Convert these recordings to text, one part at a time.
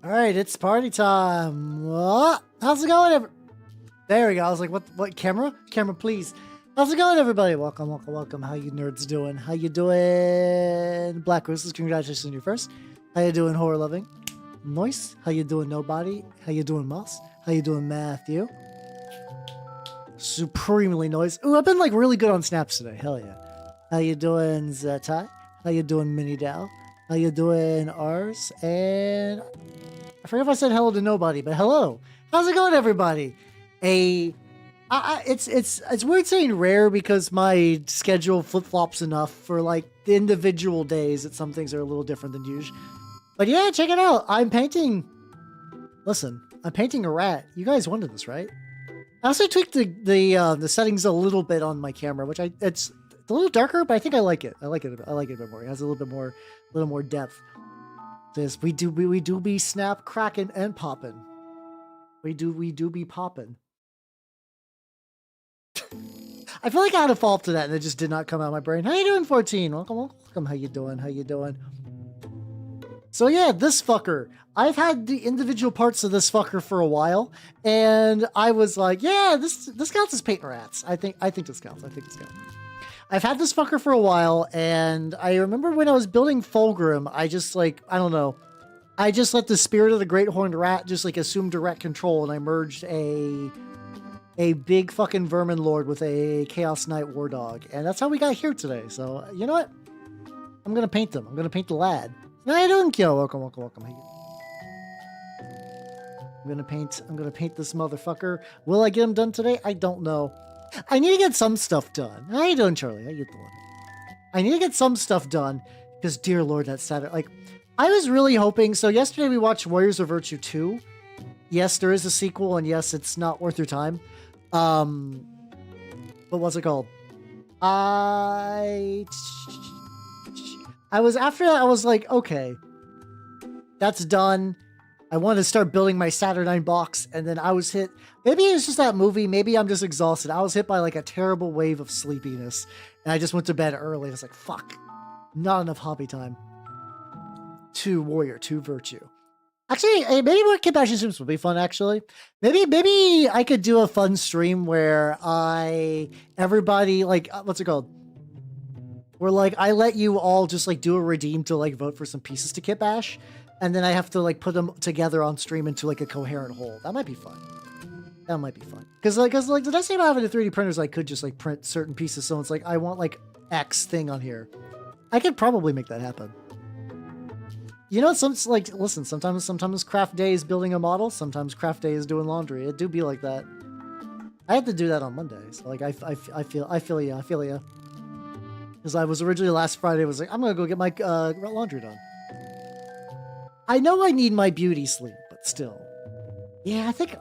All right, it's party time. What? How's it going? There we go. I was like, what camera? Camera, please. How's it going, everybody? Welcome, welcome, welcome. How you nerds doing? How you doing? Black Roosters, congratulations on your first. How you doing, Horror Loving? Noise. How you doing, Nobody? How you doing, Moss? How you doing, Matthew? Supremely Noise. Ooh, I've been like really good on snaps today. Hell yeah. How you doing, Zetai? How you doing, Mini Dow? How you doing, Ars? And I forget if I said hello to nobody, but hello. How's it going, everybody? It's weird saying rare because my schedule flip-flops enough for like the individual days that some things are a little different than usual. But yeah, check it out. I'm painting. Listen, I'm painting a rat. You guys wanted this, right? I also tweaked the settings a little bit on my camera, which it's a little darker, but I think I like it. I like it a bit more. It has a little more depth. This we do be snap cracking and popping. We do be popping. I feel like I had to fall up to that and it just did not come out of my brain. How you doing, 14? Welcome, welcome. How you doing? How you doing? So yeah, this fucker. I've had the individual parts of this fucker for a while, and I was like, yeah, this counts as painting rats. I think this counts. I've had this fucker for a while, and I remember when I was building Fulgrim, I just like, I don't know. I just let the spirit of the great horned rat just like assume direct control, and I merged a big fucking Verminlord with a Chaos Knight War Dog, and that's how we got here today. So you know what? I'm gonna paint them. I'm gonna paint the lad. How you doing, Kyo? Welcome, welcome, welcome. I'm gonna paint this motherfucker. Will I get him done today? I don't know. I need to get some stuff done. How you doing, Charlie? How you doing? I need to get some stuff done because, dear Lord, that's sad. Like, I was really hoping. So yesterday we watched Warriors of Virtue 2. Yes, there is a sequel, and yes, it's not worth your time. But what's it called? I was after that. I was like, okay, that's done. I wanted to start building my Saturnine box, and then I was hit. Maybe it's just that movie. Maybe I'm just exhausted. I was hit by like a terrible wave of sleepiness, and I just went to bed early. I was like, fuck, not enough hobby time. 2 Warrior, 2 Virtue. Actually, maybe more Kit Bashing streams would be fun, actually. Maybe I could do a fun stream where everybody, like, what's it called? Where, like, I let you all just, like, do a redeem to, like, vote for some pieces to Kit Bash, and then I have to, like, put them together on stream into, like, a coherent whole. That might be fun. That might be fun. Because the nice thing about having a 3D printer is I could just, like, print certain pieces, so it's like, I want, like, X thing on here. I could probably make that happen. You know, listen, sometimes craft day is building a model, sometimes craft day is doing laundry. It do be like that. I had to do that on Mondays. Like, I feel ya. Because I was originally last Friday, was like, I'm gonna go get my laundry done. I know I need my beauty sleep, but still. Yeah, I think,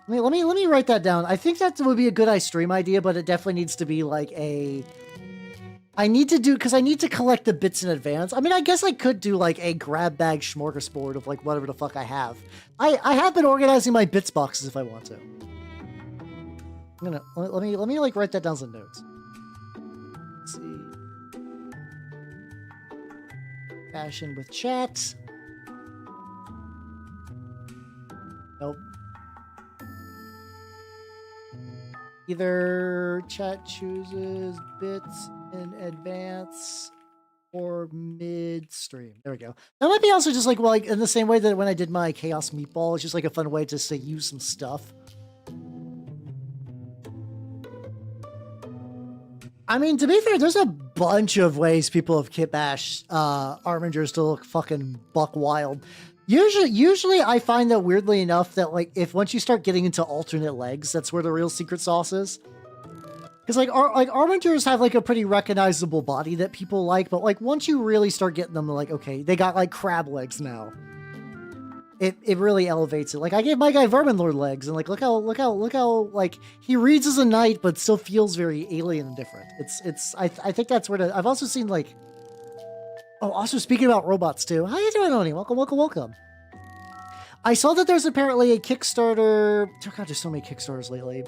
let me write that down. I think that would be a good stream idea, but it definitely needs to be like because I need to collect the bits in advance. I mean, I guess I could do like a grab bag smorgasbord of like whatever the fuck I have. I have been organizing my bits boxes if I want to. Let me like write that down some notes. Let's see. Fashion with chat. Nope. Either chat chooses bits in advance or midstream. There we go. That might be also just like, well, like in the same way that when I did my Chaos Meatball, it's just like a fun way to say use some stuff. I mean, to be fair, there's a bunch of ways people have kit bashed Armingers to look fucking buck wild. Usually I find that weirdly enough that like once you start getting into alternate legs, that's where the real secret sauce is. Because like Arbingers have like a pretty recognizable body that people like, but like once you really start getting them, like, okay, they got like crab legs now. It really elevates it. Like I gave my guy Verminlord legs, and like look how like he reads as a knight, but still feels very alien and different. I think that's where I've also seen like. Oh, also speaking about robots too. How you doing, Oni? Welcome, welcome, welcome. I saw that there's apparently a Kickstarter. Oh God, there's so many Kickstarters lately.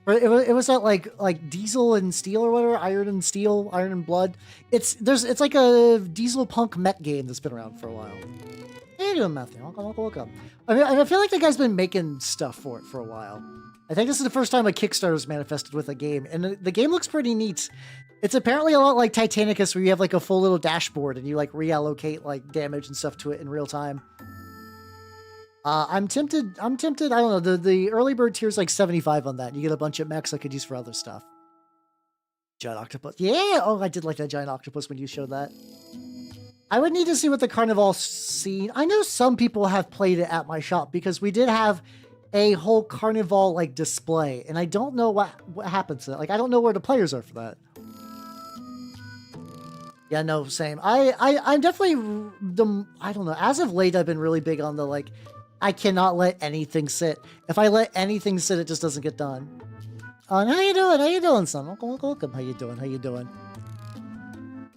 Or it was that like Diesel and Steel or whatever, Iron and Steel, Iron and Blood. It's like a Diesel punk mech game that's been around for a while. How you doing, Matthew? Welcome. I mean, I feel like the guy's been making stuff for it for a while. I think this is the first time a Kickstarter's manifested with a game, and the game looks pretty neat. It's apparently a lot like Titanicus, where you have like a full little dashboard and you like reallocate like damage and stuff to it in real time. I'm tempted. I don't know. The early bird tier is like 75 on that. You get a bunch of mechs I could use for other stuff. Giant octopus. Yeah. Oh, I did like that giant octopus when you showed that. I would need to see what the carnival scene. I know some people have played it at my shop because we did have a whole carnival like display, and I don't know what happens to that. Like, I don't know where the players are for that. Yeah, no, same. I'm definitely I don't know. As of late, I've been really big on the like, I cannot let anything sit. If I let anything sit, it just doesn't get done. How you doing? How you doing, son? Welcome. How you doing? How you doing?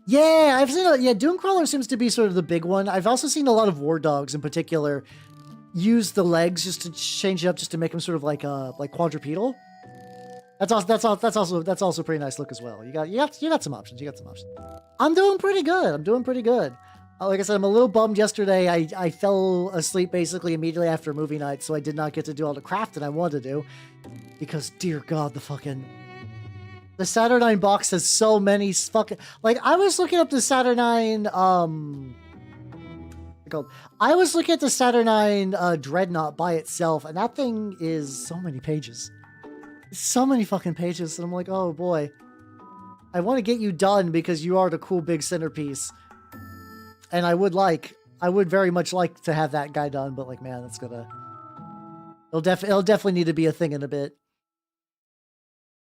Yeah, I've seen yeah, Doomcrawler seems to be sort of the big one. I've also seen a lot of War Dogs in particular use the legs just to change it up, just to make them sort of like quadrupedal. That's also a pretty nice look as well. You got some options. You got some options. I'm doing pretty good. Like I said, I'm a little bummed yesterday. I fell asleep basically immediately after movie night, so I did not get to do all the craft that I wanted to do. Because, dear God, the Saturnine box has so many fucking... Like, I was looking up the Saturnine, I was looking at the Saturnine Dreadnought by itself, and that thing is so many pages. So many fucking pages, and I'm like, oh boy. I want to get you done because you are the cool big centerpiece. And I would very much like to have that guy done, but like, man, it's gonna... It'll definitely need to be a thing in a bit.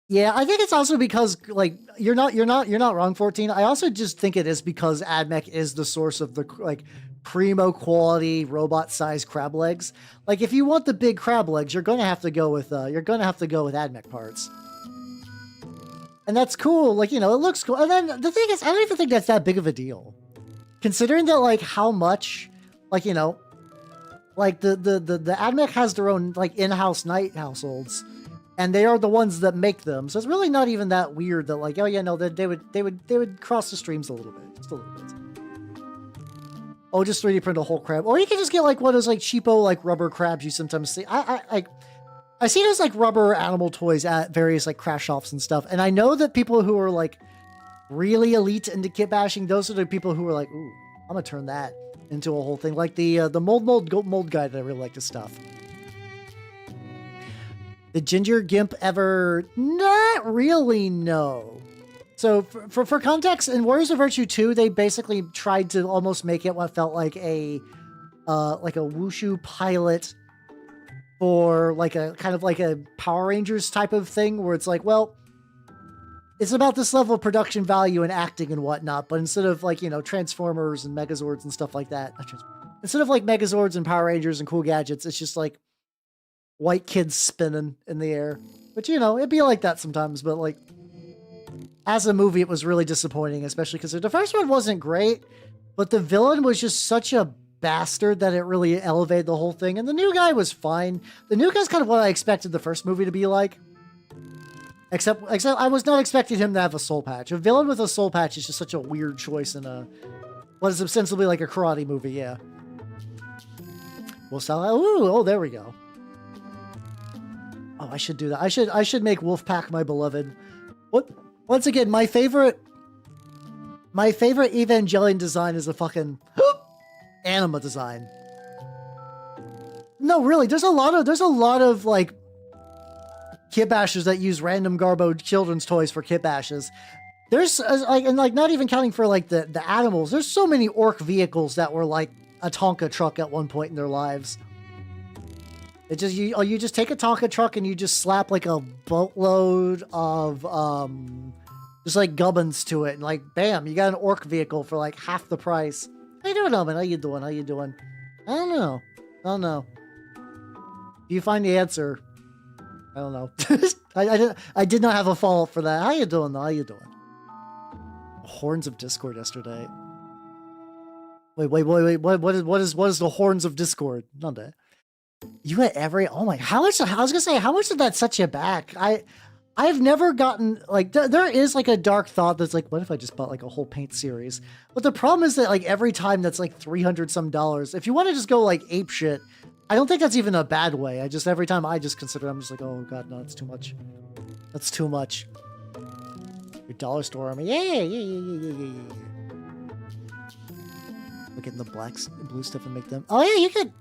Yeah, I think it's also because, like, you're not wrong, 14. I also just think it is because AdMech is the source of the, like, primo quality robot-sized crab legs. Like, if you want the big crab legs, you're gonna have to go with AdMech parts. And that's cool. Like, you know, it looks cool. And then the thing is, I don't even think that's that big of a deal. Considering that, like, how much, like, you know, like, the AdMech has their own, like, in-house night households. And they are the ones that make them. So it's really not even that weird that, like, oh yeah, no, they would cross the streams a little bit. Just a little bit. Oh, just 3D print a whole crab. Or you can just get like one of those like cheapo like rubber crabs you sometimes see. I see those like rubber animal toys at various like craft shops and stuff. And I know that people who are like really elite into kit bashing, those are the people who are like, ooh, I'm gonna turn that into a whole thing. Like the mold guy that I really like his stuff. The Ginger Gimp ever? Not really, no. So for context, in Warriors of Virtue 2, they basically tried to almost make it what felt like a Wushu pilot for like a kind of like a Power Rangers type of thing where it's like, well, it's about this level of production value and acting and whatnot, but instead of like, you know, Transformers and Megazords and stuff like that, instead of like Megazords and Power Rangers and cool gadgets, it's just like white kids spinning in the air. But, you know, it'd be like that sometimes, but like, as a movie, it was really disappointing, especially because the first one wasn't great, but the villain was just such a bastard that it really elevated the whole thing, and the new guy was fine. The new guy's kind of what I expected the first movie to be like. Except I was not expecting him to have a soul patch. A villain with a soul patch is just such a weird choice in a... what is ostensibly like a karate movie, yeah. We'll sell... ooh, oh, there we go. Oh, I should do that. I should make Wolfpack my beloved. What? Once again, my favorite Evangelion design is a fucking anima design. No, really, there's a lot of like kit bashers that use random garbo children's toys for kit bashes. There's like, and like not even counting for like the animals. There's so many orc vehicles that were like a Tonka truck at one point in their lives. It just you just take a Tonka truck and you just slap like a boatload of just like gubbins to it, and like bam, you got an orc vehicle for like half the price. How you doing, Elman? How you doing? I don't know. Do you find the answer? I don't know. I did not have a follow-up for that. How you doing though? How you doing? Horns of Discord yesterday. Wait. What is the Horns of Discord? Not that. You had every... oh my... how much... I was gonna say, how much did that set you back? I've never gotten, like, there is, like, a dark thought that's like, what if I just bought, like, a whole paint series? But the problem is that, like, every time that's, like, $300 some. If you want to just go, like, ape shit, I don't think that's even a bad way. Every time I just consider, I'm just like, oh, God, no, that's too much. That's too much. Your dollar store army. Yeah. We're getting the blue stuff and make them. Oh, yeah, you could.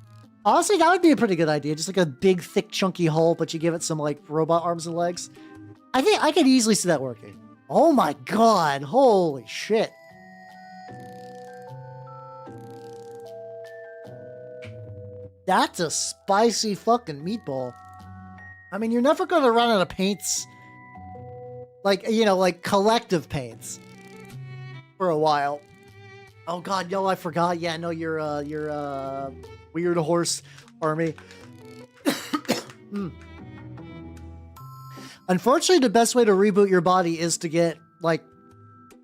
Honestly, that would be a pretty good idea. Just like a big, thick, chunky hull, but you give it some, like, robot arms and legs. I think I could easily see that working. Oh my God. Holy shit. That's a spicy fucking meatball. I mean, you're never going to run out of paints. Like, you know, like collective paints. For a while. Oh God, no, I forgot. Yeah, no, you're weird horse army. Unfortunately, the best way to reboot your body is to get, like,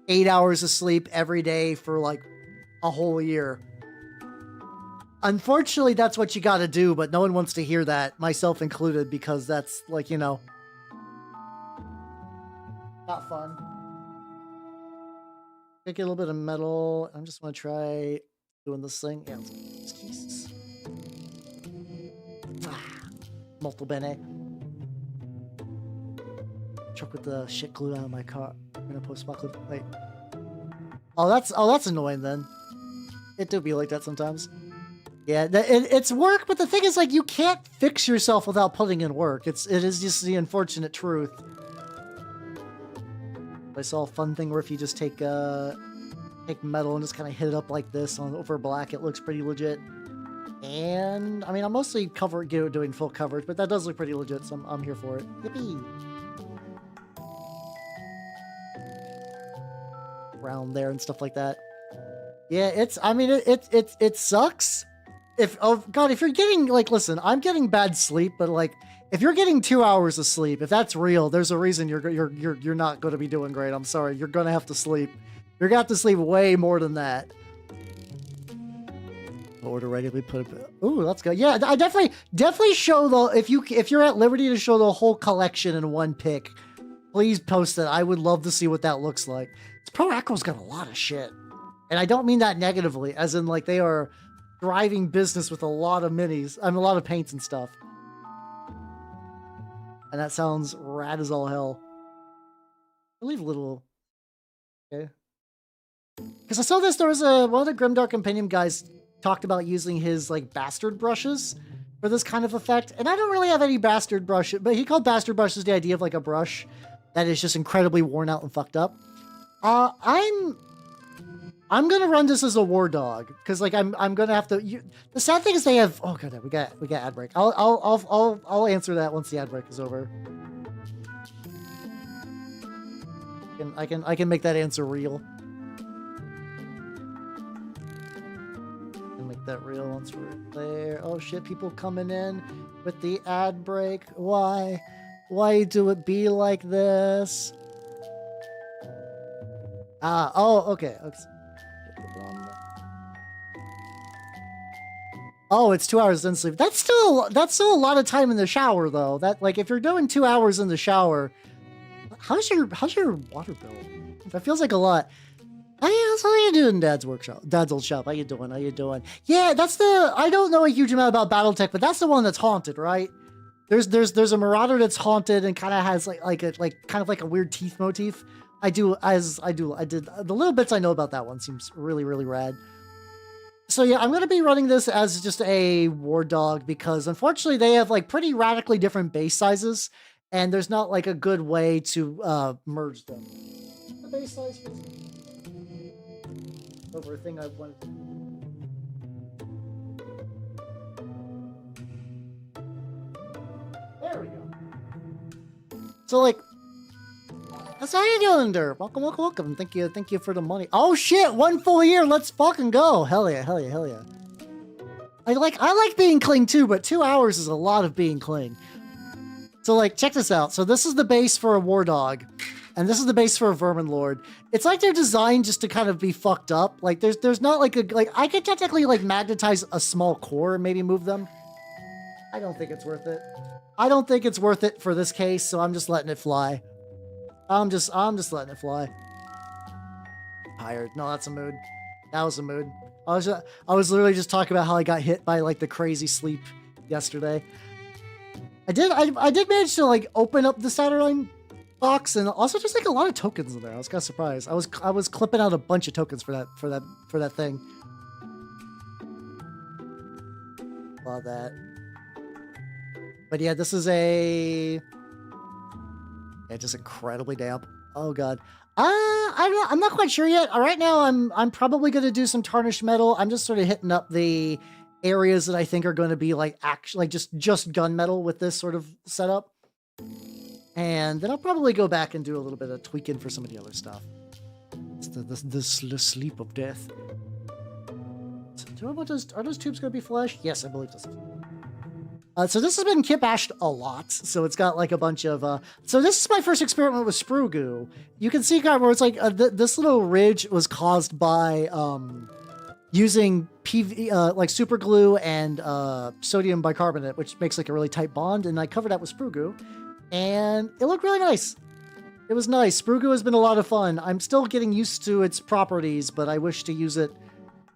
8 hours of sleep every day for, like, a whole year. Unfortunately, that's what you gotta do, but no one wants to hear that, myself included, because that's, like, you know, not fun. Take a little bit of metal. I'm just gonna try doing this thing. Yeah, Jesus. Molto bene. Truck with the shit glued out of my car. I'm gonna post apocalypse. Wait. Oh, that's annoying then. It do be like that sometimes. Yeah, it's work, but the thing is, like, you can't fix yourself without putting in work. It is just the unfortunate truth. I saw a fun thing where if you just take metal and just kind of hit it up like this over black, it looks pretty legit. And I mean, I'm mostly doing full coverage, but that does look pretty legit, so I'm here for it. Yippee! Around there and stuff like that. Yeah, it sucks. If you're getting, like, listen, I'm getting bad sleep, but, like, if you're getting 2 hours of sleep, if that's real, there's a reason you're not going to be doing great. I'm sorry, you're going to have to sleep. You're going to have to sleep way more than that. Order regularly put it. Ooh, let's go. Yeah, I definitely show the if you're at liberty to show the whole collection in one pic, please post it. I would love to see what that looks like. Pro Acro's got a lot of shit, and I don't mean that negatively, as in, like, they are thriving business with a lot of minis. I mean, a lot of paints and stuff. And that sounds rad as all hell. I'll leave a little. Okay. Because I saw this, there was one of the Grimdark Compendium guys talked about using his, like, bastard brushes for this kind of effect. And I don't really have any bastard brush, but he called bastard brushes the idea of, like, a brush that is just incredibly worn out and fucked up. I'm gonna run this as a war dog because, like, I'm gonna have to. The sad thing is they have. Oh god, we got ad break. I'll answer that once the ad break is over. I can make that answer real. Make that real once we're there. Oh shit, people coming in with the ad break. Why do it be like this? Oh, okay. Oh, it's 2 hours in sleep. That's still a lot of time in the shower, though. That, like, if you're doing 2 hours in the shower, how's your water bill? That feels like a lot. Oh, yeah, that's how you doing, Dad's old shop. How you doing? Yeah, I don't know a huge amount about BattleTech, but that's the one that's haunted, right? There's a Marauder that's haunted and kind of has kind of like a weird teeth motif. I did the little bits I know about that one seems really, really rad. So yeah, I'm going to be running this as just a war dog because unfortunately they have, like, pretty radically different base sizes and there's not, like, a good way to merge them. The base size over a thing I wanted. There we go. So, like, that's how you doing there. Welcome. Thank you for the money. Oh shit, 1 full year. Let's fucking go. Hell yeah. I like being clean too, but 2 hours is a lot of being clean. So, like, check this out. So this is the base for a war dog, and this is the base for a Verminlord. It's like they're designed just to kind of be fucked up. Like there's not like I could technically, like, magnetize a small core and maybe move them. I don't think it's worth it. I don't think it's worth it for this case, so I'm just letting it fly. I'm just letting it fly. Tired. No, that's a mood. That was a mood. I was literally just talking about how I got hit by like the crazy sleep yesterday. I did manage to like open up the Saturn box and also just like a lot of tokens in there. I was kind of surprised. I was clipping out a bunch of tokens for that thing. Love that. But yeah, this is just incredibly damp. Oh god. I'm not quite sure yet. Right now I'm probably gonna do some tarnished metal. I'm just sort of hitting up the areas that I think are going to be like actually like just gunmetal with this sort of setup. And then I'll probably go back and do a little bit of tweaking for some of the other stuff. It's the sleep of death. So are those tubes going to be flush? Yes, I believe so. So this has been kit bashed a lot. So it's got like a bunch of... so this is my first experiment with sprue goo. You can see where it's like this little ridge was caused by using like super glue and sodium bicarbonate, which makes like a really tight bond. And I covered that with sprue goo. And it looked really nice. It was nice. Sprue goo has been a lot of fun. I'm still getting used to its properties, but I wish to use it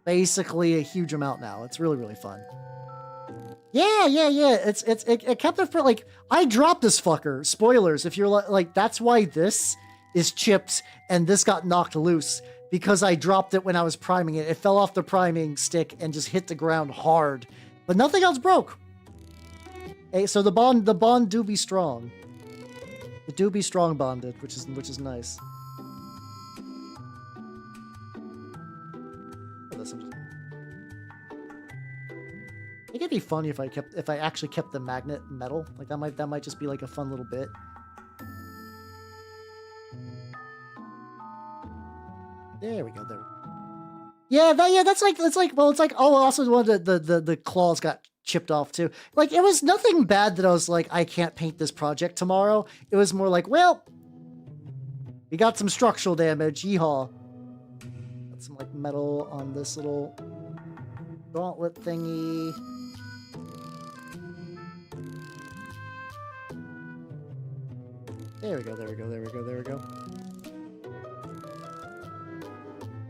basically a huge amount now. It's really, really fun. Yeah. It kept it for like, I dropped this fucker. Spoilers. If you're like, that's why this is chipped and this got knocked loose because I dropped it when I was priming it. It fell off the priming stick and just hit the ground hard, but nothing else broke. Hey, so the bond do be strong. It do be strong bonded, which is nice. I think it'd be funny if I actually kept the magnet metal. Like that might just be like a fun little bit. There we go. There. Yeah, that's like oh, also one of the claws got chipped off too. Like it was nothing bad that I was like, I can't paint this project tomorrow. It was more like, well, we got some structural damage. Yeehaw. Got some like metal on this little gauntlet thingy. There we go.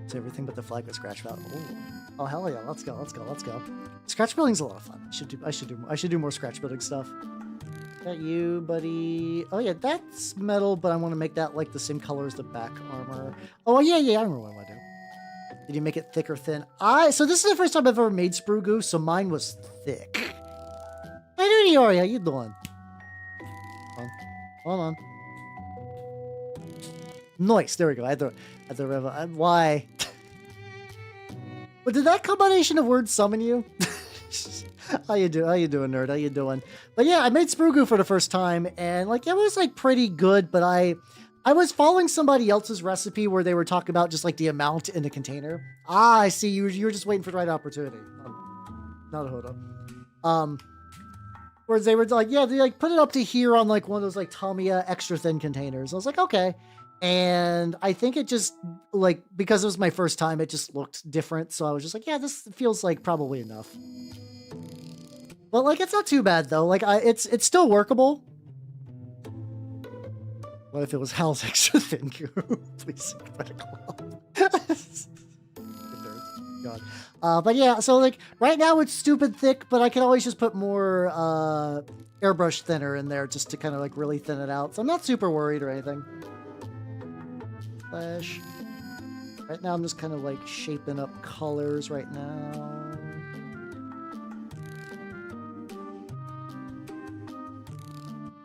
It's everything but the flag with scratch out. Oh hell yeah, let's go. Scratch building's a lot of fun. I should do more scratch building stuff. That you, buddy. Oh yeah, that's metal, but I want to make that like the same color as the back armor. Oh yeah, I remember what I want to do. Did you make it thick or thin? So this is the first time I've ever made sprue goo, so mine was thick. Hey dude, Yori, how you doing? Hold on. Nice, there we go. I had the why? But did that combination of words summon you? How you doing, nerd? How you doing? But yeah, I made sprue goo for the first time, and like it was like pretty good. But I was following somebody else's recipe where they were talking about just like the amount in the container. I see. You were just waiting for the right opportunity. Not a hodo. Whereas they were like, yeah, they like put it up to here on like one of those like Tamiya extra thin containers. I was like, okay. And I think it just like, because it was my first time, it just looked different. So I was just like, yeah, this feels like probably enough. But like, it's not too bad though. Like it's still workable. What if it was Hal's extra thin goo? Please critical. God. But yeah, so like right now it's stupid thick, but I can always just put more airbrush thinner in there just to kind of like really thin it out. So I'm not super worried or anything. Flash. Right now I'm just kind of like shaping up colors right now.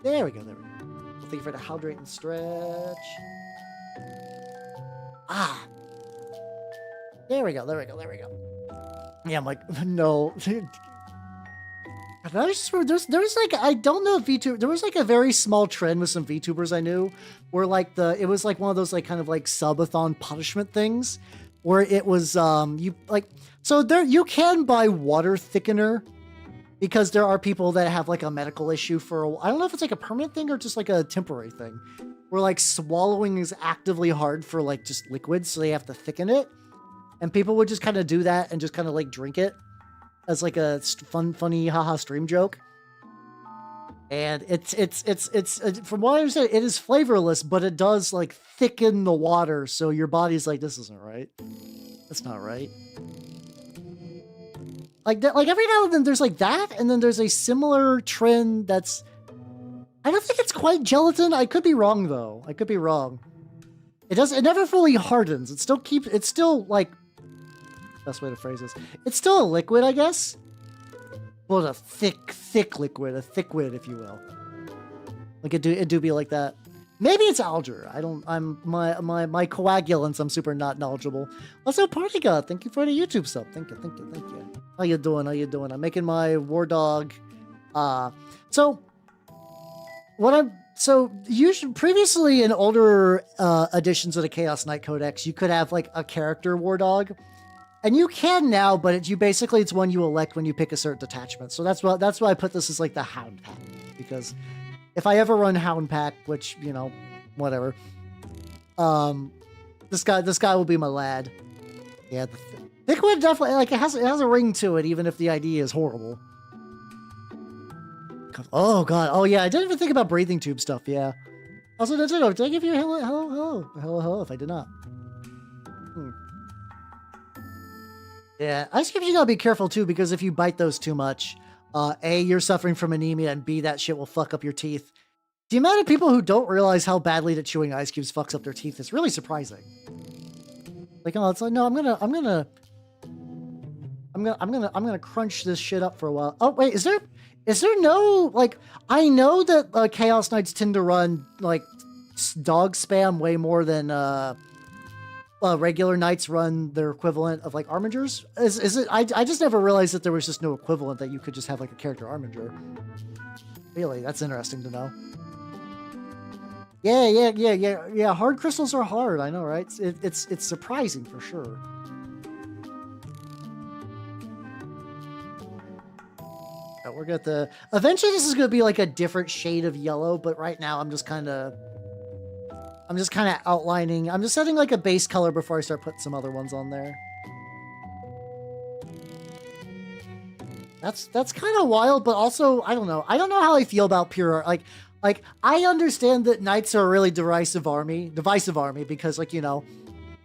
There we go. Thank you for the hydrate and stretch. There we go. Yeah, I'm like, no. There's like, I don't know if Vtuber, there was like a very small trend with some Vtubers I knew where like it was like one of those like kind of like subathon punishment things where it was, you like, so there, you can buy water thickener because there are people that have like a medical issue I don't know if it's like a permanent thing or just like a temporary thing where like swallowing is actively hard for like just liquids. So they have to thicken it. And people would just kind of do that and just kind of like drink it as like a funny haha stream joke. And it's from what I understand, it is flavorless, but it does like thicken the water, so your body's like, this isn't right. That's not right. Like that, like every now and then there's like that, and then there's a similar trend that's, I don't think it's quite gelatin. I could be wrong though. I could be wrong. It never fully hardens. It still keeps, it's still like, best way to phrase this. It's still a liquid, I guess. Well, a thick liquid, a thickwid, if you will. Like it do be like that. Maybe it's alger. My coagulants, I'm super not knowledgeable. Also, Party God, thank you for the YouTube sub. Thank you. How you doing? I'm making my war dog. So usually previously in older editions of the Chaos Knight Codex, you could have like a character war dog. And you can now, but it's one you elect when you pick a certain detachment. So that's why I put this as like the Houndpack, because if I ever run Houndpack, which, you know, whatever, this guy will be my lad. Yeah, the Thickwood definitely, like, it has a ring to it, even if the idea is horrible. Oh god, oh yeah, I didn't even think about breathing tube stuff. Yeah. Also, did I give you hello if I did not? Yeah, ice cubes you gotta be careful too, because if you bite those too much, A, you're suffering from anemia, and B, that shit will fuck up your teeth. The amount of people who don't realize how badly that chewing ice cubes fucks up their teeth is really surprising. Like, oh, it's like, no, I'm gonna crunch this shit up for a while. Oh wait, is there no, like, I know that Chaos Knights tend to run like dog spam way more than regular knights run their equivalent of like armigers. Is it? I just never realized that there was just no equivalent, that you could just have like a character armiger. Really, that's interesting to know. Yeah. Hard crystals are hard. I know, right? It's surprising for sure. We're gonna eventually this is gonna be like a different shade of yellow, but right now I'm just kind of outlining. I'm just setting like a base color before I start putting some other ones on there. That's kind of wild, but also I don't know how I feel about pure art. Like I understand that knights are a really divisive army because, like, you know,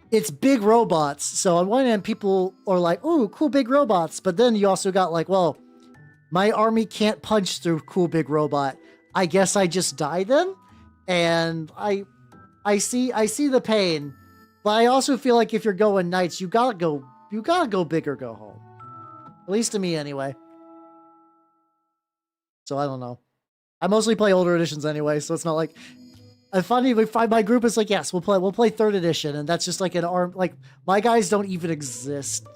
it's big robots. So on one hand, people are like, "Ooh, cool big robots," but then you also got like, well, my army can't punch through cool big robot. I guess I just die then, and I see the pain, but I also feel like if you're going knights, you gotta go big or go home. At least to me, anyway. So I don't know. I mostly play older editions anyway, so it's not like. I find my group is like, yes, we'll play 3rd edition, and that's just like an arm. Like, my guys don't even exist,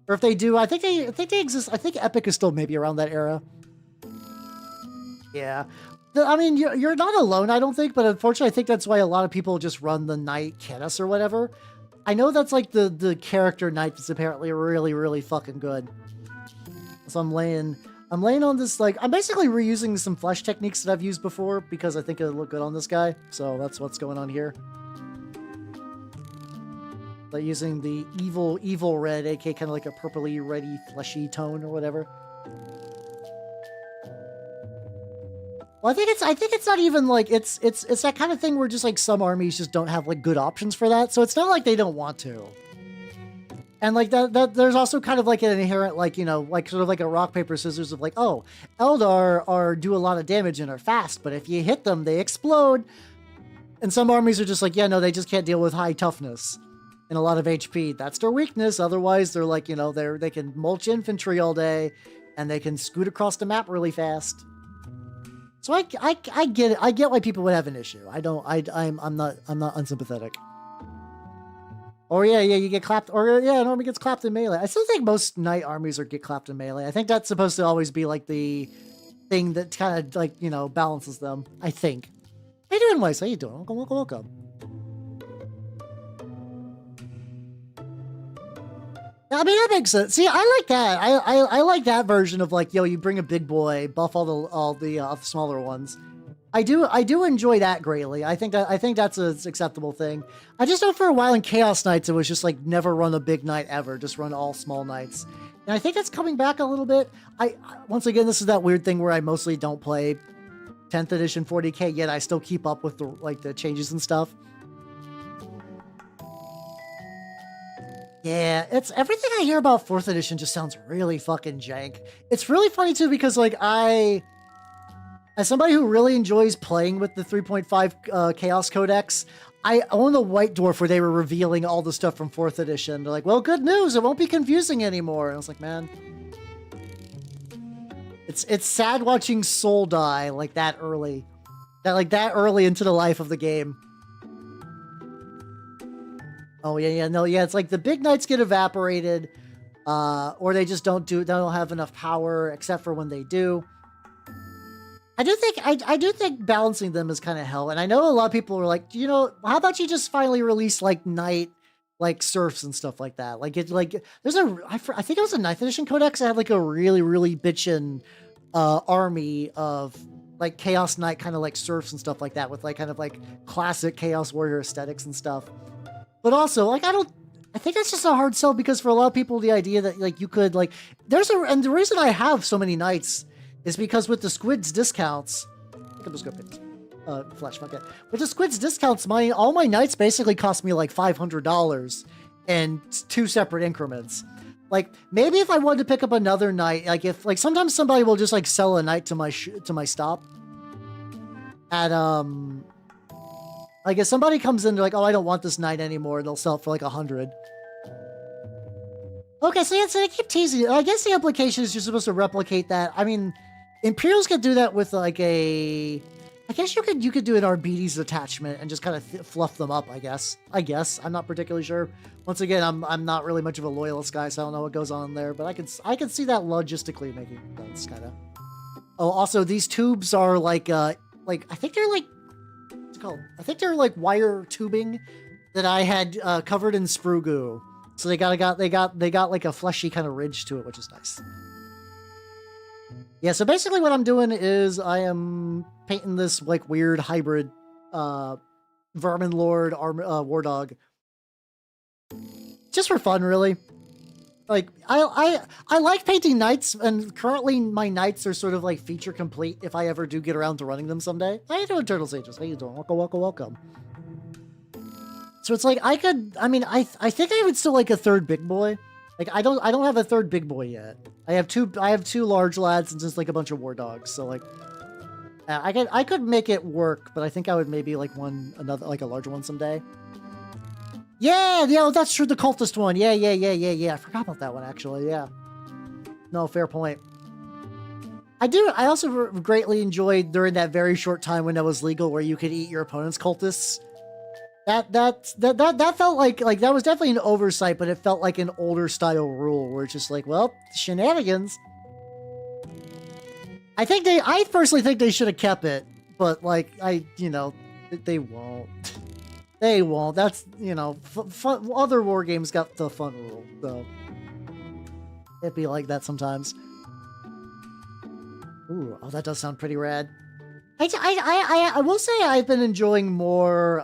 or if they do, I think they exist. I think Epic is still maybe around that era. Yeah. I mean, you're not alone, I don't think, but unfortunately, I think that's why a lot of people just run the Knight Ketis or whatever. I know that's like the character Knight that's apparently really, really fucking good. So I'm laying on this, like, I'm basically reusing some flesh techniques that I've used before because I think it'll look good on this guy. So that's what's going on here. Like using the evil red, aka kind of like a purpley, reddy, fleshy tone or whatever. Well, I think it's not even like it's that kind of thing where just like some armies just don't have like good options for that. So it's not like they don't want to. And like that there's also kind of like an inherent, like, you know, like sort of like a rock paper scissors of like, oh, Eldar do a lot of damage and are fast, but if you hit them, they explode. And some armies are just like, yeah, no, they just can't deal with high toughness and a lot of HP. That's their weakness. Otherwise, they're like, you know, they can mulch infantry all day, and they can scoot across the map really fast. So I get it. I get why people would have an issue. I'm not unsympathetic. Or yeah, you get clapped. Or yeah, an army gets clapped in melee. I still think most knight armies get clapped in melee. I think that's supposed to always be like the thing that kind of, like, you know, balances them. I think. How you doing, Weiss? How you doing? Welcome. I mean, that makes sense. See, I like that. I like that version of like, yo, you bring a big boy, buff all the smaller ones. I do enjoy that greatly. I think that's an acceptable thing. I just know for a while in Chaos Knights, it was just like never run a big knight ever, just run all small knights. And I think that's coming back a little bit. Once again, this is that weird thing where I mostly don't play 10th edition 40k, yet I still keep up with the changes and stuff. Yeah, it's everything I hear about 4th edition just sounds really fucking jank. It's really funny too because like as somebody who really enjoys playing with the 3.5 Chaos Codex, I own the White Dwarf where they were revealing all the stuff from 4th edition. They're like, well, good news, it won't be confusing anymore. And I was like, man, it's sad watching Soul die like that early. That early into the life of the game. Oh, yeah, it's like the big knights get evaporated, or they just don't have enough power, except for when they do. I do think balancing them is kind of hell, and I know a lot of people are like, you know, how about you just finally release like knight, like serfs and stuff like that? Like there's I think it was a 9th edition codex that had like a really, really bitchin' army of like Chaos Knight kind of like serfs and stuff like that with like kind of like classic Chaos Warrior aesthetics and stuff. But also, like, I think that's just a hard sell because for a lot of people, the idea that, like, you could, like, and the reason I have so many knights is because with the Squid's discounts, I think I'm just gonna pick Flash, fuck it. With the Squid's discounts, all my knights basically cost me, like, $500 in 2 separate increments. Like, maybe if I wanted to pick up another knight, like, if, sometimes somebody will just, like, sell a knight to my stop at, like, if somebody comes in, they're like, oh, I don't want this knight anymore, they'll sell it for, like, 100. Okay, so yeah, so they keep teasing. I guess the implication is you're supposed to replicate that. I mean, Imperials could do that with, like, I guess you could do an Arbites attachment and just kind of fluff them up, I guess. I'm not particularly sure. Once again, I'm not really much of a loyalist guy, so I don't know what goes on there, but I can see that logistically making sense, kind of. Oh, also, these tubes are, like, I think they're, like, called? I think they're like wire tubing that I had covered in sprue goo. So they got like a fleshy kind of ridge to it, which is nice. Yeah, so basically what I'm doing is I am painting this like weird hybrid Verminlord war dog. Just for fun, really. Like, I like painting knights, and currently my knights are sort of like feature complete if I ever do get around to running them someday. How you doing, Turtle Sages? How you doing? Welcome. So it's like I think I would still like a third big boy. Like I don't have a third big boy yet. I have two large lads and just like a bunch of war dogs. So like I could make it work, but I think I would maybe like another like a larger one someday. Yeah, that's true. The cultist one. Yeah. I forgot about that one, actually. Yeah. No, fair point. I also greatly enjoyed during that very short time when that was legal, where you could eat your opponent's cultists. That felt like that was definitely an oversight, but it felt like an older style rule where it's just like, well, shenanigans. I personally think they should have kept it, but like they won't. They won't. That's, fun, other war games got the fun rule, so it'd be like that sometimes. Ooh, oh, that does sound pretty rad. I will say I've been enjoying more,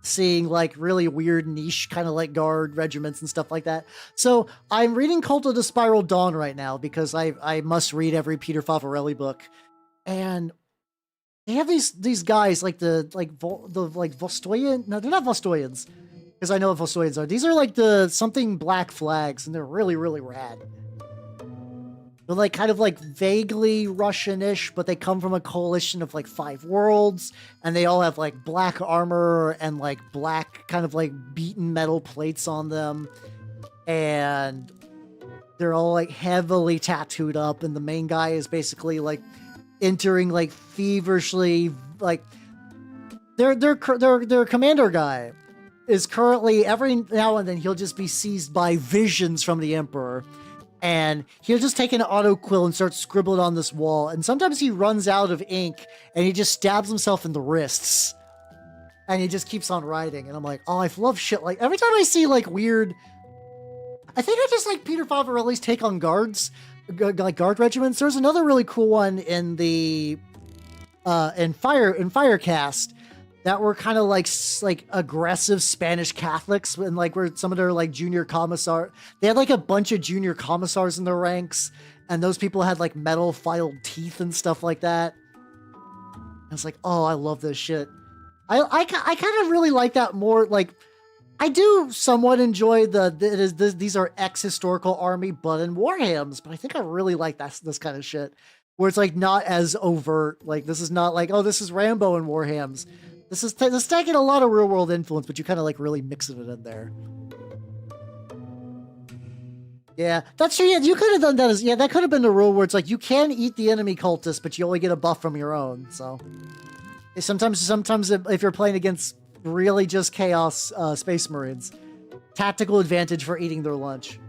seeing like really weird niche kind of like guard regiments and stuff like that. So I'm reading Cult of the Spiral Dawn right now because I must read every Peter Favarelli book, and they have these guys like the Vostoyan. No, they're not Vostoyans, because I know what Vostoyans are. These are like the something black flags, and they're really, really rad. They're like kind of like vaguely Russian-ish, but they come from a coalition of like 5 worlds, and they all have like black armor and like black kind of like beaten metal plates on them, and they're all like heavily tattooed up, and the main guy is basically like entering like feverishly, like their commander guy is currently, every now and then he'll just be seized by visions from the Emperor, and he'll just take an auto quill and start scribbling on this wall, and sometimes he runs out of ink and he just stabs himself in the wrists and he just keeps on writing. And I'm like, oh, I love shit. Like every time I see like weird, I think I just like Peter Favarelli's take on guards, like guard regiments. There's another really cool one in the in Firecast that were kind of like aggressive Spanish Catholics, and like were some of their like junior commissar. They had like a bunch of junior commissars in their ranks, and those people had like metal filed teeth and stuff like that. I was like, oh, I love this shit. I kind of really like that more. Like, I do somewhat enjoy these are ex-historical army but in Warhams, but I think I really like this kind of shit where it's like not as overt. Like, this is not like, oh, this is Rambo in Warhams. This is taking a lot of real world influence, but you kind of like really mixing it in there. Yeah, that's true. Yeah, you could have done that that could have been the rule where it's like you can eat the enemy cultist, but you only get a buff from your own. So sometimes if you're playing against really just chaos space marines, tactical advantage for eating their lunch.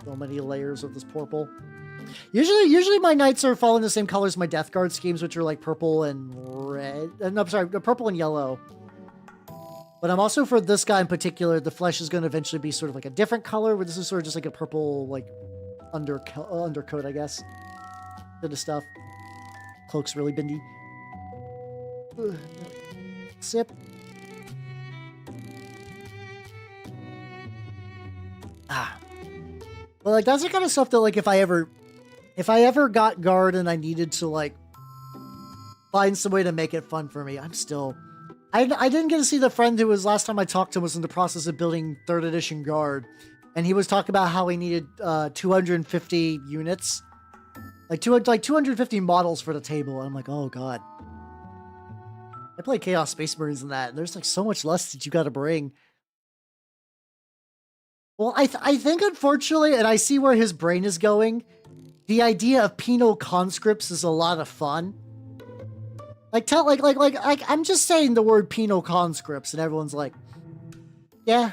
So many layers of this purple. Usually my knights are following the same colors as my Death Guard schemes, which are like purple and red. No, I'm sorry, purple and yellow. But I'm also, for this guy in particular, the flesh is going to eventually be sort of like a different color, where this is sort of just like a purple, like, undercoat, I guess. Bit of stuff. Cloak's really bendy. Ugh. Sip. Ah. Well, like, that's the kind of stuff that, like, if I ever got guard and I needed to, like, find some way to make it fun for me, I didn't get to see the friend who was, last time I talked to him, was in the process of building 3rd edition guard. And he was talking about how he needed 250 units. Like 250 models for the table. And I'm like, oh god. I play Chaos Space Marines in that, and there's like so much less that you gotta bring. Well, I think unfortunately, and I see where his brain is going, the idea of penal conscripts is a lot of fun. Like, I'm just saying the word penal conscripts, and everyone's like, yeah,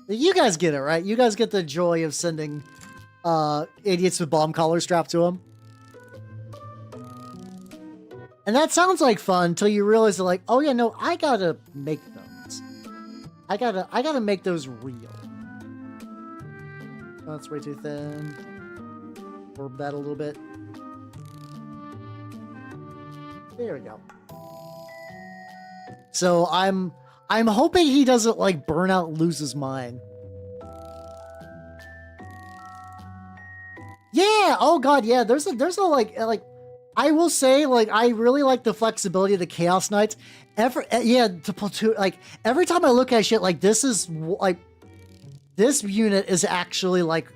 you guys get it, right? You guys get the joy of sending idiots with bomb collars strapped to them. And that sounds like fun until you realize that, like, oh yeah, no, I gotta make those. I gotta make those real. Oh, that's way too thin. Orb that a little bit. There we go. So I'm hoping he doesn't like burn out, lose his mind. Yeah. Oh god. Yeah. There's a like I will say, like, I really like the flexibility of the Chaos Knights. The platoon, like, every time I look at shit, like, this is like, this unit is actually like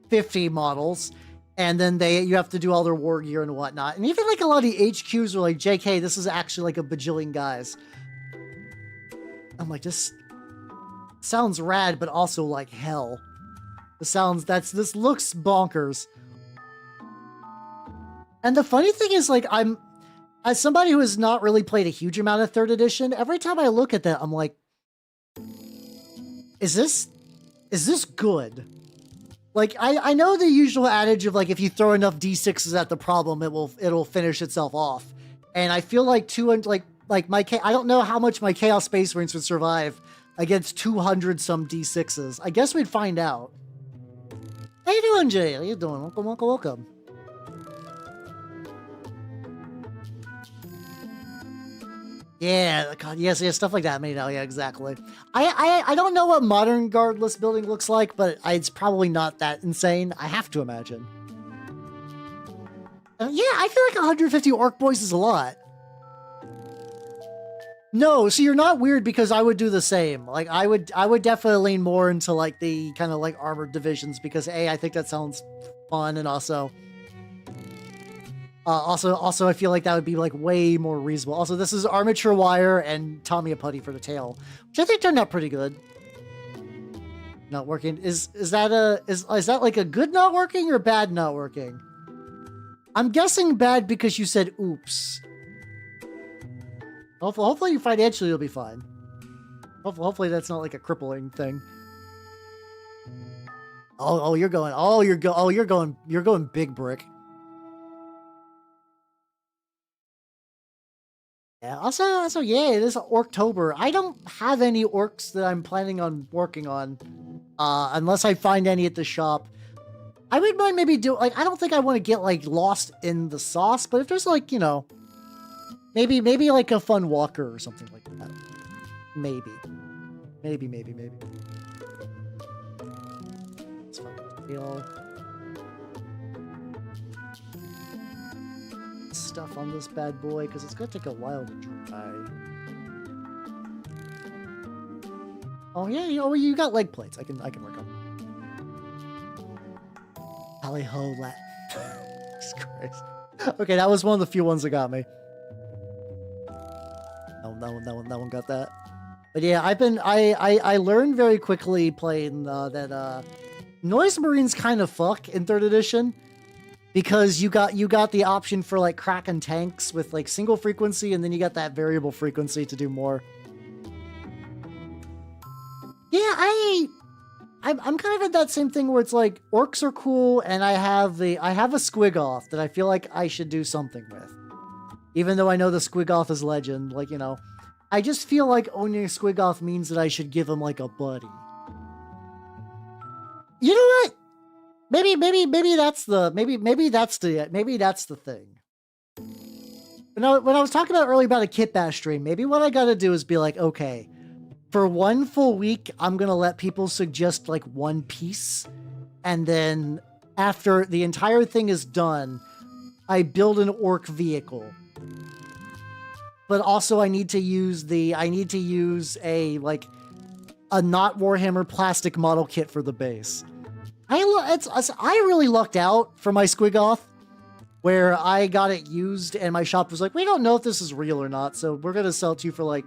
50 models. And then you have to do all their war gear and whatnot. And even like a lot of the HQs are like, JK, this is actually like a bajillion guys. I'm like, this sounds rad, but also like hell. This looks bonkers. And the funny thing is, like, as somebody who has not really played a huge amount of 3rd edition, every time I look at that, I'm like, is this good? Like, I know the usual adage of, like, if you throw enough D6s at the problem, it'll finish itself off. And I feel like 200, I don't know how much my Chaos Space Marines would survive against 200 some D6s. I guess we'd find out. How you doing, Jay? How you doing? Welcome. Yeah, God, yes, stuff like that. I mean, yeah, exactly. I don't know what modern guard list building looks like, but it's probably not that insane. I have to imagine. Yeah, I feel like 150 orc boys is a lot. No, so you're not weird, because I would do the same. Like, I would definitely lean more into like the kind of like armored divisions, because I think that sounds fun, and also I feel like that would be like way more reasonable. Also, this is armature wire and Tommy a putty for the tail, which I think turned out pretty good. Not working. Is that like a good not working or bad not working? I'm guessing bad because you said oops. Hopefully financially you'll be fine. Hopefully that's not like a crippling thing. You're going big brick. Yeah, also, yeah, it is Orktober. I don't have any orcs that I'm planning on working on, unless I find any at the shop. I would mind maybe do, like, I don't think I want to get, like, lost in the sauce, but if there's, like, you know, maybe like a fun walker or something like that. Maybe. Maybe. It's fun. You know, stuff on this bad boy, because it's going to take a while to dry. Oh, yeah, you got leg plates. I can work on them. Tally ho, Jesus Christ. Okay, that was one of the few ones that got me. No, that one got that. But yeah, I learned very quickly playing that Noise Marines kind of fuck in 3rd edition, because you got the option for like cracking tanks with like single frequency, and then you got that variable frequency to do more. Yeah, I'm kind of at that same thing where it's like orcs are cool, and I have a squigoth that I feel like I should do something with. Even though I know the squigoth is legend, like, you know, I just feel like owning a squigoth means that I should give him like a buddy. You know what? Maybe that's the thing. When I was talking about earlier about a kit bash stream, maybe what I gotta do is be like, okay, for 1 full week, I'm gonna let people suggest like one piece, and then after the entire thing is done, I build an orc vehicle. But also I need to use a not Warhammer plastic model kit for the base. I really lucked out for my squigoth, where I got it used and my shop was like, we don't know if this is real or not, so we're gonna sell it to you for like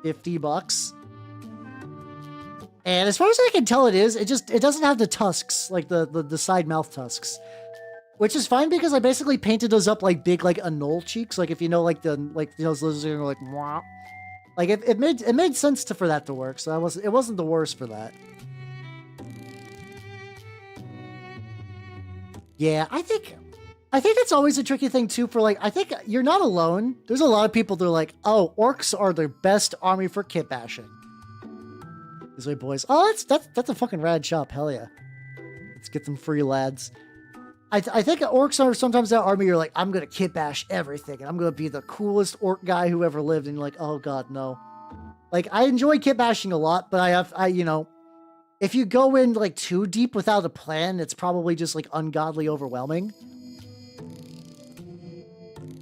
$50. And as far as I can tell, it is. It doesn't have the tusks, like the side mouth tusks, which is fine because I basically painted those up like big, like anole cheeks. Like if you know, like those lizards are like, mwah. Like it made sense for that to work. So it wasn't the worst for that. Yeah, I think that's always a tricky thing too. For like, I think you're not alone. There's a lot of people that are like, oh, orcs are the best army for kit bashing. This way, boys. Oh, that's a fucking rad shop. Hell yeah. Let's get them free, lads. I think orcs are sometimes that army. You're like, I'm gonna kit bash everything, and I'm gonna be the coolest orc guy who ever lived. And you're like, oh god, no. Like, I enjoy kit bashing a lot, but you know, if you go in like too deep without a plan, it's probably just like ungodly overwhelming.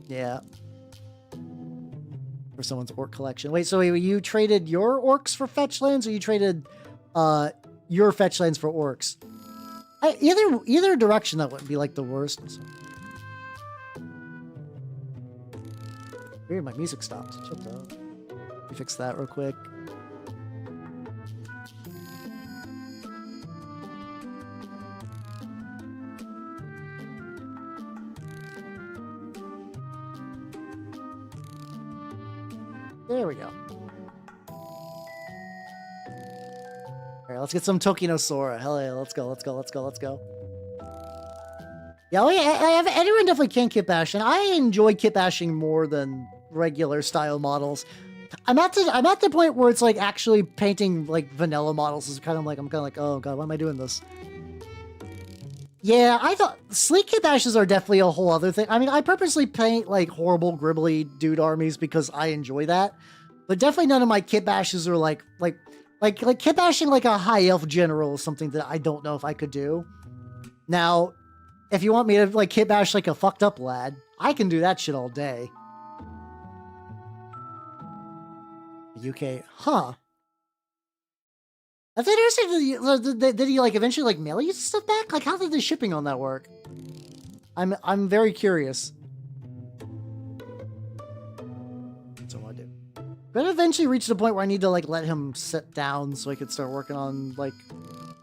Yeah. For someone's orc collection. Wait, so you traded your orcs for fetch lands, or you traded your fetch lands for orcs? Either direction, that wouldn't be like the worst. Weird, my music stopped. Shut up. Let me fix that real quick. There we go. Alright, let's get some Tokinosaura. Hell yeah, let's go. Yeah, anyone definitely can kit bash, and I enjoy kit bashing more than regular style models. I'm at the point where it's like actually painting like vanilla models is kind of like, I'm kind of like, oh god, why am I doing this? Yeah, I thought sleek kit bashes are definitely a whole other thing. I mean, I purposely paint like horrible, gribbly dude armies because I enjoy that. But definitely none of my kit bashes are like kit bashing like a high elf general is something that I don't know if I could do. Now, if you want me to like kit bash like a fucked up lad, I can do that shit all day. UK, huh? That's interesting. Did he like eventually like mail you stuff back? Like, how did the shipping on that work? I'm very curious. That's what I do. But eventually reach the point where I need to like let him sit down so I could start working on like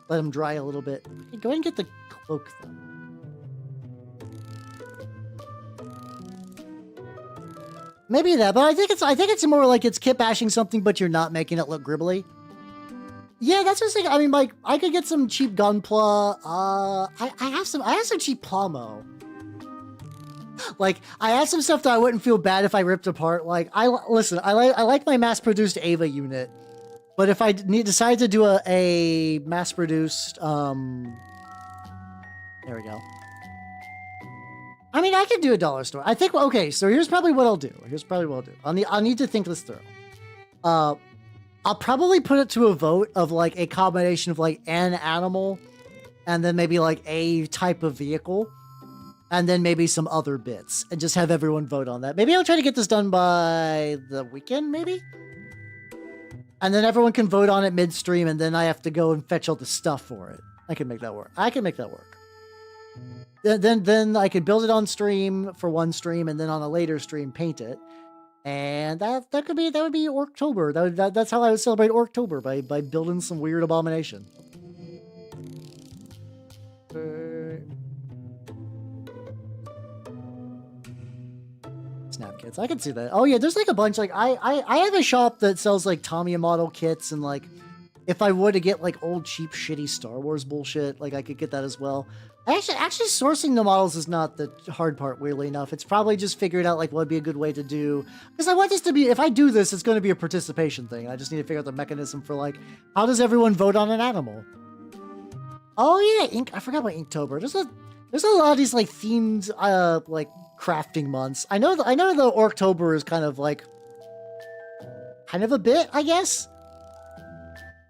let him dry a little bit. Hey, go ahead and get the cloak then. Maybe that, but I think it's more like it's kit bashing something, but you're not making it look gribbly. Yeah, that's just like, I mean, like, I could get some cheap Gunpla. I have some cheap Plomo. Like, I have some stuff that I wouldn't feel bad if I ripped apart. Like, I like my mass-produced Ava unit, but if I decide to do a mass-produced There we go. I mean, I could do a dollar store. I think, okay, so here's probably what I'll do. I'll need to think this through. I'll probably put it to a vote of like a combination of like an animal and then maybe like a type of vehicle and then maybe some other bits and just have everyone vote on that. Maybe I'll try to get this done by the weekend, maybe? And then everyone can vote on it midstream and then I have to go and fetch all the stuff for it. I can make that work. Then I could build it on stream for one stream and then on a later stream paint it. And that would be Orktober. That's how I would celebrate Orktober, by building some weird abomination. Snap kits. I can see that. Oh yeah, there's like a bunch. Like I have a shop that sells like Tamiya model kits, and like if I were to get like old cheap shitty Star Wars bullshit, like I could get that as well. Actually sourcing the models is not the hard part, weirdly enough. It's probably just figuring out like what would be a good way to do. Because I want this to be, if I do this, it's going to be a participation thing. I just need to figure out the mechanism for like, how does everyone vote on an animal? Oh yeah, I forgot about Inktober. There's a lot of these like themed like crafting months. I know the Orktober is kind of a bit, I guess.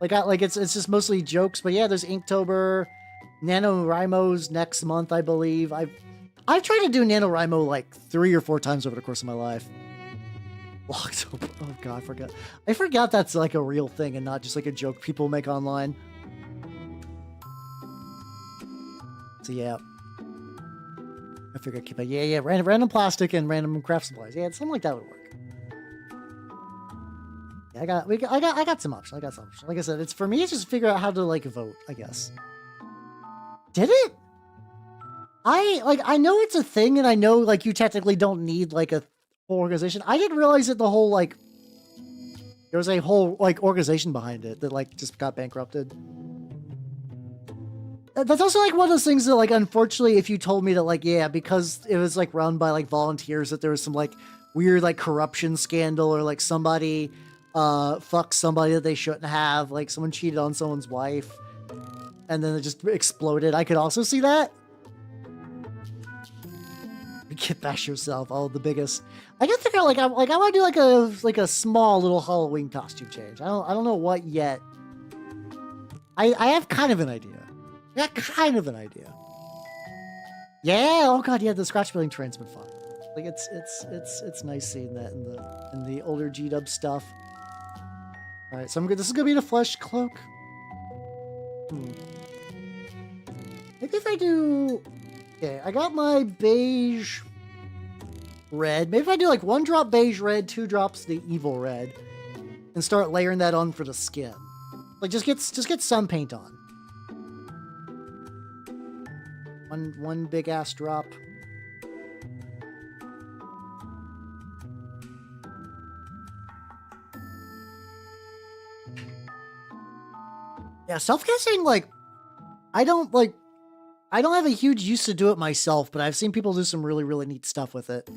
Like it's just mostly jokes, but yeah, there's Inktober. NaNoWriMo's next month, I believe. I've tried to do NaNoWriMo like 3 or 4 times over the course of my life. October. Oh god, I forgot that's like a real thing and not just like a joke people make online. So yeah. I figured I'd keep it. Yeah, random plastic and random craft supplies. Yeah, something like that would work. Yeah, I got some options. Like I said, it's for me, it's just figure out how to like vote, I guess. Did it? I know it's a thing, and I know like you technically don't need like a whole organization. I didn't realize that the whole like there was a whole like organization behind it that like just got bankrupted. That's also like one of those things that like unfortunately, if you told me that like yeah, because it was like run by like volunteers, that there was some like weird like corruption scandal or like somebody fucked somebody that they shouldn't have, like someone cheated on someone's wife. And then it just exploded. I could also see that. Get bash yourself. Oh, the biggest. I gotta figure out I want to do like a small little Halloween costume change. I don't know what yet. I have kind of an idea. Yeah. Oh god. Yeah. The scratch building train's been fun. Like it's nice seeing that in the older G-Dub stuff. All right. So this is gonna be the flesh cloak. Maybe if I do... Okay, I got my beige red. Maybe if I do like 1 drop beige red, 2 drops the evil red, and start layering that on for the skin. Like just get some paint on. One big ass drop. Yeah, self-casting, like I don't have a huge use to do it myself, but I've seen people do some really, really neat stuff with it.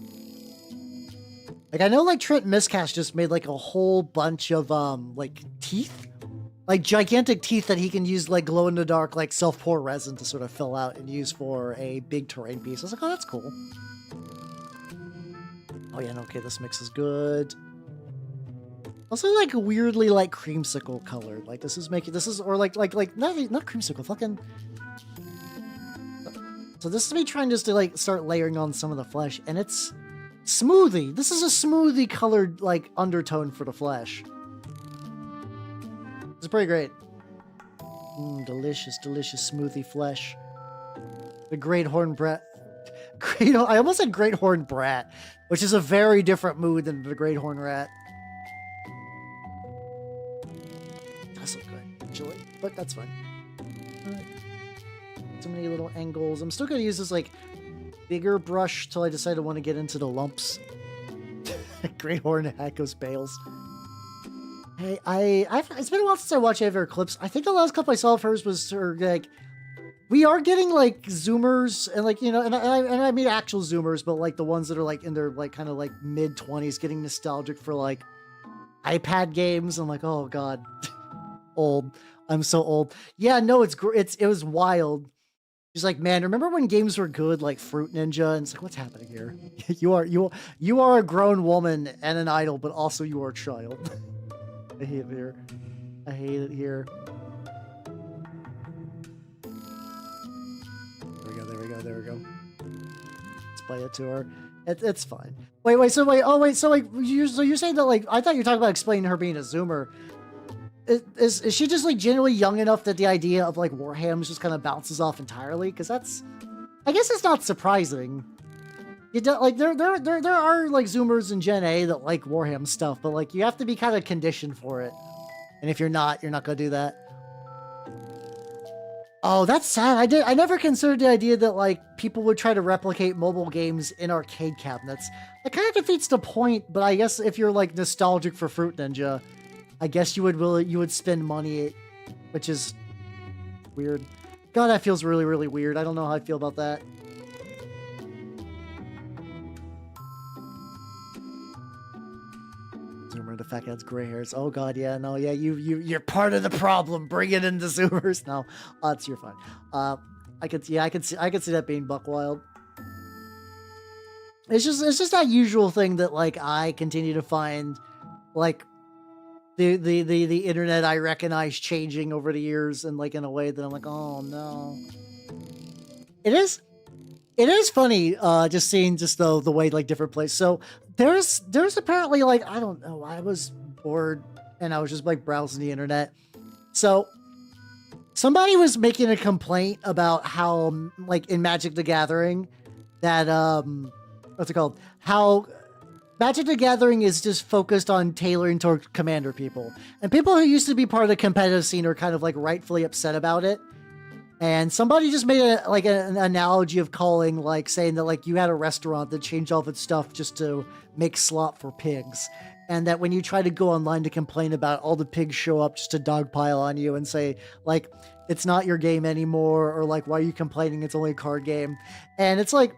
Like, I know, like, Trent Miscast just made, like, a whole bunch of, like, teeth? Like, gigantic teeth that he can use, like, glow-in-the-dark, like, self-pour resin to sort of fill out and use for a big terrain piece. I was like, oh, that's cool. Oh, yeah, no, okay, this mix is good. Also, like, weirdly, like, creamsicle colored. Like, or, like, not creamsicle, fucking... So this is me trying just to like start layering on some of the flesh, and it's smoothie. This is a smoothie colored like undertone for the flesh. It's pretty great. Delicious smoothie flesh. The great horned brat. I almost said great horned brat, which is a very different mood than the great horned rat. That's not good, actually, but that's fine. So many little angles. I'm still gonna use this like bigger brush till I decide I want to get into the lumps. Great horn Hackos Bales. Hey, it's been a while since I watched any of her clips. I think the last clip I saw of hers was her like we are getting like zoomers and like, you know, and I mean actual zoomers, but like the ones that are like in their like kind of like mid-20s getting nostalgic for like iPad games. I'm like, oh god. Old. I'm so old. Yeah, no, it was wild. She's like, man, remember when games were good, like Fruit Ninja? And it's like, what's happening here? you are a grown woman and an idol, but also you are a child. I hate it here. I hate it here. There we go. Let's play it to her. It's fine. Wait, so you're saying that, like, I thought you were talking about explaining her being a Zoomer. Is she just, like, genuinely young enough that the idea of, like, Warhammer just kind of bounces off entirely? Because that's, I guess it's not surprising. Like, there are, like, Zoomers in Gen A that like Warhammer stuff, but, like, you have to be kind of conditioned for it. And if you're not gonna do that. Oh, that's sad. I never considered the idea that, like, people would try to replicate mobile games in arcade cabinets. That kind of defeats the point, but I guess if you're, like, nostalgic for Fruit Ninja, I guess you would spend money, which is weird. God, that feels really, really weird. I don't know how I feel about that. Zoomer, the fact has gray hairs. Oh God, yeah, no, yeah, you're part of the problem. Bring it into Zoomers. No, you're fine. I could see that being buck wild. It's just that usual thing that, like, I continue to find, like, the internet I recognize changing over the years, and, like, in a way that I'm like, oh no. It is funny, just seeing the way, like, different places. So there's apparently, like, I don't know, I was bored and I was just, like, browsing the internet. So somebody was making a complaint about how, like, in Magic the Gathering, that what's it called? How Magic the Gathering is just focused on tailoring toward commander people. And people who used to be part of the competitive scene are kind of, like, rightfully upset about it. And somebody just made an analogy of calling, like, saying that, like, you had a restaurant that changed all of its stuff just to make slop for pigs. And that when you try to go online to complain about it, all the pigs show up just to dogpile on you and say, like, it's not your game anymore, or, like, why are you complaining? It's only a card game. And it's like,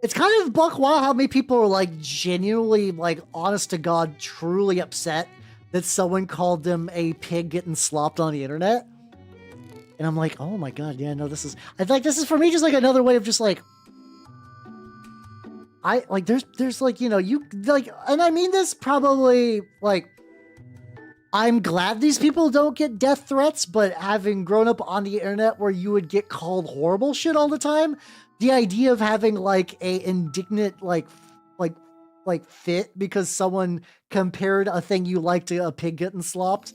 it's kind of buck wild how many people are, like, genuinely, like, honest to God, truly upset that someone called them a pig getting slopped on the internet. And I'm like, oh my God, yeah, no, this is for me just, like, another way of just, like, there's like, you know, you, like, and I mean this probably, like, I'm glad these people don't get death threats, but having grown up on the internet where you would get called horrible shit all the time, the idea of having, like, a indignant, like fit because someone compared a thing you like to a pig getting slopped,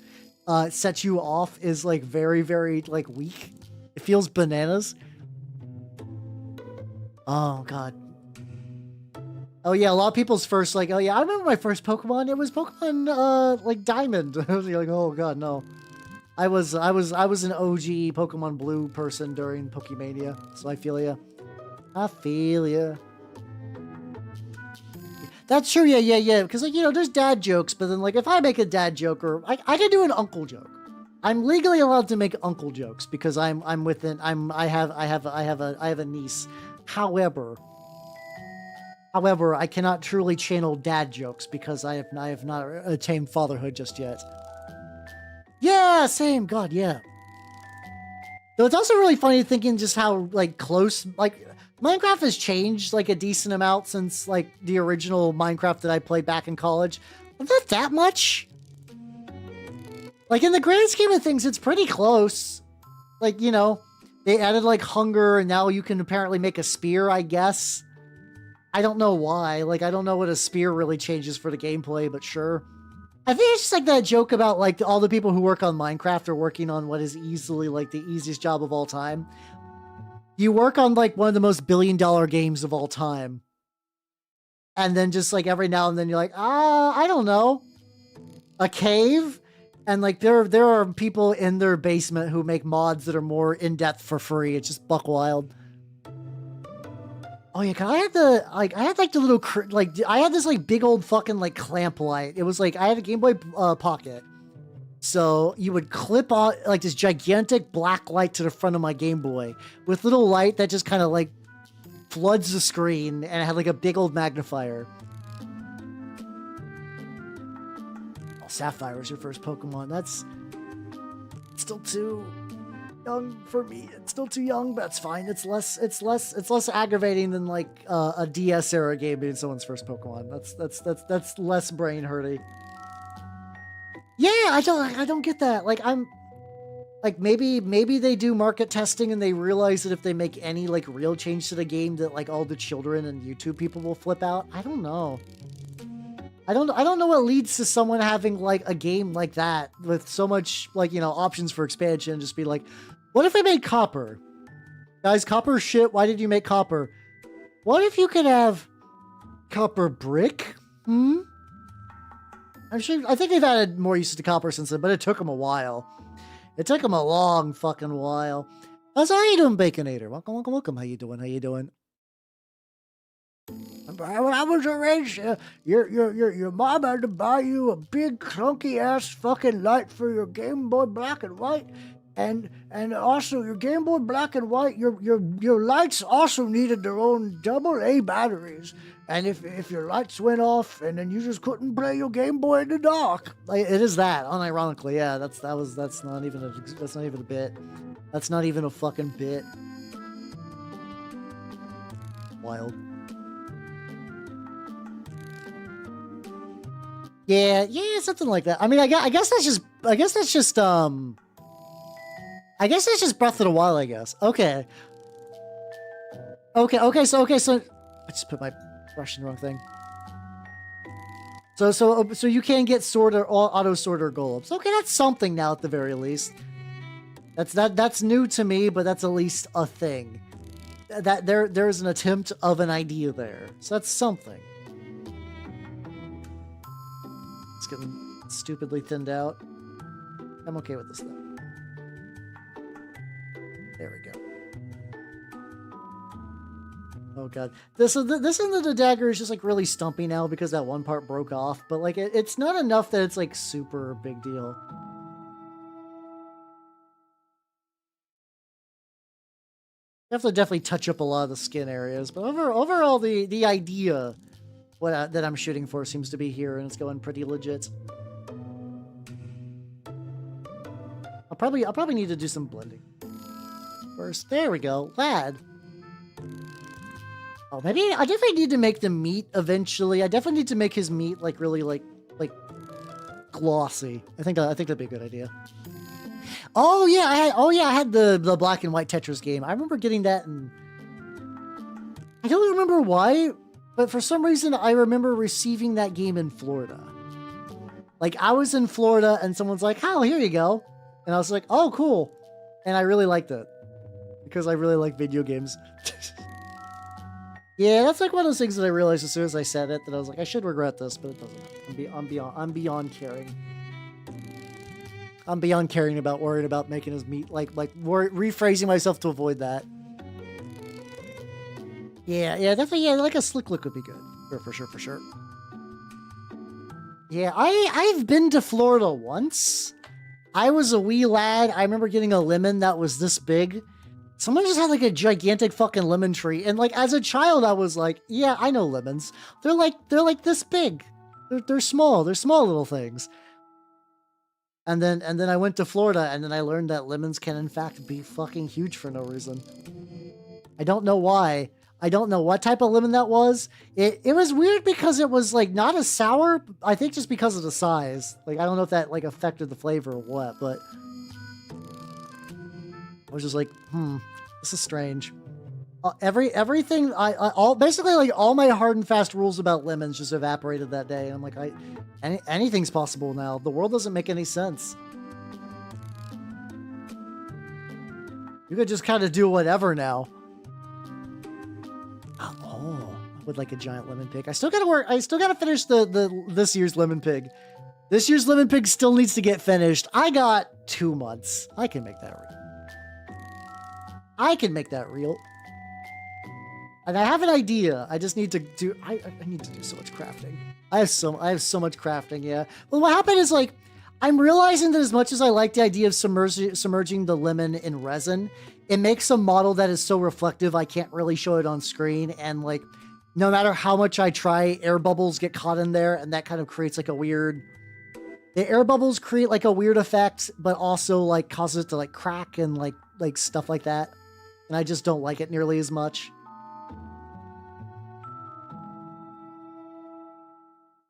sets you off is, like, very, very, like, weak. It feels bananas. Oh God. Oh yeah, a lot of people's first, like, oh yeah, I remember my first Pokemon. It was Pokemon, like, Diamond. I was like, oh God, no. I was an OG Pokemon Blue person during Pokemania, so I feel ya. I feel ya. That's true, yeah. Because, like, you know, there's dad jokes, but then, like, if I make a dad joke, or I can do an uncle joke. I'm legally allowed to make uncle jokes because I have a niece. However, I cannot truly channel dad jokes because I have not attained fatherhood just yet. Yeah, same. God, yeah. Though it's also really funny thinking just how, like, close, like, Minecraft has changed, like, a decent amount since, like, the original Minecraft that I played back in college. But not that much. Like, in the grand scheme of things, it's pretty close. Like, you know, they added, like, hunger, and now you can apparently make a spear, I guess. I don't know why. Like, I don't know what a spear really changes for the gameplay, but sure. I think it's just, like, that joke about, like, all the people who work on Minecraft are working on what is easily, like, the easiest job of all time. You work on, like, one of the most billion-dollar games of all time. And then just, like, every now and then you're like, I don't know. A cave? And, like, there are people in their basement who make mods that are more in-depth for free. It's just buck wild. Oh yeah, I had the little, like, I had this, like, big old fucking, like, clamp light. It was like, I had a Game Boy Pocket. So you would clip on, like, this gigantic black light to the front of my Game Boy with little light that just kind of, like, floods the screen, and it had, like, a big old magnifier. Oh, Sapphire was your first Pokemon. That's still too... young for me. It's still too young, but it's fine. It's less aggravating than like a DS era game being someone's first Pokemon. That's less brain hurting. Yeah, I don't get that. Like like maybe they do market testing and they realize that if they make any like real change to the game that like all the children and YouTube people will flip out. I don't know. I don't know what leads to someone having like a game like that with so much like, you know, options for expansion and just be like, what if I made copper? Guys, copper shit. Why did you make copper? What if you could have copper brick? I think they've added more uses to copper since then, but it took them a while. It took them a long fucking while. So how you doing, Baconator? Welcome. How you doing? When I was your age, your mom had to buy you a big clunky ass fucking light for your Game Boy Black and White, and also your Game Boy Black and White. Your lights also needed their own AA batteries, and if your lights went off, and then you just couldn't play your Game Boy in the dark. Like, it is that, unironically, yeah. That's not even a bit. That's not even a fucking bit. Wild. Yeah, something like that. I mean, I guess that's just Breath of the Wild, I guess. Okay. So I just put my brush in the wrong thing. So you can get auto sorter golems. Okay, that's something now at the very least. That's new to me, but that's at least a thing. That there's an attempt of an idea there. So that's something. It's getting stupidly thinned out. I'm okay with this though. There we go. Oh god, this end of the dagger is just like really stumpy now because that one part broke off. But like it's not enough that it's like super big deal. You have to definitely touch up a lot of the skin areas, but overall the idea that I'm shooting for seems to be here, and it's going pretty legit. I'll probably need to do some blending first. There we go, lad. Oh, maybe I definitely need to make the meat eventually. I definitely need to make his meat like really like glossy. I think that'd be a good idea. Oh yeah, I had the black and white Tetris game. I remember getting that, and I don't remember why. But for some reason, I remember receiving that game in Florida. Like, I was in Florida, and someone's like, "Oh, here you go." And I was like, "Oh, cool." And I really liked it. Because I really like video games. Yeah, that's like one of those things that I realized as soon as I said it, that I was like, I should regret this, but it doesn't. I'm beyond caring. I'm beyond caring about worrying about making his meat, rephrasing myself to avoid that. Yeah, definitely, yeah, like a slick look would be good. For sure. Yeah, I've been to Florida once. I was a wee lad. I remember getting a lemon that was this big. Someone just had like a gigantic fucking lemon tree. And like, as a child, I was like, yeah, I know lemons. They're like this big. They're small. They're small little things. And then I went to Florida, and then I learned that lemons can in fact be fucking huge for no reason. I don't know why. I don't know what type of lemon that was. It was weird because it was like not as sour. I think just because of the size. Like, I don't know if that like affected the flavor or what, but I was just like, this is strange. Everything basically like all my hard and fast rules about lemons just evaporated that day. And I'm like, anything's possible now. The world doesn't make any sense. You could just kind of do whatever now. Oh, I would like a giant lemon pig. I still gotta finish this year's lemon pig. This year's lemon pig still needs to get finished. I got 2 months. I can make that real. And I have an idea. I just need to do. I need to do so much crafting. I have so much crafting. Yeah. Well, what happened is like I'm realizing that as much as I like the idea of submerging the lemon in resin, it makes a model that is so reflective I can't really show it on screen. And like, no matter how much I try, air bubbles get caught in there, and that kind of creates like a weird. The air bubbles create like a weird effect, but also like causes it to like crack and like like stuff like that. And I just don't like it nearly as much.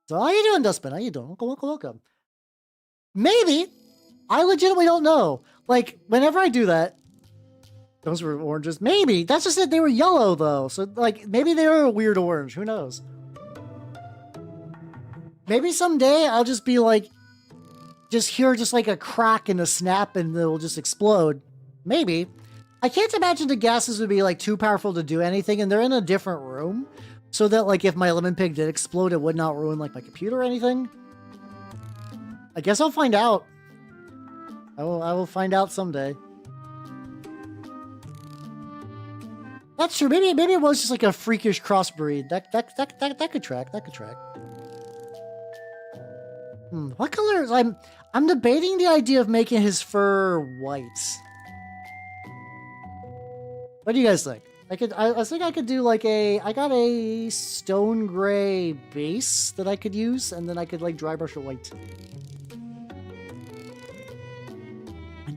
So how you doing, Dustman? How you doing? Welcome. Maybe. I legitimately don't know. Like, whenever I do that, those were oranges. Maybe. That's just it. They were yellow, though. So, like, maybe they were a weird orange. Who knows? Maybe someday I'll just be like, just hear just like a crack and a snap and it'll just explode. Maybe. I can't imagine the gases would be like too powerful to do anything, and they're in a different room. So that like if my lemon pig did explode, it would not ruin like my computer or anything. I guess I'll find out. I will find out someday. That's true. Maybe it was just like a freakish crossbreed. That could track. That could track. What colors? I'm debating the idea of making his fur white. What do you guys think? I think I could do like I got a stone gray base that I could use, and then I could like dry brush it white.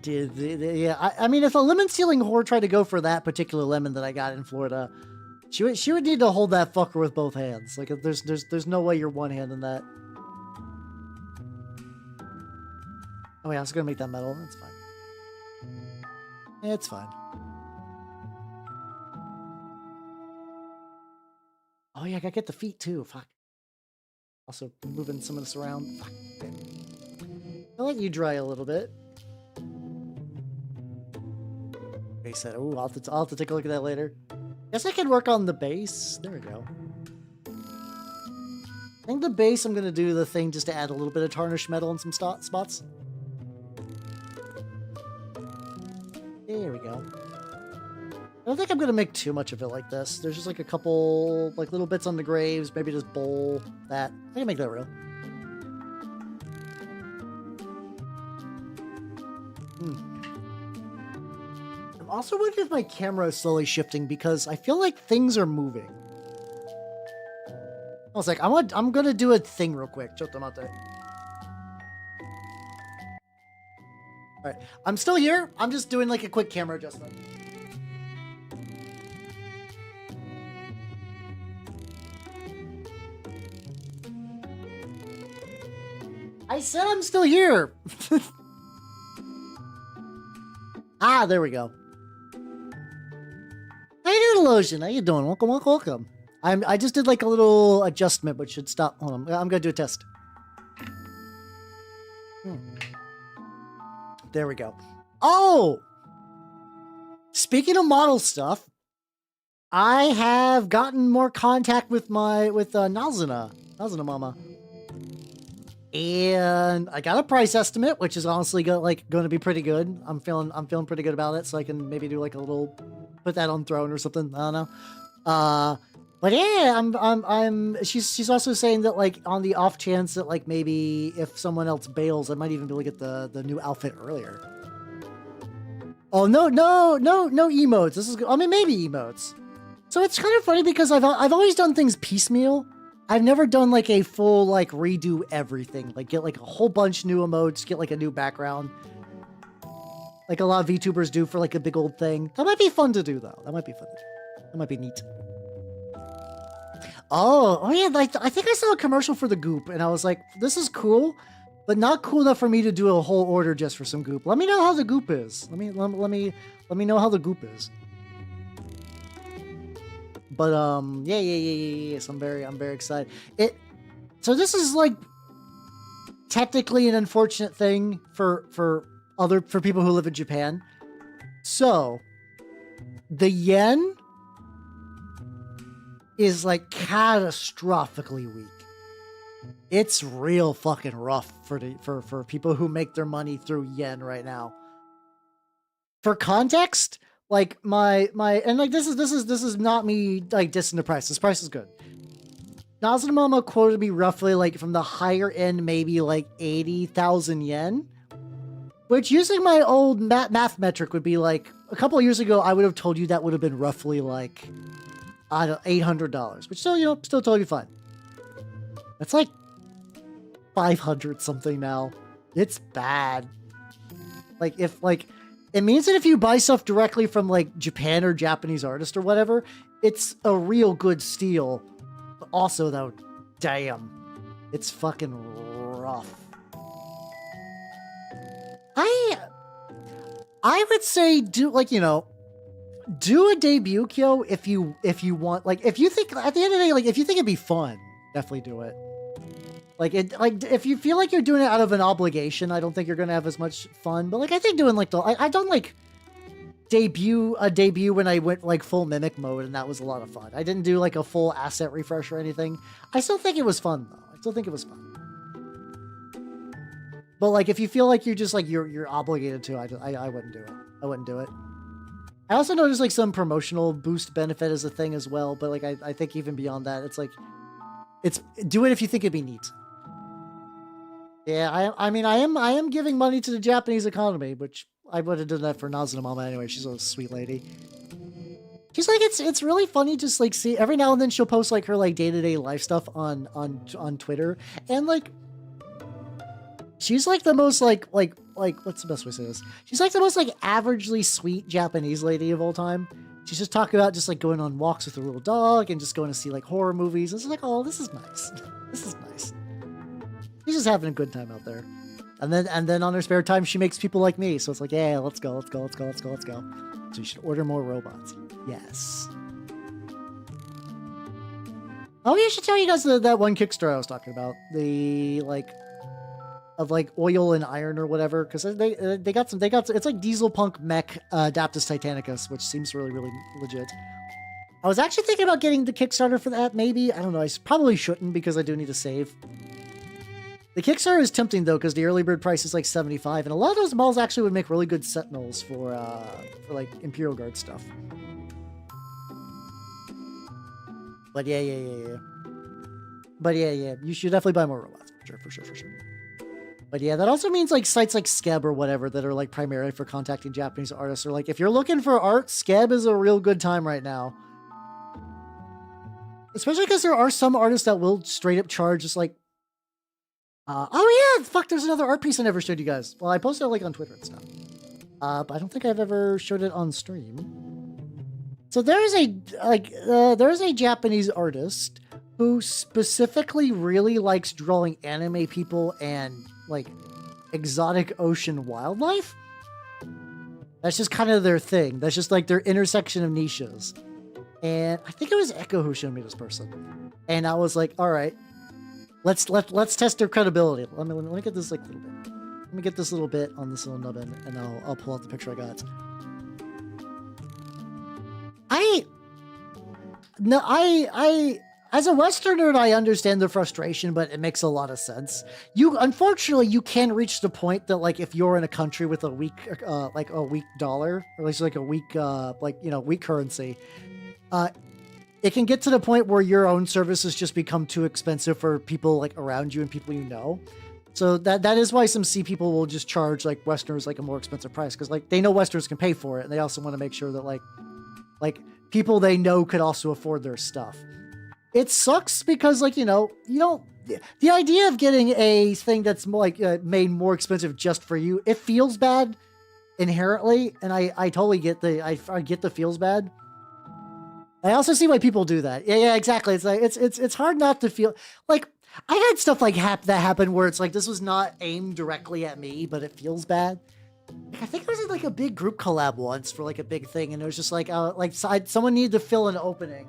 Yeah, I mean, if a lemon stealing whore tried to go for that particular lemon that I got in Florida, she would need to hold that fucker with both hands. Like, there's no way you're one-handing that. Oh yeah, I was gonna make that metal. That's fine. It's fine. Oh yeah, I gotta get the feet too. Fuck. Also moving some of this around. Fuck. Okay. I'll let you dry a little bit. Base set. Ooh, I'll have to take a look at that later. Guess I could work on the base. There we go. I think the base, I'm gonna do the thing just to add a little bit of tarnished metal in some spots. There we go. I don't think I'm gonna make too much of it like this. There's just like a couple like little bits on the graves, maybe just bowl that. I can make that real. I'm also wondering if my camera is slowly shifting because I feel like things are moving. I was like, I'm gonna do a thing real quick. Check them out there. All right, I'm still here. I'm just doing like a quick camera adjustment. I said I'm still here. Ah, there we go. How you doing, Lotion? How you doing? Welcome. I just did like a little adjustment, but should stop. Hold on, I'm gonna do a test. There we go. Oh! Speaking of model stuff, I have gotten more contact with Nalzina Mama. And I got a price estimate, which is honestly going to be pretty good. I'm feeling pretty good about it, so I can maybe do like a little, put that on Throne or something. I don't know. But yeah, she's also saying that like on the off chance that like maybe if someone else bails, I might even be able to get the new outfit earlier. Oh no emotes. This is good. I mean maybe emotes. So it's kind of funny because I've always done things piecemeal. I've never done like a full like redo everything. Like get like a whole bunch new emotes, get like a new background. Like a lot of VTubers do for like a big old thing. That might be fun to do though. That might be fun to do. That might be neat. Oh yeah, like I think I saw a commercial for the goop and I was like, this is cool, but not cool enough for me to do a whole order just for some goop. Let me know how the goop is. Let me know how the goop is. But yeah. So I'm very excited. So this is like technically an unfortunate thing for people who live in Japan. So the yen is like catastrophically weak. It's real fucking rough for people who make their money through yen right now. For context, like my and like this is not me like dissing the price. This price is good. Nazumama quoted me roughly like from the higher end, maybe like 80,000 yen, which using my old math metric would be like a couple of years ago. I would have told you that would have been roughly like $800, which still still totally fine. That's like 500 something now. It's bad. Like if It means that if you buy stuff directly from like Japan or Japanese artist or whatever, it's a real good steal. But also though, damn, it's fucking rough. I would say do like, do a debut Kyo if you want, like if you think at the end of the day, like if you think it'd be fun, definitely do it. Like if you feel like you're doing it out of an obligation, I don't think you're gonna have as much fun. But like I think doing like I've done like a debut when I went like full mimic mode, and that was a lot of fun. I didn't do like a full asset refresh or anything. I still think it was fun though. I still think it was fun. But like if you feel like you're just like you're obligated to, I wouldn't do it. I wouldn't do it. I also noticed like some promotional boost benefit as a thing as well. But like I think even beyond that, it's like do it if you think it'd be neat. Yeah, I mean I am giving money to the Japanese economy, which I would have done that for Nazuna Mama anyway. She's a sweet lady. She's like it's really funny just like see every now and then she'll post like her like day-to-day life stuff on Twitter, and like she's like the most like what's the best way to say this? She's like the most like averagely sweet Japanese lady of all time. She's just talking about just like going on walks with her little dog and just going to see like horror movies. It's like, oh, this is nice. This is nice. She's just having a good time out there. And then on her spare time, she makes people like me. So it's like, yeah, let's go. So you should order more robots. Yes. Oh, yeah, I should tell you guys that one Kickstarter I was talking about. The like of like oil and iron or whatever, because they got it's like diesel punk mech Adaptus Titanicus, which seems really legit. I was actually thinking about getting the Kickstarter for that. Maybe, I don't know. I probably shouldn't because I do need to save. The Kickstarter is tempting though, because the early bird price is like 75, and a lot of those models actually would make really good sentinels for like Imperial Guard stuff. But yeah. But yeah, you should definitely buy more robots for sure. But yeah, that also means like sites like Skeb or whatever that are like primarily for contacting Japanese artists, or like if you're looking for art, Skeb is a real good time right now. Especially because there are some artists that will straight up charge just like, oh yeah, fuck, there's another art piece I never showed you guys. Well, I posted it like on Twitter and stuff. But I don't think I've ever showed it on stream. So there's a Japanese artist who specifically really likes drawing anime people and like exotic ocean wildlife. That's just kind of their thing. That's just like their intersection of niches. And I think it was Echo who showed me this person. And I was like, all right, let's test their credibility. Let me get this like little bit. Let me get this little bit on this little nubbin, and I'll pull out the picture I got. As a Western nerd, I understand the frustration, but it makes a lot of sense. Unfortunately, you can reach the point that, like, if you're in a country with a weak, like a weak dollar, or at least like a weak, weak currency, it can get to the point where your own services just become too expensive for people like around you and people you know. So that is why some C people will just charge like Westerners like a more expensive price, because like they know Westerners can pay for it, and they also want to make sure that like people they know could also afford their stuff. It sucks because like, you don't, the idea of getting a thing that's more like made more expensive just for you, it feels bad inherently. And I totally get I get the feels bad. I also see why people do that. Yeah, exactly. It's like, it's hard not to feel like I had stuff like that happen where it's like, this was not aimed directly at me, but it feels bad. I think I was in like a big group collab once for like a big thing. And it was just like someone needed to fill an opening.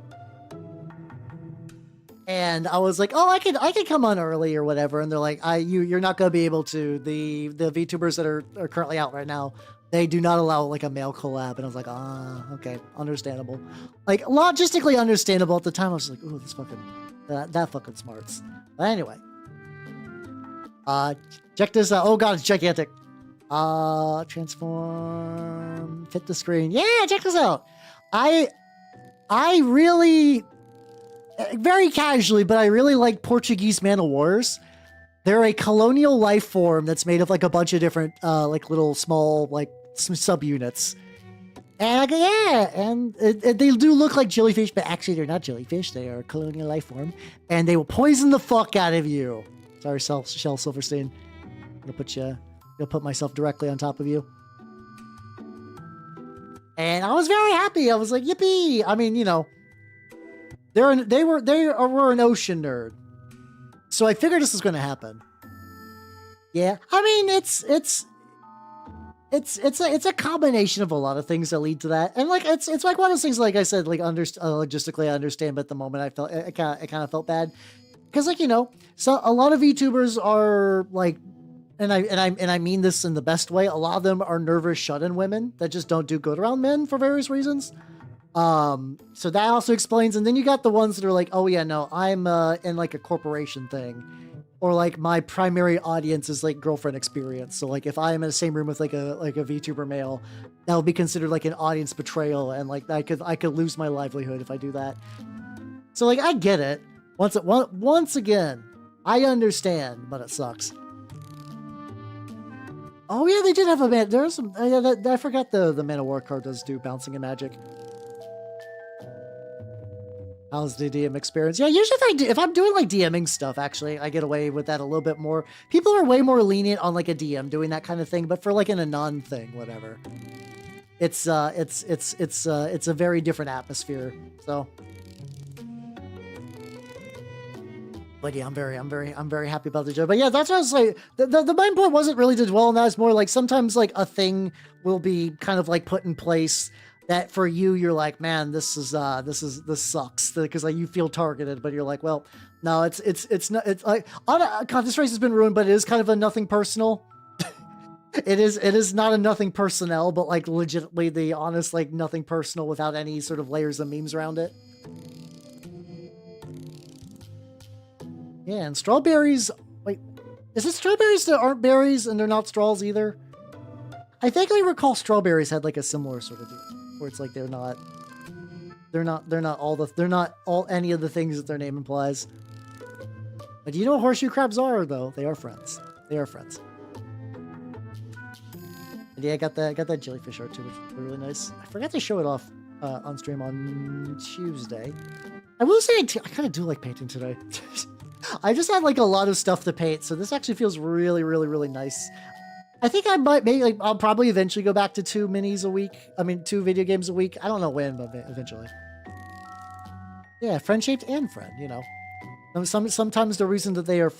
And I was like, oh, I could come on early or whatever. And they're like, you're not going to be able to. The VTubers that are currently out right now, they do not allow like a male collab. And I was like, okay, understandable. Like logistically understandable at the time. I was like, ooh, this fucking, that fucking smarts. But anyway, check this out. Oh God, it's gigantic. Transform, fit the screen. Yeah, check this out. I really, very casually, but I really like Portuguese man-o'-wars. They're a colonial life form that's made of like a bunch of different like little small like some subunits. And they do look like jellyfish, but actually they're not jellyfish. They are a colonial life form, and they will poison the fuck out of you. Sorry, Shell Silverstein. I'll put myself directly on top of you. And I was very happy. I was like, yippee. I mean, you know, they were an ocean nerd. So I figured this was going to happen. Yeah. I mean, it's a combination of a lot of things that lead to that. And like, it's like one of those things, like I said, like logistically, I understand, but at the moment I felt, I kind of felt bad. Cause like, you know, so a lot of VTubers are like, and I mean this in the best way. A lot of them are nervous shut-in women that just don't do good around men for various reasons. So that also explains. And then you got the ones that are like, oh yeah, no, I'm in like a corporation thing, or like my primary audience is like girlfriend experience. So like if I am in the same room with like a VTuber male, that would be considered like an audience betrayal, and like I could lose my livelihood if I do that. So like I get it. Once again, I understand, but it sucks. Oh yeah, they did have a man. There's some. I forgot the Man of War card does do bouncing and magic. How's the DM experience? Yeah, usually if I'm doing like DMing stuff, actually, I get away with that a little bit more. People are way more lenient on like a DM doing that kind of thing, but for like in a non thing, whatever, it's a very different atmosphere. So, but yeah, I'm very happy about the joke. But yeah, that's what I was like. The main point wasn't really to dwell on that. It's more like sometimes like a thing will be kind of like put in place that for you, you're like, man, this sucks, because like you feel targeted, but you're like, well, no, it's not. It's like, God, this race has been ruined, but it is kind of a nothing personal. It is not a nothing personnel, but like legitimately the honest, like nothing personal without any sort of layers of memes around it. Yeah, and strawberries, wait, is it strawberries that aren't berries and they're not straws either? I vaguely recall strawberries had like a similar sort of deal, where it's like they're not all any of the things that their name implies. But do you know what horseshoe crabs are, though? They are friends. They are friends. And yeah, I got that jellyfish art too, which is really nice. I forgot to show it off on stream on Tuesday. I will say I kind of do like painting today. I just had like a lot of stuff to paint, so this actually feels really, really, really nice. I think I might, maybe like I'll probably eventually go back to 2 minis a week. I mean, 2 video games a week. I don't know when, but eventually. Yeah, friend-shaped and friend, you know. Sometimes the reason that they are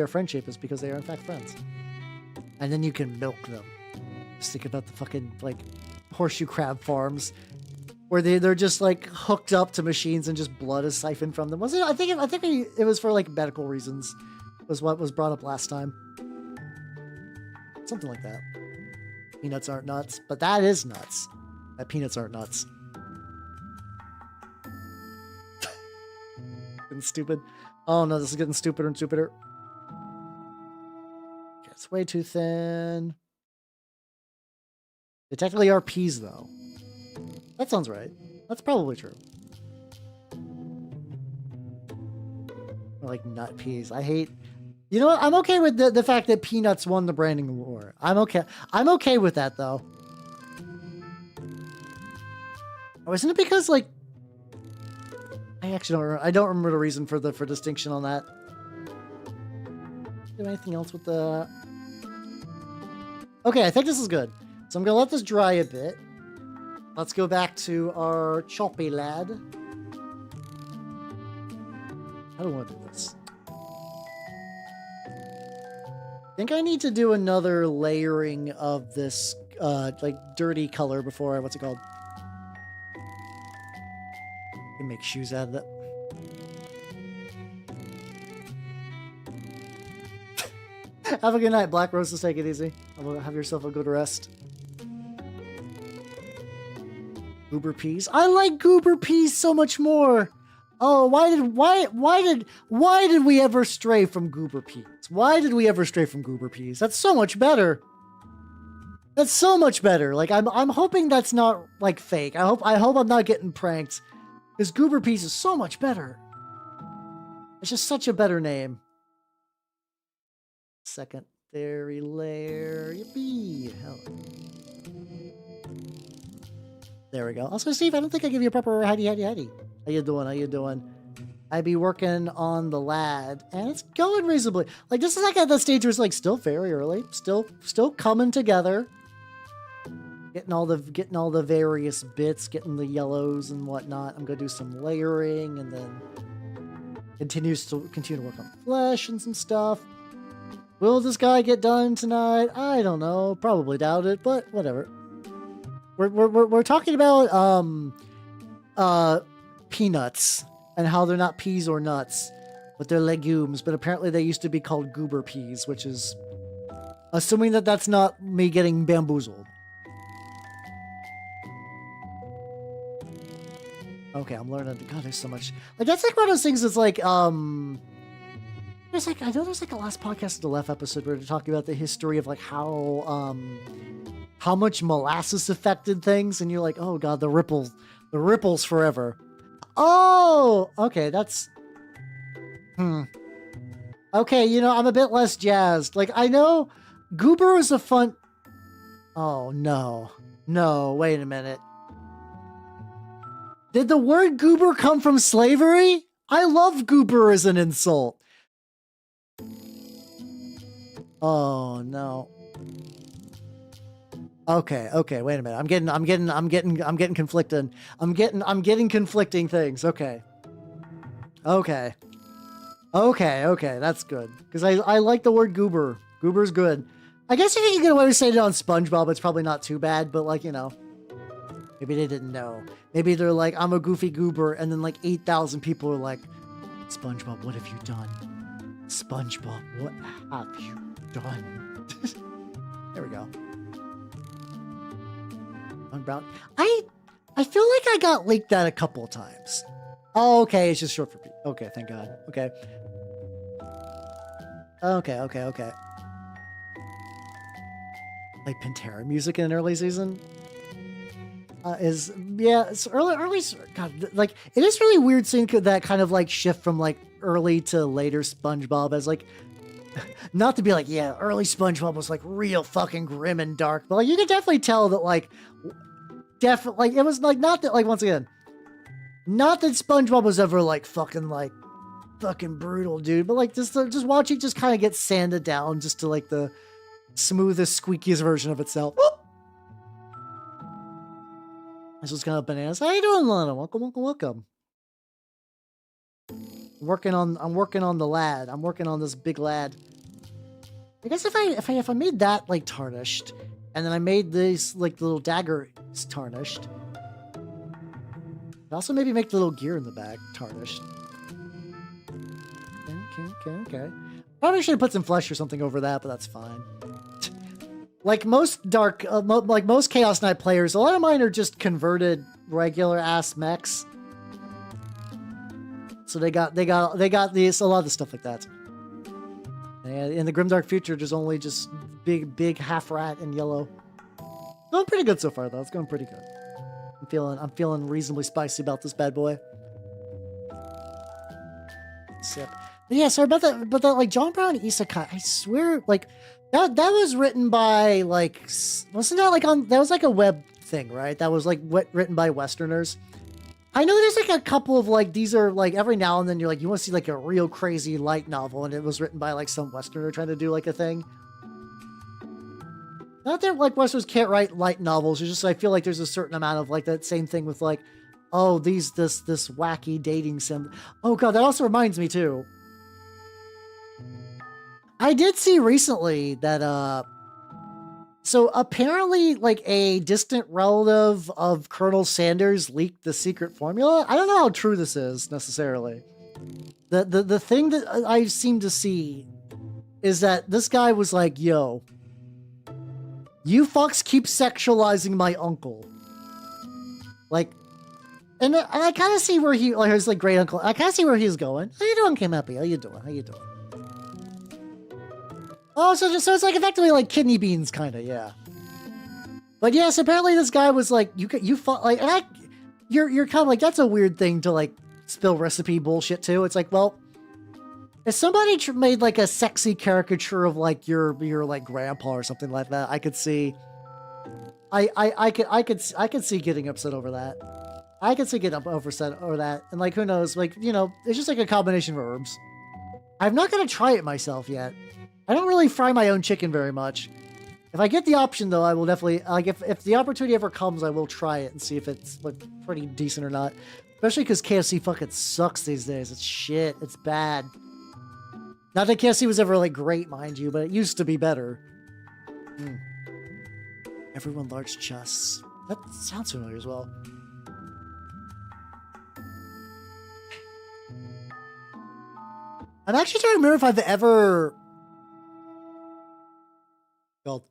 friend-shaped is because they are in fact friends. And then you can milk them. Just think about the fucking like horseshoe crab farms where they're just like hooked up to machines and just blood is siphoned from them. Was it? I think it was for like medical reasons. Was what was brought up last time. Something like that. Peanuts aren't nuts, but that is nuts. That peanuts aren't nuts. Getting stupid. Oh no, this is getting stupider and stupider. Okay, it's way too thin. They technically are peas, though. That sounds right. That's probably true. Or like nut peas. I hate... You know what? I'm okay with the fact that peanuts won the branding war. I'm okay with that, though. Oh, isn't it because, like... I actually don't remember. I don't remember the reason for distinction on that. Do anything else with the... Okay, I think this is good. So I'm gonna let this dry a bit. Let's go back to our choppy lad. I don't want to do this. I think I need to do another layering of this, like, dirty color before I... What's it called? I can make shoes out of it. Have a good night, Black Roses. Take it easy. Have yourself a good rest. Goober peas. I like goober peas so much more. Oh, why did we ever stray from goober peas? Why did we ever stray from goober peas? That's so much better. That's so much better. Like I'm hoping that's not like fake. I hope I'm not getting pranked. Because goober peas is so much better. It's just such a better name. Secondary layer. Yippee. Hell. There we go. Also, Steve, I don't think I give you a proper howdy. How you doing? I be working on the lad, and it's going reasonably. Like, this is like at the stage where it's like still very early, still coming together. Getting all the various bits, getting the yellows and whatnot. I'm gonna do some layering and then continue to work on flesh and some stuff. Will this guy get done tonight? I don't know. Probably doubt it, but whatever. We're talking about peanuts and how they're not peas or nuts, but they're legumes. But apparently they used to be called goober peas, which is assuming that that's not me getting bamboozled. Okay, I'm learning. God, there's so much. Like that's like one of those things that's like there's like, I know there's like a last podcast, the left episode where they're talking about the history of like how much molasses affected things, and you're like, oh god, the ripples forever. Oh, okay, that's okay, you know, I'm a bit less jazzed. Like I know goober is a fun. Oh no, wait a minute. Did the word goober come from slavery? I love goober as an insult. Oh no. Okay, wait a minute. I'm getting conflicting. I'm getting conflicting things. Okay, that's good. Because I like the word goober. Goober's good. I guess if you can get away with saying it on SpongeBob, it's probably not too bad, but like, you know. Maybe they didn't know. Maybe they're like, I'm a goofy goober, and then like 8,000 people are like, SpongeBob, what have you done? SpongeBob, what have you done? There we go. Brown. I feel like I got leaked that a couple of times. Oh, okay, it's just short for P. Okay, thank God. Okay. Like Pantera music in an early season? It's early. God, like it is really weird seeing that kind of like shift from like early to later SpongeBob as like, not to be like, yeah, early SpongeBob was like real fucking grim and dark, but like you can definitely tell that like, definitely it was like not that like once again, not that SpongeBob was ever like fucking brutal, dude, but like just watching just kind of get sanded down just to like the smoothest, squeakiest version of itself. This was kind of bananas. How you doing, Lana? Welcome. I'm working on the lad. I'm working on this big lad. I guess if I made that like tarnished, and then I made this like little dagger tarnished. I'd also maybe make the little gear in the back tarnished. Okay. Probably should have put some flesh or something over that, but that's fine. Like most like most Chaos Knight players, a lot of mine are just converted regular ass mechs. So they got these, a lot of the stuff like that. And in the Grimdark Future, there's only just big half rat in yellow. Going pretty good so far though. It's going pretty good. I'm feeling reasonably spicy about this bad boy. Sip. But yeah, sorry about that. But that like John Brown Isekai, I swear, like. That was written by, like, wasn't that, like, that was, like, a web thing, right? That was, like, written by Westerners. I know there's, like, a couple of, like, these are, like, every now and then you're, like, you want to see, like, a real crazy light novel, and it was written by, like, some Westerner trying to do, like, a thing. Not that, like, Westerners can't write light novels, it's just, I feel like there's a certain amount of, like, that same thing with, like, oh, this wacky dating sim. Oh, God, that also reminds me, too. I did see recently that, so apparently like a distant relative of Colonel Sanders leaked the secret formula. I don't know how true this is necessarily. The thing that I seem to see is that this guy was like, yo, you fucks keep sexualizing my uncle. Like, and I kind of see where he, like, his like great uncle, I kind of see where he's going. How you doing, Kim-Happy? How you doing? Oh, so it's like effectively like kidney beans, kind of, yeah. But yes, apparently this guy was like, you fought like, and you're kind of like, that's a weird thing to like spill recipe bullshit too. It's like, well, if somebody made like a sexy caricature of like your like grandpa or something like that, I could see, I could see getting upset over that. I could see getting upset over that, and like who knows, like, you know, it's just like a combination of herbs. I'm not gonna try it myself yet. I don't really fry my own chicken very much. If I get the option, though, I will definitely, like, if the opportunity ever comes, I will try it and see if it's, like, pretty decent or not. Especially because KFC fucking sucks these days. It's shit. It's bad. Not that KFC was ever, like, great, mind you, but it used to be better. Everyone large chests. That sounds familiar as well. I'm actually trying to remember if I've ever... Well,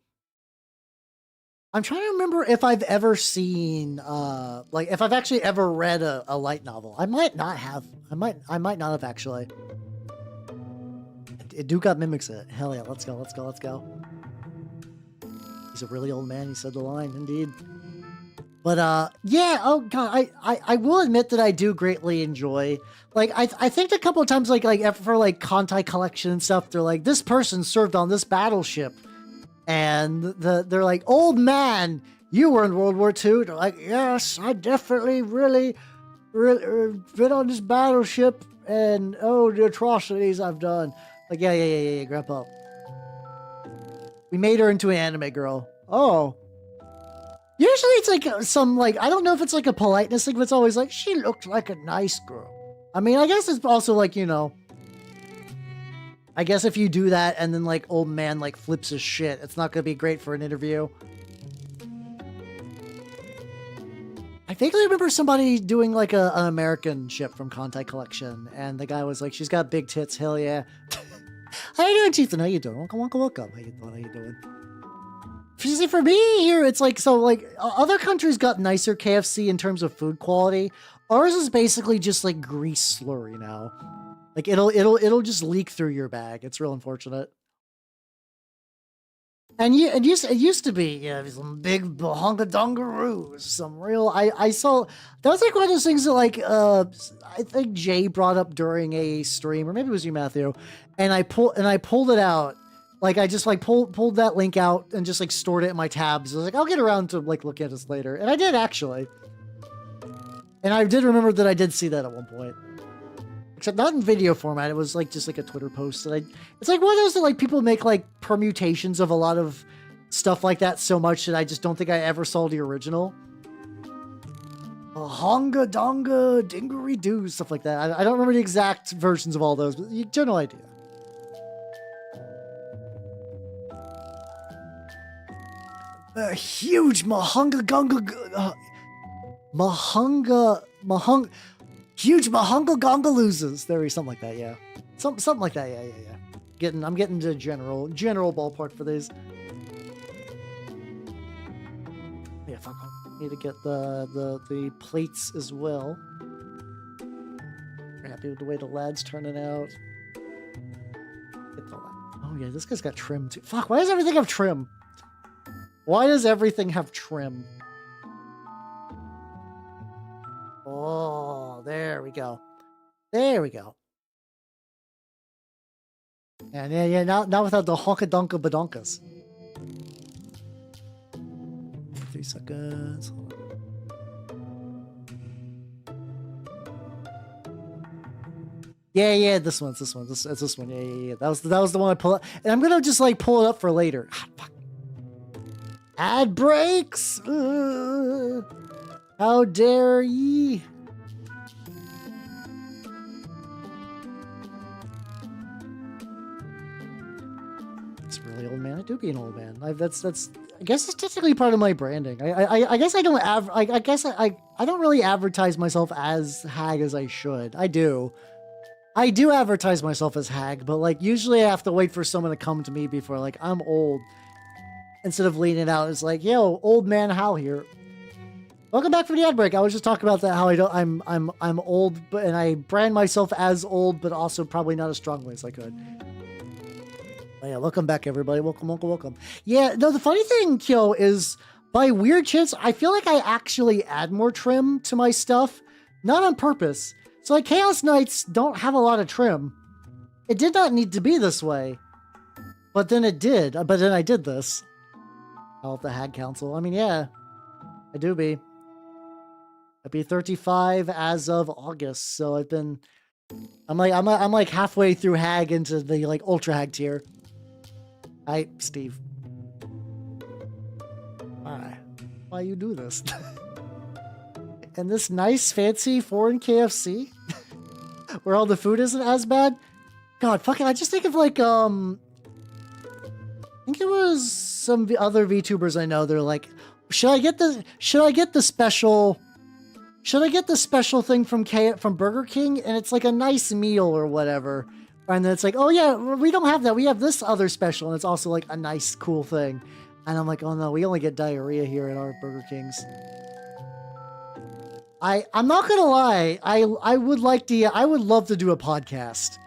I'm trying to remember if I've ever seen, like, if I've actually ever read a light novel. I might not have. I might not have, actually. Duke mimics it. Hell yeah, let's go, let's go, let's go. He's a really old man, he said the line, indeed. But, yeah, oh god, I will admit that I do greatly enjoy, like, I think a couple of times, like, for, like, Contai collection and stuff, they're like, this person served on this battleship. And they're like, old man, you were in World War II. They're like, yes, I definitely really been on this battleship, and oh, the atrocities I've done. Like, yeah, grandpa. We made her into an anime girl. Oh. Usually it's like some, like, I don't know if it's like a politeness thing, but it's always like, she looked like a nice girl. I mean, I guess it's also like, you know, I guess if you do that and then, like, old man, like, flips his shit, it's not gonna be great for an interview. I vaguely remember somebody doing, like, an American ship from Contai Collection, and the guy was like, she's got big tits, hell yeah. How you doing, Chieftain? How you doing? Welcome. How you doing? See, for me here, it's like, so, like, other countries got nicer KFC in terms of food quality. Ours is basically just, like, grease slurry now. Like, it'll just leak through your bag. It's real unfortunate. And it used to be, yeah, some big bahonga-dongaroos, some real, I saw, that was like one of those things that, like, I think Jay brought up during a stream, or maybe it was you, Matthew, and I pulled it out, like, I just, like, pulled that link out and just, like, stored it in my tabs. I was like, I'll get around to, like, looking at this later, and I did, actually. And I did remember that I did see that at one point. Except not in video format. It was like just like a Twitter post that it's like one of those that like people make like permutations of a lot of stuff like that so much that I just don't think I ever saw the original. Honga donga dingery doo, stuff like that. I don't remember the exact versions of all those, but you general idea. A huge mahunga gunga huge mahunga gonga loses. There is something like that, yeah. Something like that, yeah. I'm getting to general ballpark for these. Yeah, fuck. Need to get the plates as well. We're happy with the way the lad's turning out. Get the lad. Oh yeah, this guy's got trim too. Fuck, why does everything have trim? Why does everything have trim? Oh, there we go. There we go. Yeah, not without the honka-donka badonkas. 3 seconds. Hold on. Yeah, this one. This one. Yeah. That was the one I pulled up. And I'm gonna just like pull it up for later. Ah, fuck. Ad breaks! How dare ye? It's really old man. I do be an old man. I guess that's technically part of my branding. I guess I don't I don't really advertise myself as hag as I should. I do advertise myself as hag, but like usually I have to wait for someone to come to me before like I'm old. Instead of leaning out, it's like, yo, old man Hal here. Welcome back from the ad break. I was just talking about that, how I'm old, and I brand myself as old, but also probably not as strongly as I could. But yeah, welcome back, everybody. Welcome. Yeah, no, the funny thing, Kyo, is by weird chance, I feel like I actually add more trim to my stuff, not on purpose. So like Chaos Knights don't have a lot of trim. It did not need to be this way, but then it did. But then I did this. Help the Hag Council. I mean, yeah, I do be. I'd be 35 as of August, so I'm like halfway through Hag into the like Ultra Hag tier. Hi, Steve. Why you do this? And this nice, fancy foreign KFC, where all the food isn't as bad. God, fucking, I just think of like, I think it was some other VTubers I know. They're like, should I get the special thing from Burger King? And it's like a nice meal or whatever. And then it's like, oh yeah, we don't have that. We have this other special, and it's also like a nice, cool thing. And I'm like, oh no, we only get diarrhea here at our Burger Kings. I'm not gonna lie, I would love to do a podcast.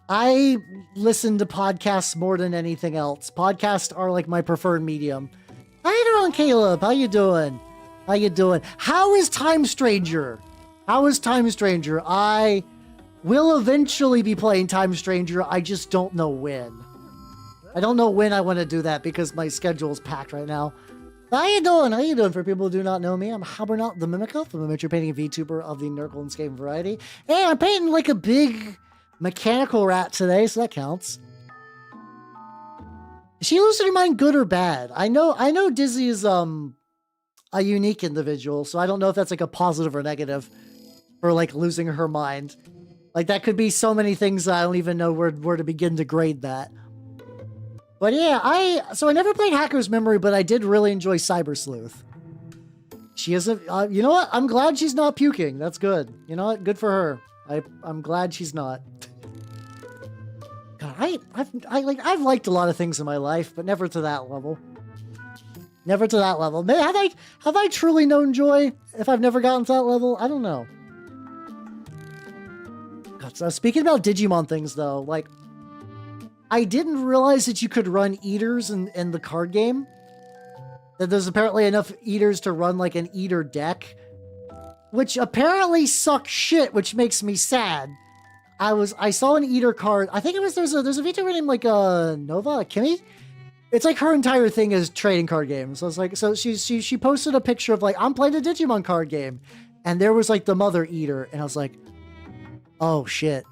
I listen to podcasts more than anything else. Podcasts are like my preferred medium. How you doing, Caleb? How you doing? How is Time Stranger? I will eventually be playing Time Stranger. I just don't know when. I don't know when I want to do that because my schedule is packed right now. How you doing? For people who do not know me, I'm Habernot the Mimicoth. I'm a miniature painting VTuber of the Nurgle and Skaven variety. Hey, I'm painting like a big mechanical rat today, so that counts. Is she losing her mind, good or bad? I know Dizzy is a unique individual, so I don't know if that's like a positive or negative for like losing her mind. Like that could be so many things I don't even know where to begin to grade that. But yeah, I never played Hacker's Memory, but I did really enjoy Cyber Sleuth. She isn't, you know what? I'm glad she's not puking. That's good. You know what? Good for her. I'm glad she's not. God, I've liked a lot of things in my life, but never to that level. Never to that level. Have I truly known joy if I've never gotten to that level? I don't know. God, so speaking about Digimon things though, like, I didn't realize that you could run eaters in the card game. That there's apparently enough eaters to run like an eater deck, which apparently sucks shit, which makes me sad. I saw an eater card. I think it was there's a VTuber named like Nova Kimmy. It's like her entire thing is trading card games. So it's like she posted a picture of like, I'm playing a Digimon card game, and there was like the mother eater, and I was like, oh shit.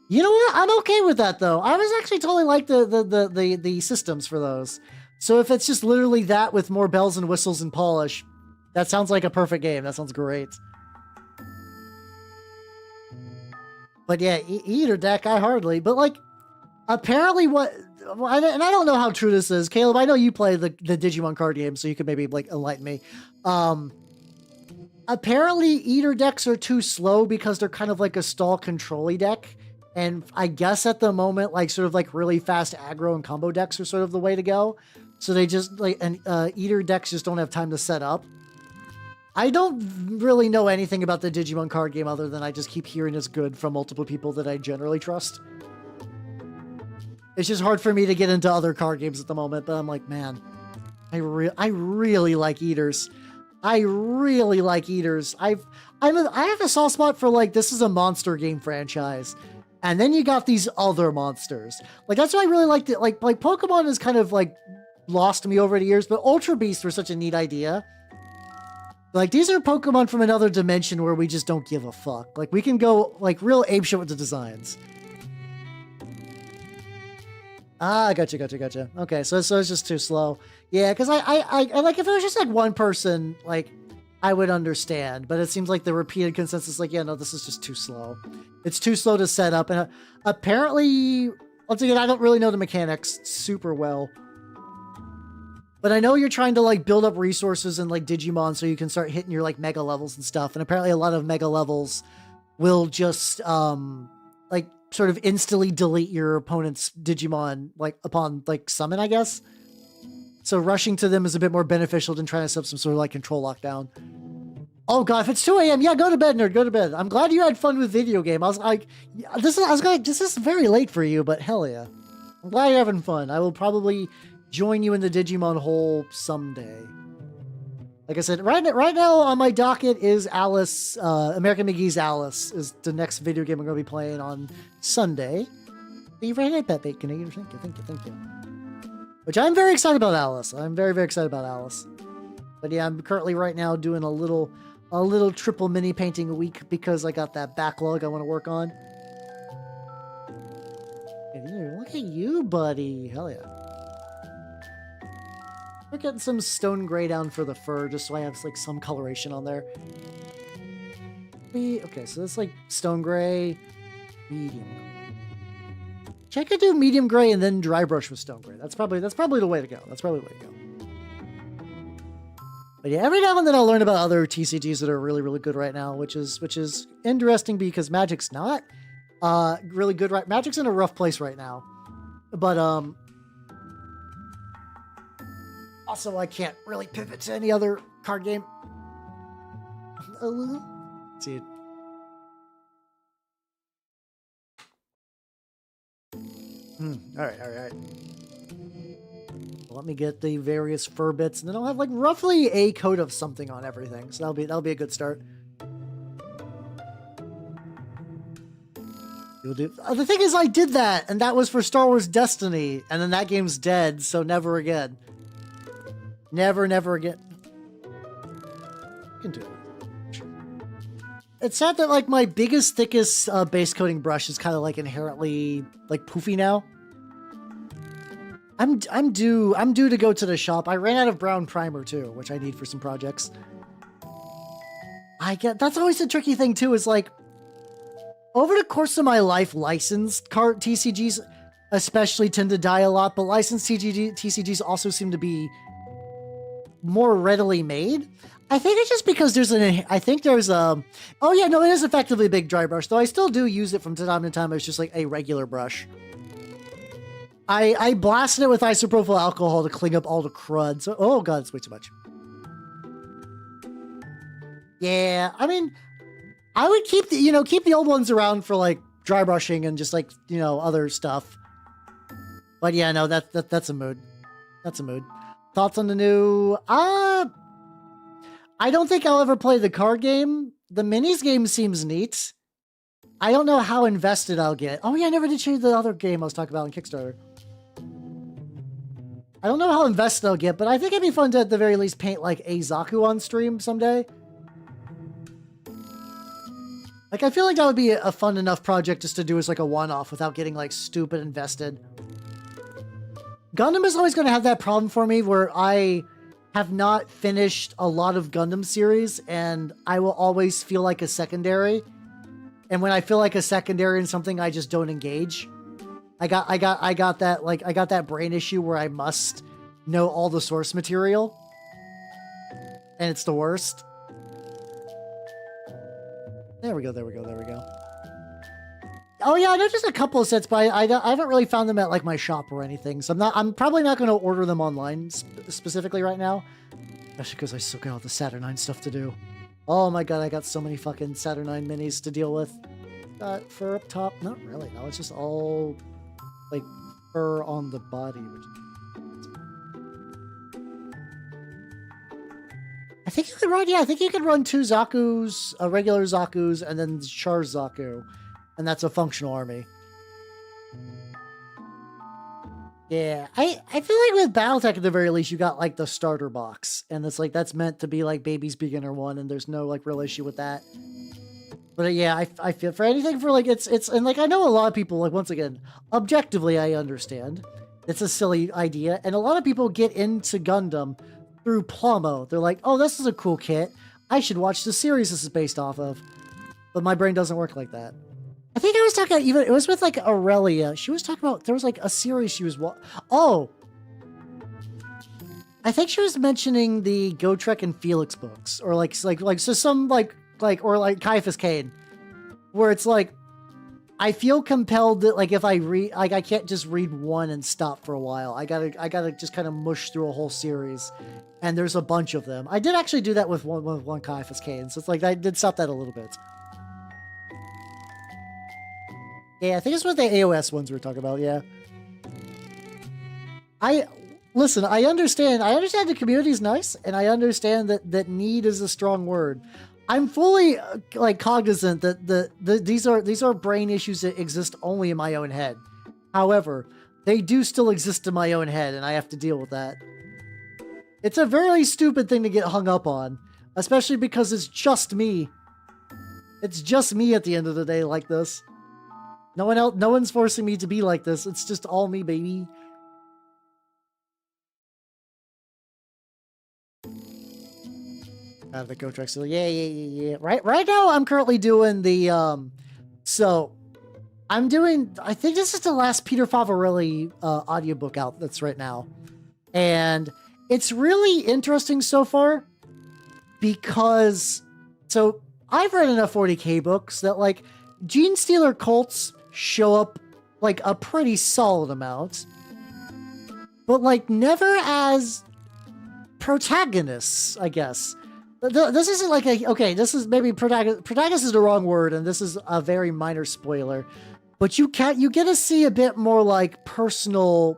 You know what? I'm okay with that though. I was actually totally like the systems for those. So if it's just literally that with more bells and whistles and polish, that sounds like a perfect game. That sounds great. But yeah, eater deck, I hardly. But like, apparently and I don't know how true this is. Caleb, I know you play the Digimon card game, so you could maybe like enlighten me. Apparently eater decks are too slow because they're kind of like a stall control-y deck. And I guess at the moment, like sort of like really fast aggro and combo decks are sort of the way to go. So they just like, and eater decks just don't have time to set up. I don't really know anything about the Digimon card game other than I just keep hearing it's good from multiple people that I generally trust. It's just hard for me to get into other card games at the moment, but I'm like, man, I really like eaters. I really like eaters. I have a soft spot for like, this is a monster game franchise. And then you got these other monsters. Like, that's why I really liked it. Like Pokemon is kind of like lost me over the years, but Ultra Beasts were such a neat idea. Like, these are Pokemon from another dimension where we just don't give a fuck. Like, we can go like real apeshit with the designs. Ah, gotcha. Okay, so it's just too slow. Yeah, because I like, if it was just like one person, like, I would understand, but it seems like the repeated consensus, like, yeah, no, this is just too slow. It's too slow to set up, and apparently, once again, I don't really know the mechanics super well, but I know you're trying to like build up resources in like Digimon so you can start hitting your like mega levels and stuff, and apparently a lot of mega levels will just like sort of instantly delete your opponent's Digimon like upon like summon, I guess. So rushing to them is a bit more beneficial than trying to set up some sort of like control lockdown. Oh god, if it's 2 a.m., yeah, go to bed, nerd, go to bed. I'm glad you had fun with video game. I was like, this is very late for you, but hell yeah. I'm glad you're having fun. I will probably join you in the Digimon hole someday. Like I said, right now on my docket is Alice, American McGee's Alice is the next video game I'm going to be playing on Sunday. Thank you very much, Pet Bacon. Thank you. Which I'm very excited about Alice. I'm very, very excited about Alice. But yeah, I'm currently right now doing a little triple mini painting a week because I got that backlog I want to work on. Hey, look at you, buddy. Hell yeah. We're getting some stone gray down for the fur, just so I have like some coloration on there. Okay, so that's like stone gray, medium gray. I could do medium gray and then dry brush with stone gray. That's probably the way to go. That's probably the way to go. But yeah, every now and then I'll learn about other TCGs that are really, really good right now, which is interesting because Magic's not really good right. Magic's in a rough place right now, but also I can't really pivot to any other card game. Let's see. All right. Let me get the various fur bits, and then I'll have like roughly a coat of something on everything. So that'll be a good start. You'll do. The thing is, I did that, and that was for Star Wars Destiny, and then that game's dead, so never again. Never again. You can do it. It's sad that like my biggest, thickest base coating brush is kind of like inherently like poofy now. I'm due to go to the shop. I ran out of brown primer too, which I need for some projects. That's always the tricky thing too, is like over the course of my life, licensed card TCGs especially tend to die a lot, but licensed TCGs also seem to be more readily made. I think it's just because oh yeah, no, it is effectively a big dry brush, though I still do use it from time to time as just like a regular brush. I blasted it with isopropyl alcohol to clean up all the crud. So, oh god, it's way too much. Yeah, I mean, I would keep the old ones around for like dry brushing and just like, other stuff. But yeah, no, that's a mood. That's a mood. Thoughts on the new? I don't think I'll ever play the card game. The minis game seems neat. I don't know how invested I'll get. Oh yeah, I never did show you the other game I was talking about on Kickstarter. I don't know how invested I'll get, but I think it'd be fun to at the very least paint like a Zaku on stream someday. Like I feel like that would be a fun enough project just to do as like a one-off without getting like stupid invested. Gundam is always going to have that problem for me where I have not finished a lot of Gundam series and I will always feel like a secondary. And when I feel like a secondary in something, I just don't engage. I got that brain issue where I must know all the source material. And it's the worst. There we go. Oh yeah, I know just a couple of sets, but I haven't really found them at like my shop or anything. So I'm probably not going to order them online specifically right now. Especially because I still got all the Saturnine stuff to do. Oh my god, I got so many fucking Saturnine minis to deal with. Got fur up top. Not really. No, it's just all like fur on the body. I think you could run. Yeah, I think you could run 2 Zakus, a regular Zaku's, and then Char Zaku. And that's a functional army. Yeah, I feel like with Battletech at the very least, you got like the starter box. And it's like, that's meant to be like baby's beginner one. And there's no like real issue with that. But yeah, I feel for anything for like, and like, I know a lot of people, like once again, objectively, I understand. It's a silly idea. And a lot of people get into Gundam through Plomo. They're like, oh, this is a cool kit. I should watch the series this is based off of. But my brain doesn't work like that. I think I was talking about it was with like Aurelia. She was talking about, there was like a series she was oh! I think she was mentioning the Gotrek and Felix books. Or like so some or like Caiaphas Cain. Where it's like, I feel compelled that like if I read, like I can't just read one and stop for a while. I gotta just kind of mush through a whole series. And there's a bunch of them. I did actually do that with one Caiaphas Cain. So it's like, I did stop that a little bit. Yeah, I think it's what the AOS ones we were talking about, yeah. Listen, I understand the community's nice, and I understand that need is a strong word. I'm fully, like, cognizant that these are brain issues that exist only in my own head. However, they do still exist in my own head, and I have to deal with that. It's a very stupid thing to get hung up on, especially because it's just me. It's just me at the end of the day like this. No one else, no one's forcing me to be like this. It's just all me, baby. The Go Trek. So yeah. Right now I'm currently doing the so I'm doing, I think this is the last Peter Favarelli audiobook out that's right now. And it's really interesting so far because, so I've read enough 40k books that like Gene Stealer cults show up like a pretty solid amount, but like never as protagonists, I guess. This isn't like a, okay, this is maybe protagonist is the wrong word, and this is a very minor spoiler, but you get to see a bit more like personal,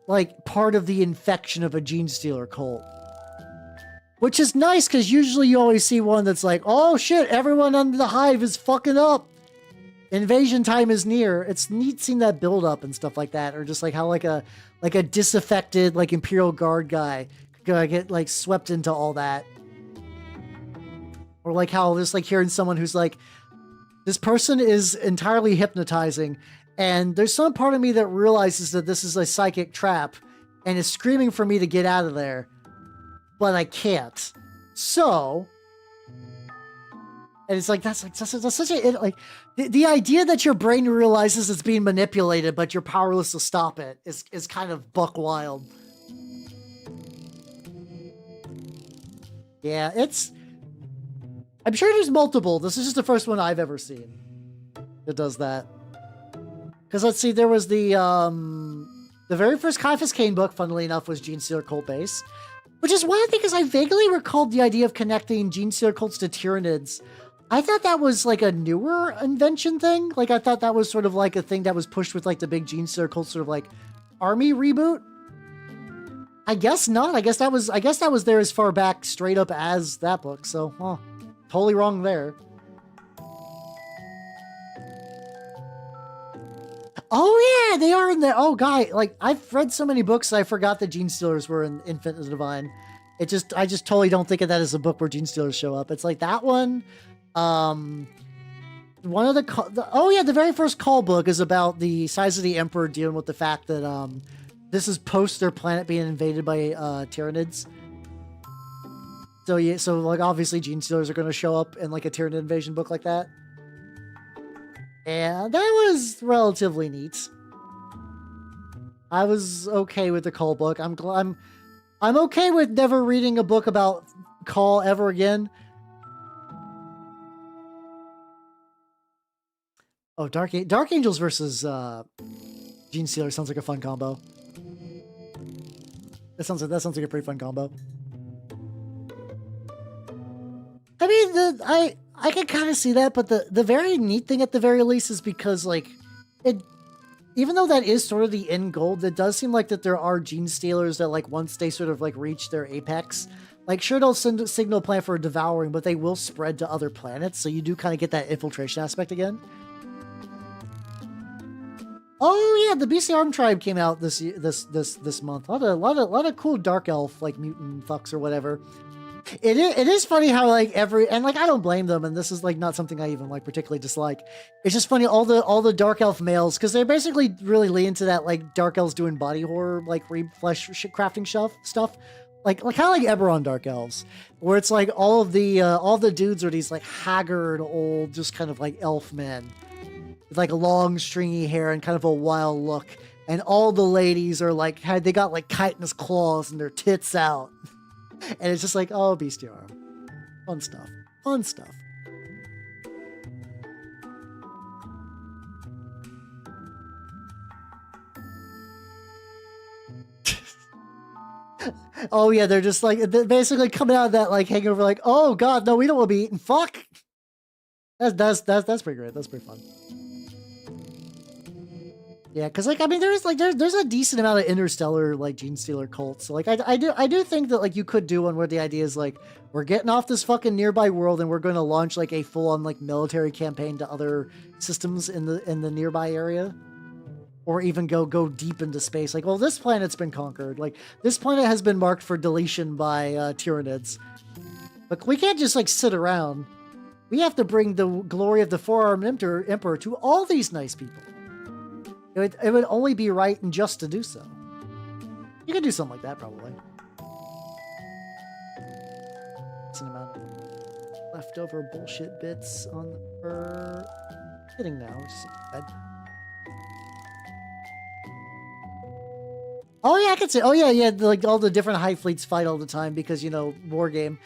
like part of the infection of a Gene Stealer cult. Which is nice, because usually you always see one that's like, oh shit, everyone under the hive is fucking up. Invasion time is near. It's neat seeing that build up and stuff like that, or just like how like a disaffected like Imperial Guard guy gonna get like swept into all that. Or like how just like hearing someone who's like, this person is entirely hypnotizing, and there's some part of me that realizes that this is a psychic trap and is screaming for me to get out of there, but I can't. So, and it's like, that's such a, like, the idea that your brain realizes it's being manipulated, but you're powerless to stop it is kind of buck wild. Yeah, I'm sure there's multiple. This is just the first one I've ever seen that does that. Because let's see, there was the very first Caiaphas Cain book, funnily enough, was Gene Stealer cult base. Which is wild because I vaguely recalled the idea of connecting Gene Stealer cults to Tyranids. I thought that was like a newer invention thing. Like I thought that was sort of like a thing that was pushed with like the big Gene Stealer cult sort of like army reboot. I guess not. I guess that was there as far back straight up as that book. So, well, totally wrong there. Oh yeah, they are in there. Oh guy, like I've read so many books I forgot that Gene Stealers were in Infinite and Divine. I just totally don't think of that as a book where Gene Stealers show up. It's like that one. One of the very first Call book is about the Size of the Emperor dealing with the fact that this is post their planet being invaded by Tyranids. So yeah, so like obviously Gene Stealers are going to show up in like a Tyranid invasion book like that. And that was relatively neat. I was okay with the Call book. I'm okay with never reading a book about Call ever again. Oh, Dark Angels versus Gene Stealer sounds like a fun combo. That sounds like a pretty fun combo. I mean, I can kind of see that, but the very neat thing at the very least is because like it, even though that is sort of the end goal, it does seem like that there are Gene Stealers that like once they sort of like reach their apex, like sure they'll signal a plan for devouring, but they will spread to other planets, so you do kind of get that infiltration aspect again. Oh yeah, the BC Arm Tribe came out this month. A lot of cool dark elf like mutant fucks or whatever. It is funny how like and like I don't blame them, and this is like not something I even like particularly dislike. It's just funny all the dark elf males, because they basically really lean into that like dark elves doing body horror like flesh crafting stuff, like kind of like Eberron dark elves, where it's like all the dudes are these like haggard old just kind of like elf men with like long stringy hair and kind of a wild look, and all the ladies are like they got like chitinous claws and their tits out. And it's just like, oh, bestiarm. Fun stuff. Fun stuff. Oh, yeah, they're just like, they're basically coming out of that like hangover like, oh, God, no, we don't want to be eaten. Fuck. That's pretty great. That's pretty fun. Yeah, because like I mean, there's a decent amount of interstellar like Gene Stealer cults. So like I do think that like you could do one where the idea is like we're getting off this fucking nearby world and we're going to launch like a full on like military campaign to other systems in the nearby area, or even go deep into space. Like, well, this planet's been conquered. Like this planet has been marked for deletion by Tyranids. But we can't just like sit around. We have to bring the glory of the four-armed emperor to all these nice people. It would only be right and just to do so. You could do something like that, probably. Cinematic. leftover bullshit bits on the fur. Kidding now, which is bad. Oh yeah, I could say. Oh yeah, like all the different hive fleets fight all the time because war game.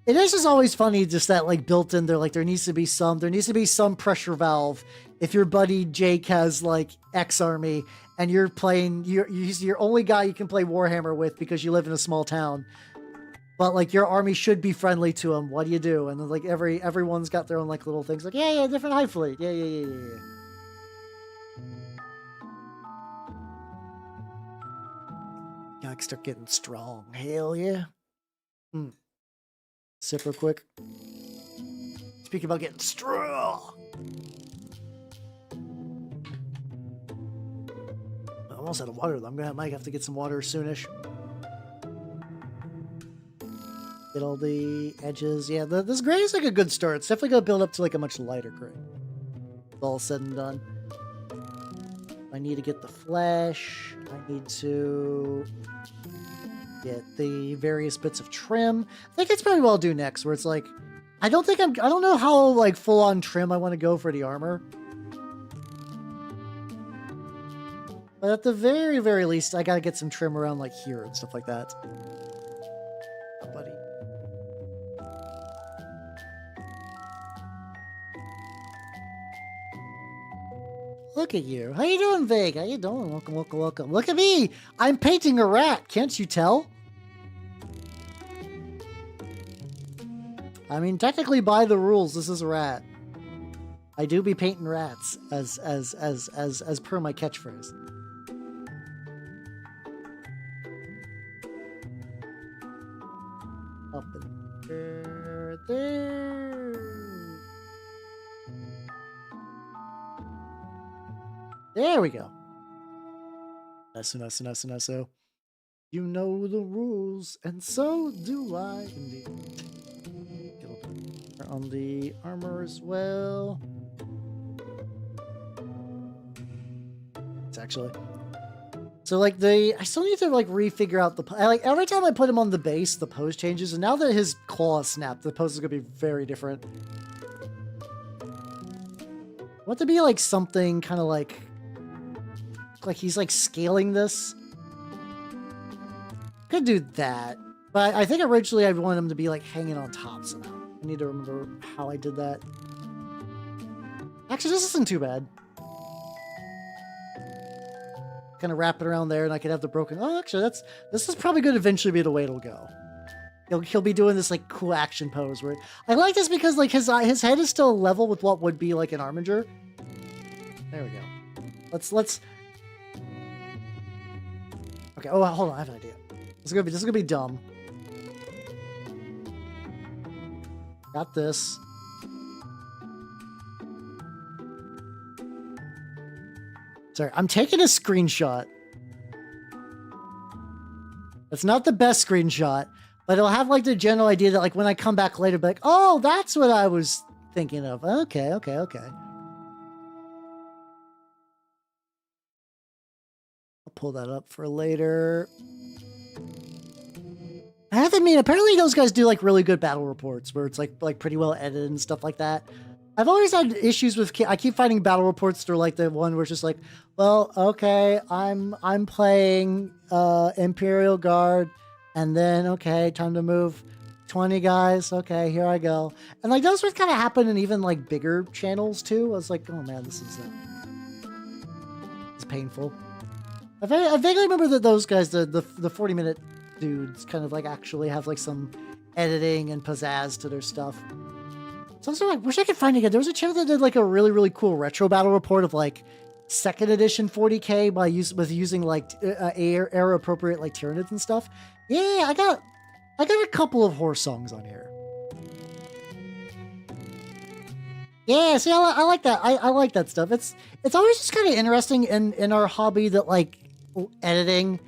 It is just always funny, just that like built in there. Like there needs to be some pressure valve. If your buddy Jake has like X army and you're playing, he's your only guy you can play Warhammer with because you live in a small town. But like your army should be friendly to him. What do you do? And then like everyone's got their own like little things. Like yeah, different hive fleet. Yeah. Gotta start getting strong. Hell yeah. Sip real quick. Speaking about getting strong. I'm almost out of water though. Might have to get some water soonish. Get all the edges. Yeah, this gray is like a good start. It's definitely gonna build up to like a much lighter gray. It's all said and done. I need to get the flesh. I need to get the various bits of trim. I think that's probably what I'll do next, where it's like, I don't know how like full on trim I want to go for the armor. But at the very, very least, I gotta get some trim around like here and stuff like that. Oh, buddy. Look at you. How you doing, Vig? How you doing? Welcome. Look at me. I'm painting a rat. Can't you tell? I mean, technically by the rules, this is a rat. I do be painting rats as per my catchphrase. Up in there. There we go. Nice. You know the rules, and so do I indeed. Get a little bit on the armor as well. It's actually... So like I still need to like refigure out like every time I put him on the base, the pose changes, and now that his claw is snapped, the pose is gonna be very different. I want to be like something kind of like he's like scaling this. Could do that, but I think originally I wanted him to be like hanging on top somehow. I need to remember how I did that. Actually, this isn't too bad. Kind of wrap it around there, and I could have the broken. Oh, actually, this is probably going to eventually be the way it'll go. He'll be doing this like cool action pose where I like this because like his head is still level with what would be like an armiger. There we go. Let's. Okay. Oh, hold on. I have an idea. This is gonna be dumb. Got this. Sorry, I'm taking a screenshot. It's not the best screenshot, but it'll have like the general idea that like when I come back later, be like, oh, that's what I was thinking of. Okay. I'll pull that up for later. Apparently those guys do like really good battle reports where it's like pretty well edited and stuff like that. I've always had issues with, I keep finding battle reports that are like the one where it's just like, well, okay, I'm playing Imperial Guard, and then, okay, time to move 20 guys. Okay, here I go. And like those would kind of happen in even like bigger channels too. I was like, oh man, this is it's painful. I vaguely remember that those guys, the 40-minute dudes kind of like actually have like some editing and pizzazz to their stuff. So also, I wish I could find it again. There was a channel that did like a really, really cool retro battle report of like 2nd edition 40k with using like era appropriate like Tyranids and stuff. Yeah, I got a couple of horse songs on here. Yeah, see, I like that. I like that stuff. It's always just kind of interesting in our hobby that like editing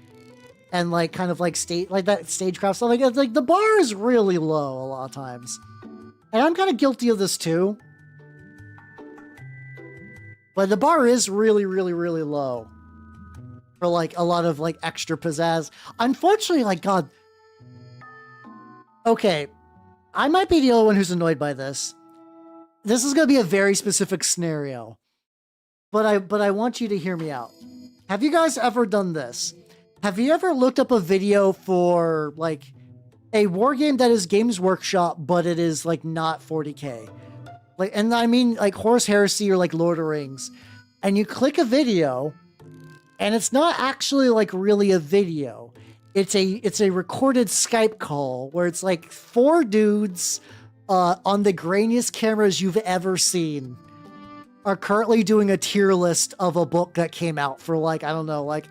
and like kind of like stagecraft stuff. Like the bar is really low a lot of times. And I'm kind of guilty of this too. But the bar is really, really, really low for like a lot of like extra pizzazz. Unfortunately, like God. Okay. I might be the only one who's annoyed by this. This is going to be a very specific scenario, but I want you to hear me out. Have you guys ever done this? Have you ever looked up a video for like a war game that is Games Workshop, but it is like not 40K? Like, and I mean like Horus Heresy or like Lord of the Rings, and you click a video, and it's not actually like really a video. It's a recorded Skype call where it's like 4 dudes on the grainiest cameras you've ever seen are currently doing a tier list of a book that came out for like, I don't know, like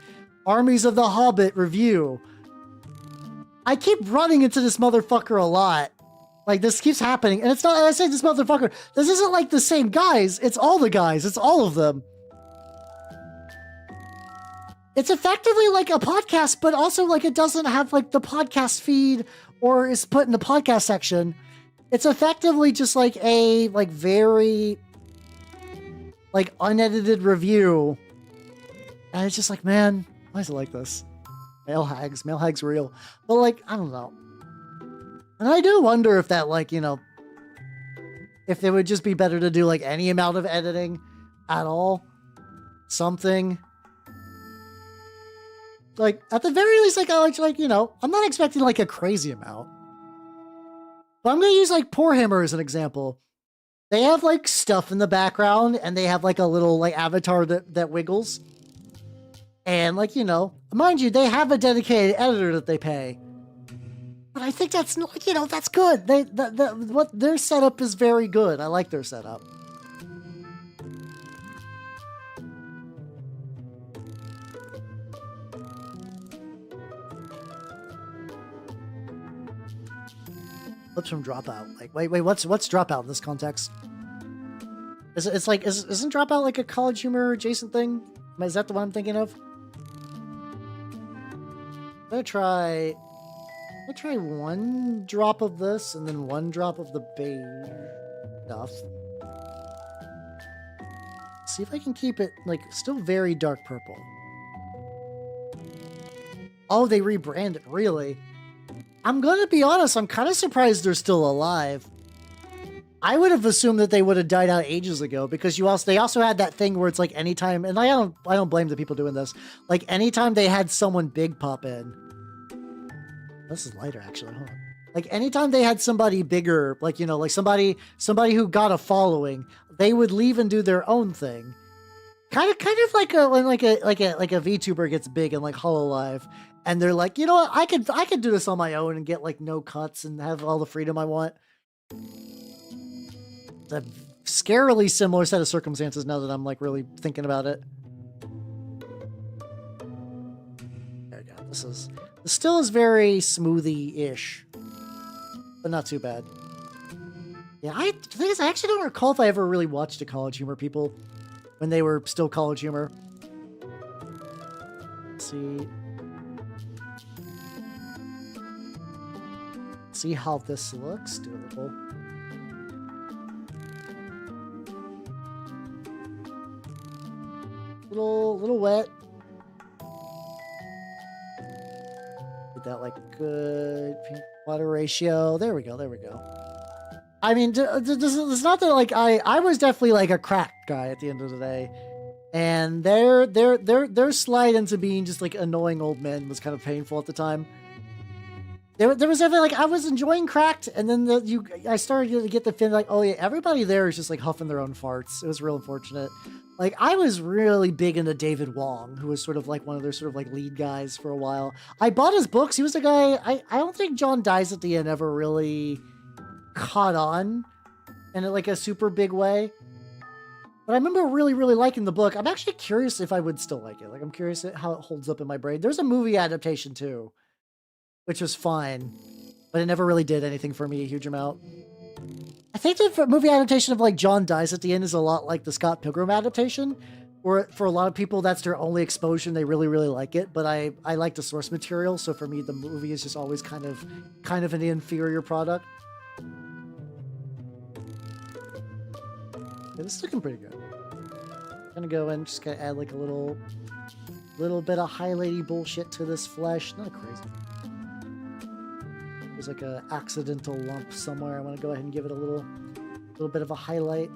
Armies of the Hobbit review. I keep running into this motherfucker a lot. Like, this keeps happening. And it's not, I say this motherfucker, this isn't like the same guys. It's all the guys. It's all of them. It's effectively like a podcast, but also like it doesn't have like the podcast feed or is put in the podcast section. It's effectively just like a like very like unedited review. And it's just like, man, why is it like this? Male hags real. But like, I don't know. And I do wonder if that like, you know, if it would just be better to do like any amount of editing at all. Something. Like, at the very least, like, I like, you know, I'm not expecting, like, a crazy amount. But I'm going to use, like, Poor Hammer as an example. They have, like, stuff in the background, and they have, like, a little, like, avatar that wiggles. And, like, you know, mind you, they have a dedicated editor that they pay. But I think that's, you know, that's good. What their setup is very good. I like their setup. Flips from Dropout. Like, wait, what's Dropout in this context? Isn't Dropout like a College Humor adjacent thing? Is that the one I'm thinking of? I'm gonna try one drop of this and then one drop of the beige stuff. See if I can keep it like still very dark purple. Oh, they rebranded, really? I'm gonna be honest, I'm kind of surprised they're still alive. I would have assumed that they would have died out ages ago because they also had that thing where it's like anytime, and I don't blame the people doing this. Like anytime they had someone big pop in. This is lighter actually, hold on. Like anytime they had somebody bigger, like, you know, like somebody who got a following, they would leave and do their own thing. Kind of like when a VTuber gets big and like Hololive, and they're like, you know what, I could do this on my own and get like no cuts and have all the freedom I want. It's a scarily similar set of circumstances now that I'm like really thinking about it. There we go. This still is very smoothie-ish, but not too bad. Yeah, the thing is, I actually don't recall if I ever really watched the College Humor people when they were still College Humor. Let's see how this looks. Do a little wet. Get that like good pink water ratio. There we go. I mean, it's not that like I was definitely like a crack guy at the end of the day, and their slide into being just like annoying old men was kind of painful at the time. There was definitely like I was enjoying Cracked, and then I started to get the feeling like, oh yeah, everybody there is just like huffing their own farts. It was real unfortunate. Like I was really big into David Wong, who was sort of like one of their sort of like lead guys for a while. I bought his books. He was a guy. I don't think John Dies at the End ever really caught on in like a super big way. But I remember really, really liking the book. I'm actually curious if I would still like it. Like I'm curious how it holds up in my brain. There's a movie adaptation too, which was fine, but it never really did anything for me a huge amount. I think the movie adaptation of like John Dies at the End is a lot like the Scott Pilgrim adaptation, where for a lot of people that's their only exposure and they really, really like it. But I like the source material, so for me the movie is just always kind of an inferior product. Yeah, this is looking pretty good. I'm gonna go and just gonna add like a little bit of highlighty bullshit to this flesh. Not crazy. there's like a accidental lump somewhere. I want to go ahead and give it a little bit of a highlight.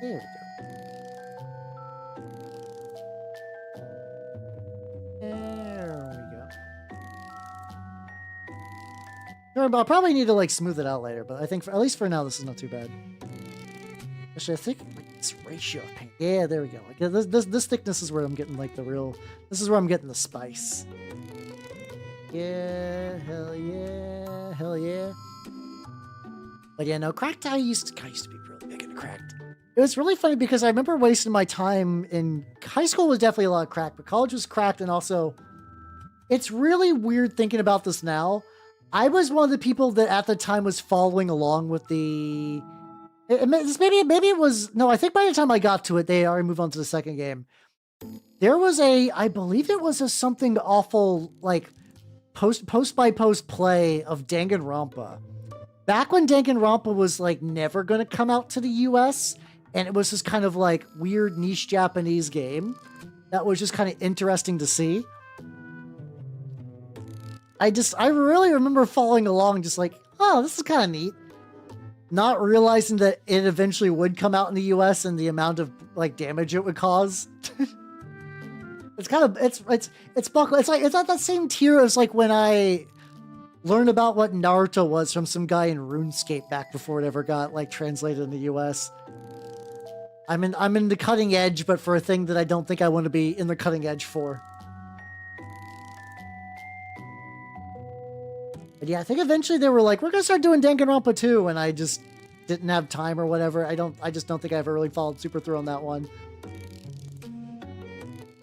There we go. There we go. Sure, but I'll probably need to like smooth it out later, but I think at least for now this is not too bad. Actually, I think like this ratio of paint. Yeah, there we go. Like this thickness is where I'm getting like the real. This is where I'm getting the spice. Yeah, hell yeah, hell yeah. But yeah, no, cracked. I used to be really big into cracked. It was really funny because I remember wasting my time in high school was definitely a lot of crack, but college was cracked, and also it's really weird thinking about this now. I was one of the people that at the time was following along with the. Maybe it was no. I think by the time I got to it, they already moved on to the second game. There was I believe it was a something awful like post by post play of Danganronpa. Back when Danganronpa was like never going to come out to the US, and it was this kind of like weird niche Japanese game that was just kind of interesting to see. I really remember following along just like, oh, this is kind of neat. Not realizing that it eventually would come out in the US and the amount of like damage it would cause. It's kind of, it's buckle. It's like, it's at that same tier as like when I learned about what Naruto was from some guy in RuneScape back before it ever got like translated in the US. I'm in the cutting edge, but for a thing that I don't think I want to be in the cutting edge for. But yeah, I think eventually they were like, we're going to start doing Danganronpa 2, and I just didn't have time or whatever. I just don't think I ever really followed super through on that one.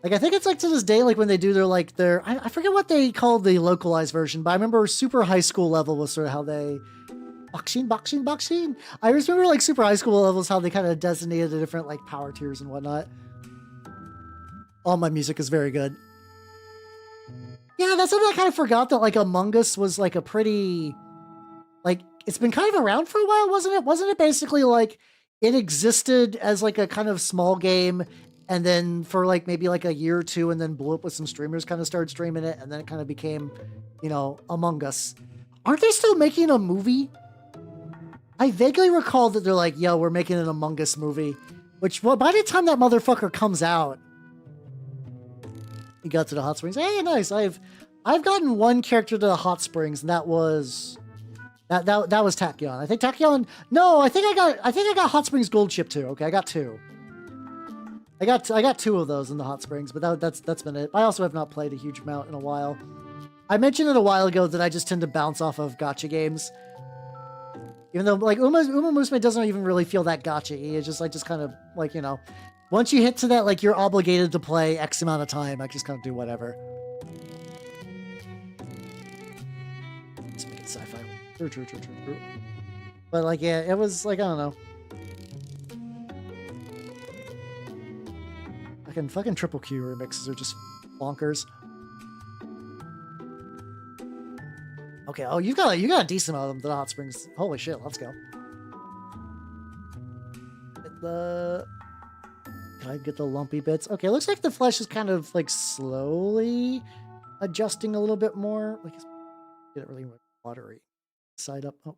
Like, I think it's like to this day, like when they do I forget what they called the localized version, but I remember super high school level was sort of how they, boxing. I just remember like super high school levels, how they kind of designated the different like power tiers and whatnot. All my music is very good. Yeah, that's something I kind of forgot, that like Among Us was like a pretty, like, it's been kind of around for a while, wasn't it? Wasn't it basically like it existed as like a kind of small game, and then for like maybe like a year or two, and then blew up with some streamers kind of started streaming it, and then it kind of became, you know, Among Us. Aren't they still making a movie? I vaguely recall that they're like, yo, we're making an Among Us movie, which, well, by the time that motherfucker comes out, he got to the hot springs. Hey, nice. I've gotten one character to the hot springs, and that was that was Tachyon. I think Tachyon. No, I think I got hot springs gold chip too. Okay, I got two. I got two of those in the hot springs, but that's been it. I also have not played a huge amount in a while. I mentioned it a while ago that I just tend to bounce off of gacha games, even though like Uma Musume doesn't even really feel that gacha-y. It's just kind of like, you know. Once you hit to that, like, you're obligated to play X amount of time, I just kind of do whatever. Let's make it sci-fi. True. But, like, yeah, it was, like, I don't know. Fucking triple Q remixes are just bonkers. Okay, oh, you got a decent amount of them, the hot springs. Holy shit, let's go. Can I get the lumpy bits? Okay, it looks like the flesh is kind of like slowly adjusting a little bit more. Like, get it really watery. Side up. Oh,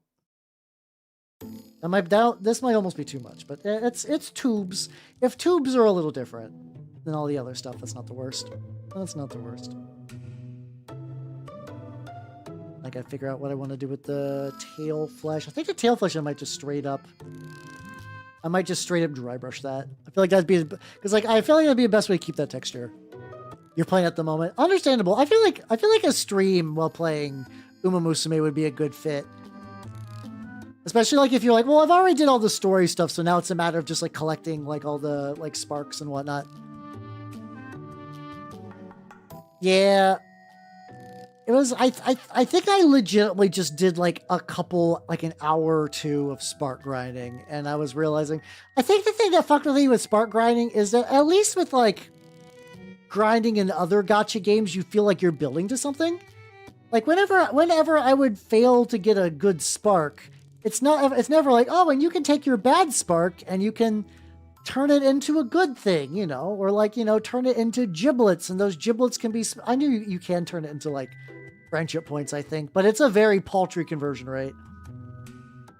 this might almost be too much, but it's tubes. If tubes are a little different than all the other stuff, that's not the worst. That's not the worst. I gotta figure out what I want to do with the tail flesh. I think the tail flesh I might just straight up dry brush that. I feel like that'd be, because like I feel like that'd be the best way to keep that texture. You're playing at the moment. Understandable. I feel like a stream while playing Uma Musume would be a good fit. Especially like if you're like, well, I've already did all the story stuff, so now it's a matter of just like collecting like all the like sparks and whatnot. Yeah. It was, I think I legitimately just did like a couple, like an hour or two of spark grinding, and I was realizing, I think the thing that fucked with me with spark grinding is that at least with like grinding in other gacha games, you feel like you're building to something. Like whenever I would fail to get a good spark, it's never like, oh, and you can take your bad spark and you can turn it into a good thing, you know, or like, you know, turn it into giblets, and those giblets can be, I knew you can turn it into like friendship points, I think, but it's a very paltry conversion rate.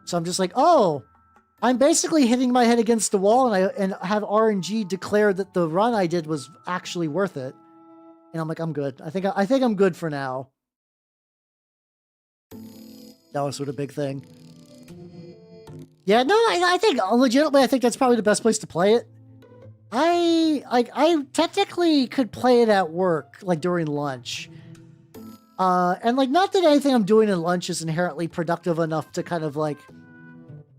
So I'm just like, oh, I'm basically hitting my head against the wall, and have RNG declare that the run I did was actually worth it. And I'm like, I'm good. I think I'm good for now. That was sort of a big thing. Yeah, no, I think legitimately, I think that's probably the best place to play it. I technically could play it at work, like during lunch. And like, not that anything I'm doing in lunch is inherently productive enough to kind of like,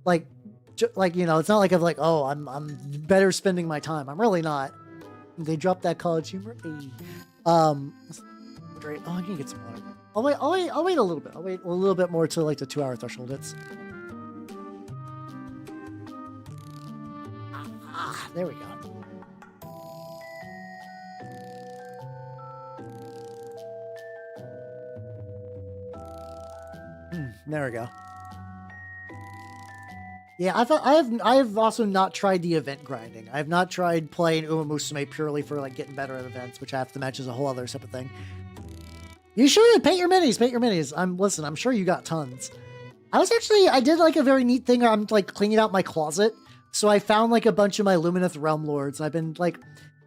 you know, it's not like I'm like, oh, I'm better spending my time. I'm really not. They dropped that college humor. Great. Oh, I can get some water. I'll wait a little bit. I'll wait a little bit more to like the 2-hour threshold. There we go. There we go. Yeah, I have also not tried the event grinding. I have not tried playing Uma Musume purely for like getting better at events, which I have to imagine is a whole other separate thing. You should paint your minis, paint your minis. Listen, I'm sure you got tons. I did like a very neat thing. I'm like cleaning out my closet. So I found like a bunch of my Lumineth Realm Lords. I've been like,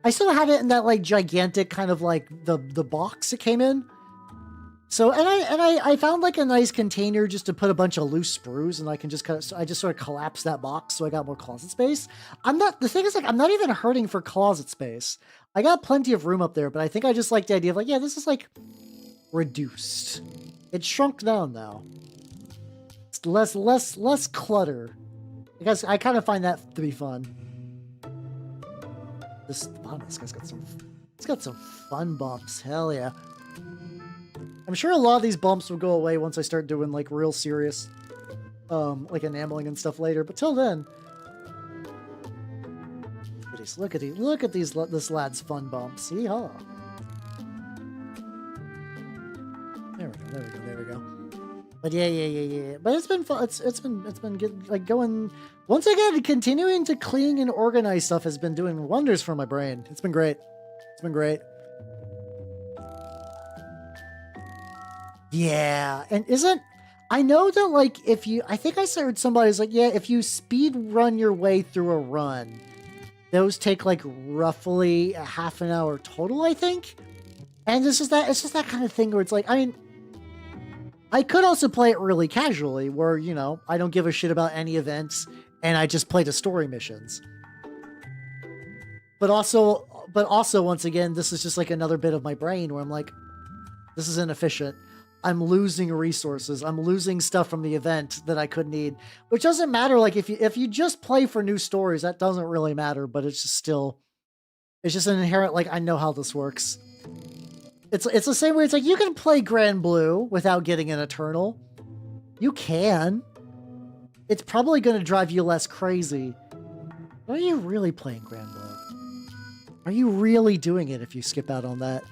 I still have it in that like gigantic kind of like the box it came in. So, and I found like a nice container just to put a bunch of loose sprues, and I can just I just sort of collapse that box so I got more closet space. The thing is like, I'm not even hurting for closet space. I got plenty of room up there, but I think I just like the idea of like, yeah, this is like reduced. It's shrunk down now. It's less clutter. Because I kind of find that to be fun. This guy's got some fun bumps. Hell yeah. I'm sure a lot of these bumps will go away once I start doing like real serious like enameling and stuff later, but till then. Look at this lad's fun bumps. Yeehaw. There we go. But yeah. But it's been fun. It's been good, like going once again, continuing to clean and organize stuff has been doing wonders for my brain. It's been great. Yeah, and I know that like I think I heard somebody's like, yeah, if you speed run your way through a run, those take like roughly a half an hour total, I think. And it's just that kind of thing where it's like, I mean, I could also play it really casually where, you know, I don't give a shit about any events and I just play the story missions. But also once again, this is just like another bit of my brain where I'm like, this is inefficient. I'm losing resources. I'm losing stuff from the event that I could need, which doesn't matter. Like if you just play for new stories, that doesn't really matter, but it's just an inherent, like, I know how this works. It's the same way. It's like, you can play Grand Blue without getting an Eternal. You can. It's probably going to drive you less crazy. Are you really playing Grand Blue? Are you really doing it if you skip out on that?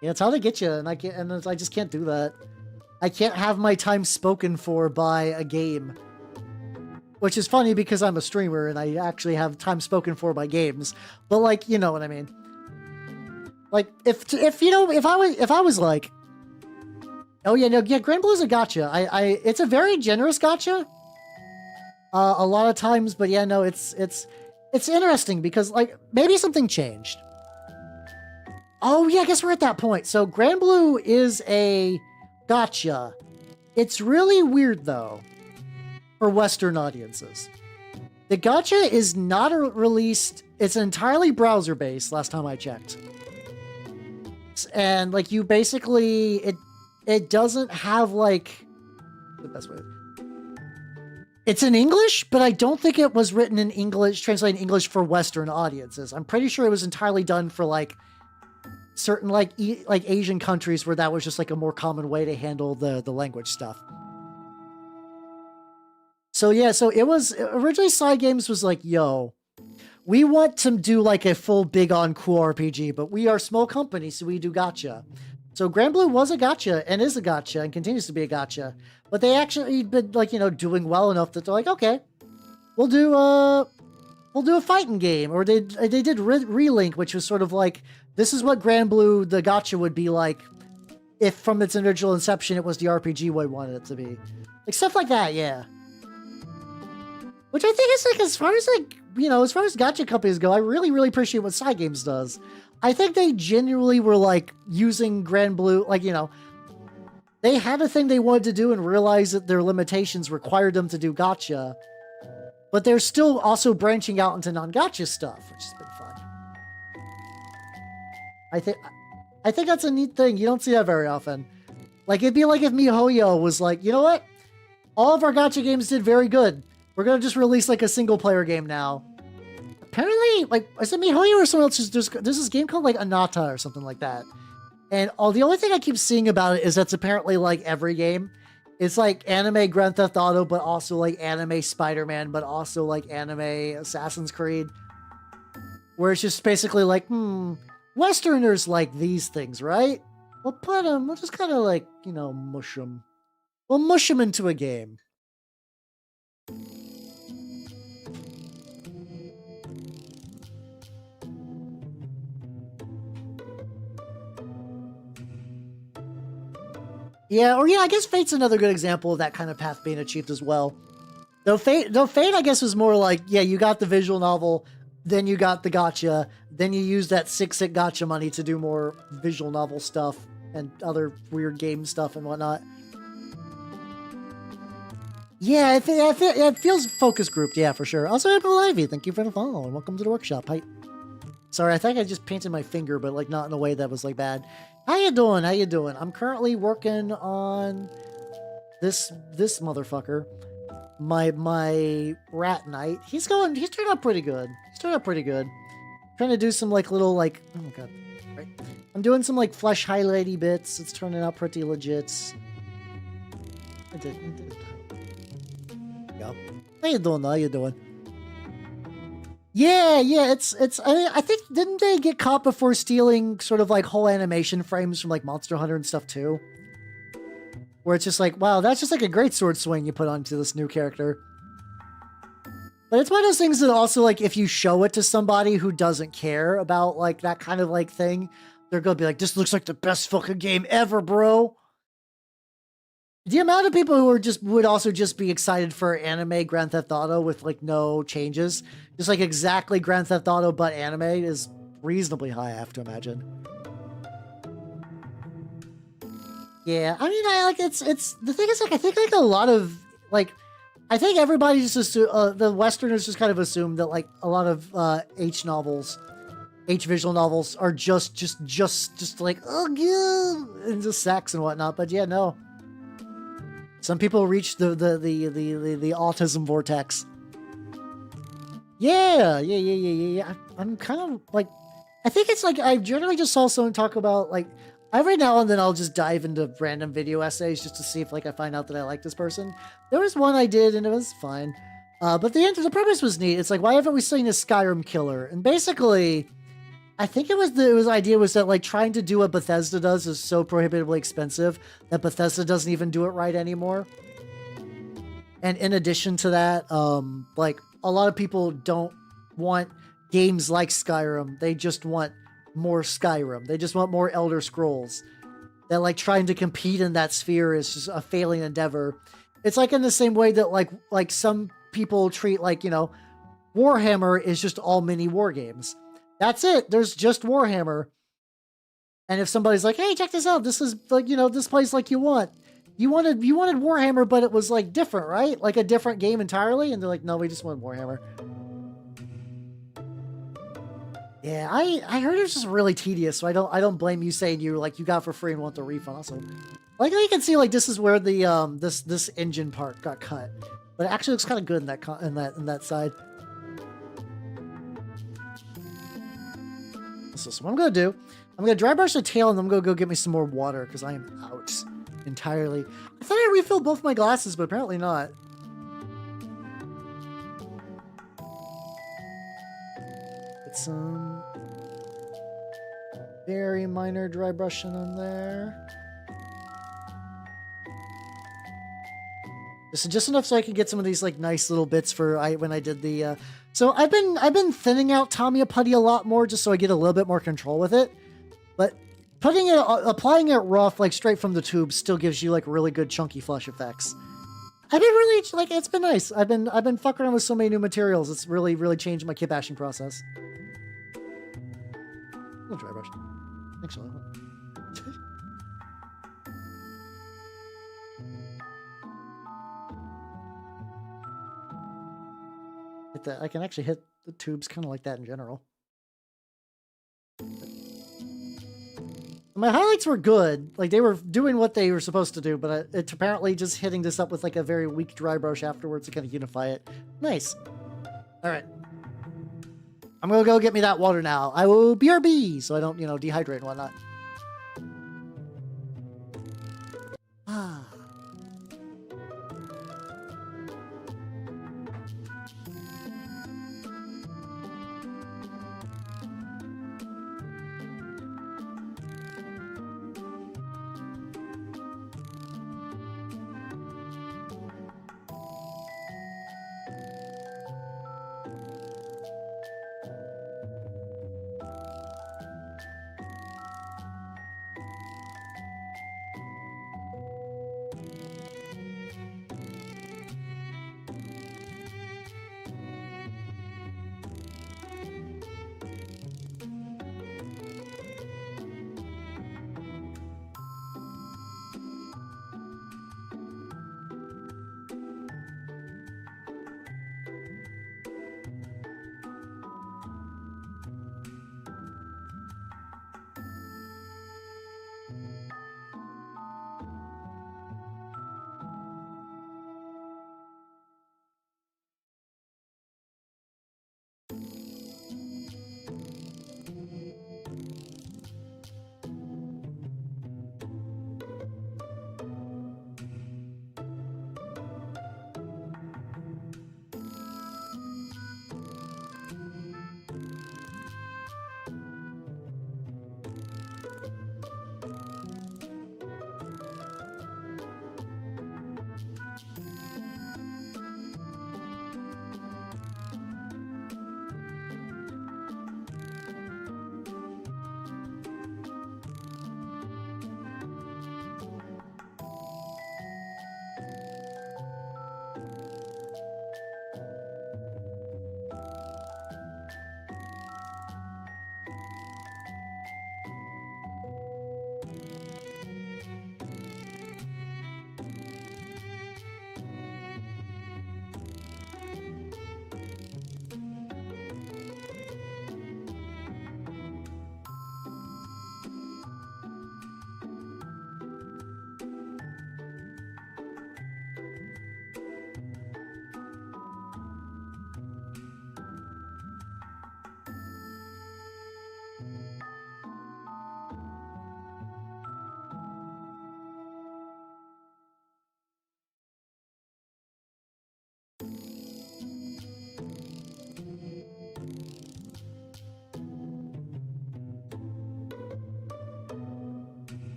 Yeah, it's how they get you, and I just can't do that. I can't have my time spoken for by a game. Which is funny because I'm a streamer and I actually have time spoken for by games. But like, you know what I mean. Like if I was like, oh yeah, no, yeah, Grand Blue's a gotcha. It's a very generous gotcha. A lot of times, but yeah, no, it's interesting because like maybe something changed. Oh yeah, I guess we're at that point. So Grand Blue is a gotcha. It's really weird though for Western audiences. The gotcha is not released. It's entirely browser based last time I checked. And like you basically, it doesn't have like the best way. It's in English, but I don't think it was written in English, translated in English for Western audiences. I'm pretty sure it was entirely done for like certain like Asian countries where that was just like a more common way to handle the language stuff. So yeah, so it was originally Side Games was like, yo, we want to do like a full big on cool RPG, but we are a small company, so we do gotcha. So Grand Blue was a gotcha and is a gotcha and continues to be a gotcha, but they actually been like, you know, doing well enough that they're like, okay, we'll do we'll do a fighting game. Or they did Relink, which was sort of like, this is what Grand Blue, the gacha, would be like if from its original inception it was the RPG we wanted it to be. Like stuff like that, yeah. Which I think is like, as far as like, you know, as far as gacha companies go, I really, really appreciate what Side Games does. I think they genuinely were like using Grand Blue, like, you know, they had a thing they wanted to do and realized that their limitations required them to do gacha. But they're still also branching out into non-gacha stuff, which has been fun. I think that's a neat thing. You don't see that very often. Like, it'd be like if MiHoYo was like, you know what? All of our gacha games did very good. We're gonna just release like a single-player game now. Apparently, like, is it MiHoYo or someone else? There's this game called like Anata or something like that. And the only thing I keep seeing about it is that's apparently like every game. It's like anime Grand Theft Auto, but also like anime Spider-Man, but also like anime Assassin's Creed. Where it's just basically like, Westerners like these things, right? We'll just kind of like, you know, mush them. We'll mush them into a game. Yeah, or yeah, I guess Fate's another good example of that kind of path being achieved as well. Though Fate, I guess, was more like, yeah, you got the visual novel, then you got the gacha, then you use that 6-cent gacha money to do more visual novel stuff and other weird game stuff and whatnot. Yeah, it feels focus grouped, yeah, for sure. Also, April Ivy, thank you for the follow and welcome to the workshop. Hi. Sorry, I think I just painted my finger, but like not in a way that was like bad. How you doing? How you doing? I'm currently working on this motherfucker. My rat knight. He's turned out pretty good. Trying to do some like little like, oh my god. Right. I'm doing some like flesh highlighty bits. It's turning out pretty legit. I did. Yeah. How you doing? How you doing? Yeah, it's. I think, didn't they get caught before stealing sort of like whole animation frames from like Monster Hunter and stuff too? Where it's just like, wow, that's just like a great sword swing you put onto this new character. But it's one of those things that also, like, if you show it to somebody who doesn't care about like that kind of like thing, they're gonna be like, this looks like the best fucking game ever, bro. The amount of people who would also just be excited for anime Grand Theft Auto with like no changes, just like exactly Grand Theft Auto but anime, is reasonably high, I have to imagine. Yeah, I mean, it's the thing is, like, I think like a lot of like, I think everybody just the Westerners just kind of assume that like a lot of H visual novels are just like, oh yeah, and just sex and whatnot. But yeah, no. Some people reach the autism vortex. Yeah. I'm kind of like, I think it's like, I generally just saw someone talk about like, every now and then I'll just dive into random video essays just to see if like I find out that I like this person. There was one I did and it was fine. But the premise was neat. It's like, why haven't we seen a Skyrim killer? And basically, I think the idea was that like trying to do what Bethesda does is so prohibitively expensive that Bethesda doesn't even do it right anymore. And in addition to that, like a lot of people don't want games like Skyrim. They just want more Skyrim. They just want more Elder Scrolls. That like trying to compete in that sphere is just a failing endeavor. It's like in the same way that like some people treat like, you know, Warhammer is just all mini war games. That's it. There's just Warhammer. And if somebody's like, hey, check this out. This is like, you know, this plays like you want. You wanted Warhammer, but it was like different, right? Like a different game entirely. And they're like, no, we just want Warhammer. Yeah, I heard it was just really tedious. So I don't blame you saying you got for free and want the refund. Also, like you can see, like this is where the this engine part got cut, but it actually looks kind of good in that side. So what I'm gonna do, I'm gonna dry brush the tail and I'm gonna go get me some more water because I am out entirely. I thought I refilled both my glasses, but apparently not. Get some very minor dry brushing on there. Just enough so I can get some of these like nice little bits for when I did the. So I've been thinning out Tamiya putty a lot more just so I get a little bit more control with it. But applying it rough, like straight from the tube, still gives you like really good chunky flush effects. I've been really like it's been nice. I've been fucking around with so many new materials. It's really changed my kit bashing process. No dry brush. Thanks a lot. I can actually hit the tubes kind of like that in general. My highlights were good. Like, they were doing what they were supposed to do, but it's apparently just hitting this up with, like, a very weak dry brush afterwards to kind of unify it. Nice. All right. I'm going to go get me that water now. I will BRB, so I don't, dehydrate and whatnot. Ah.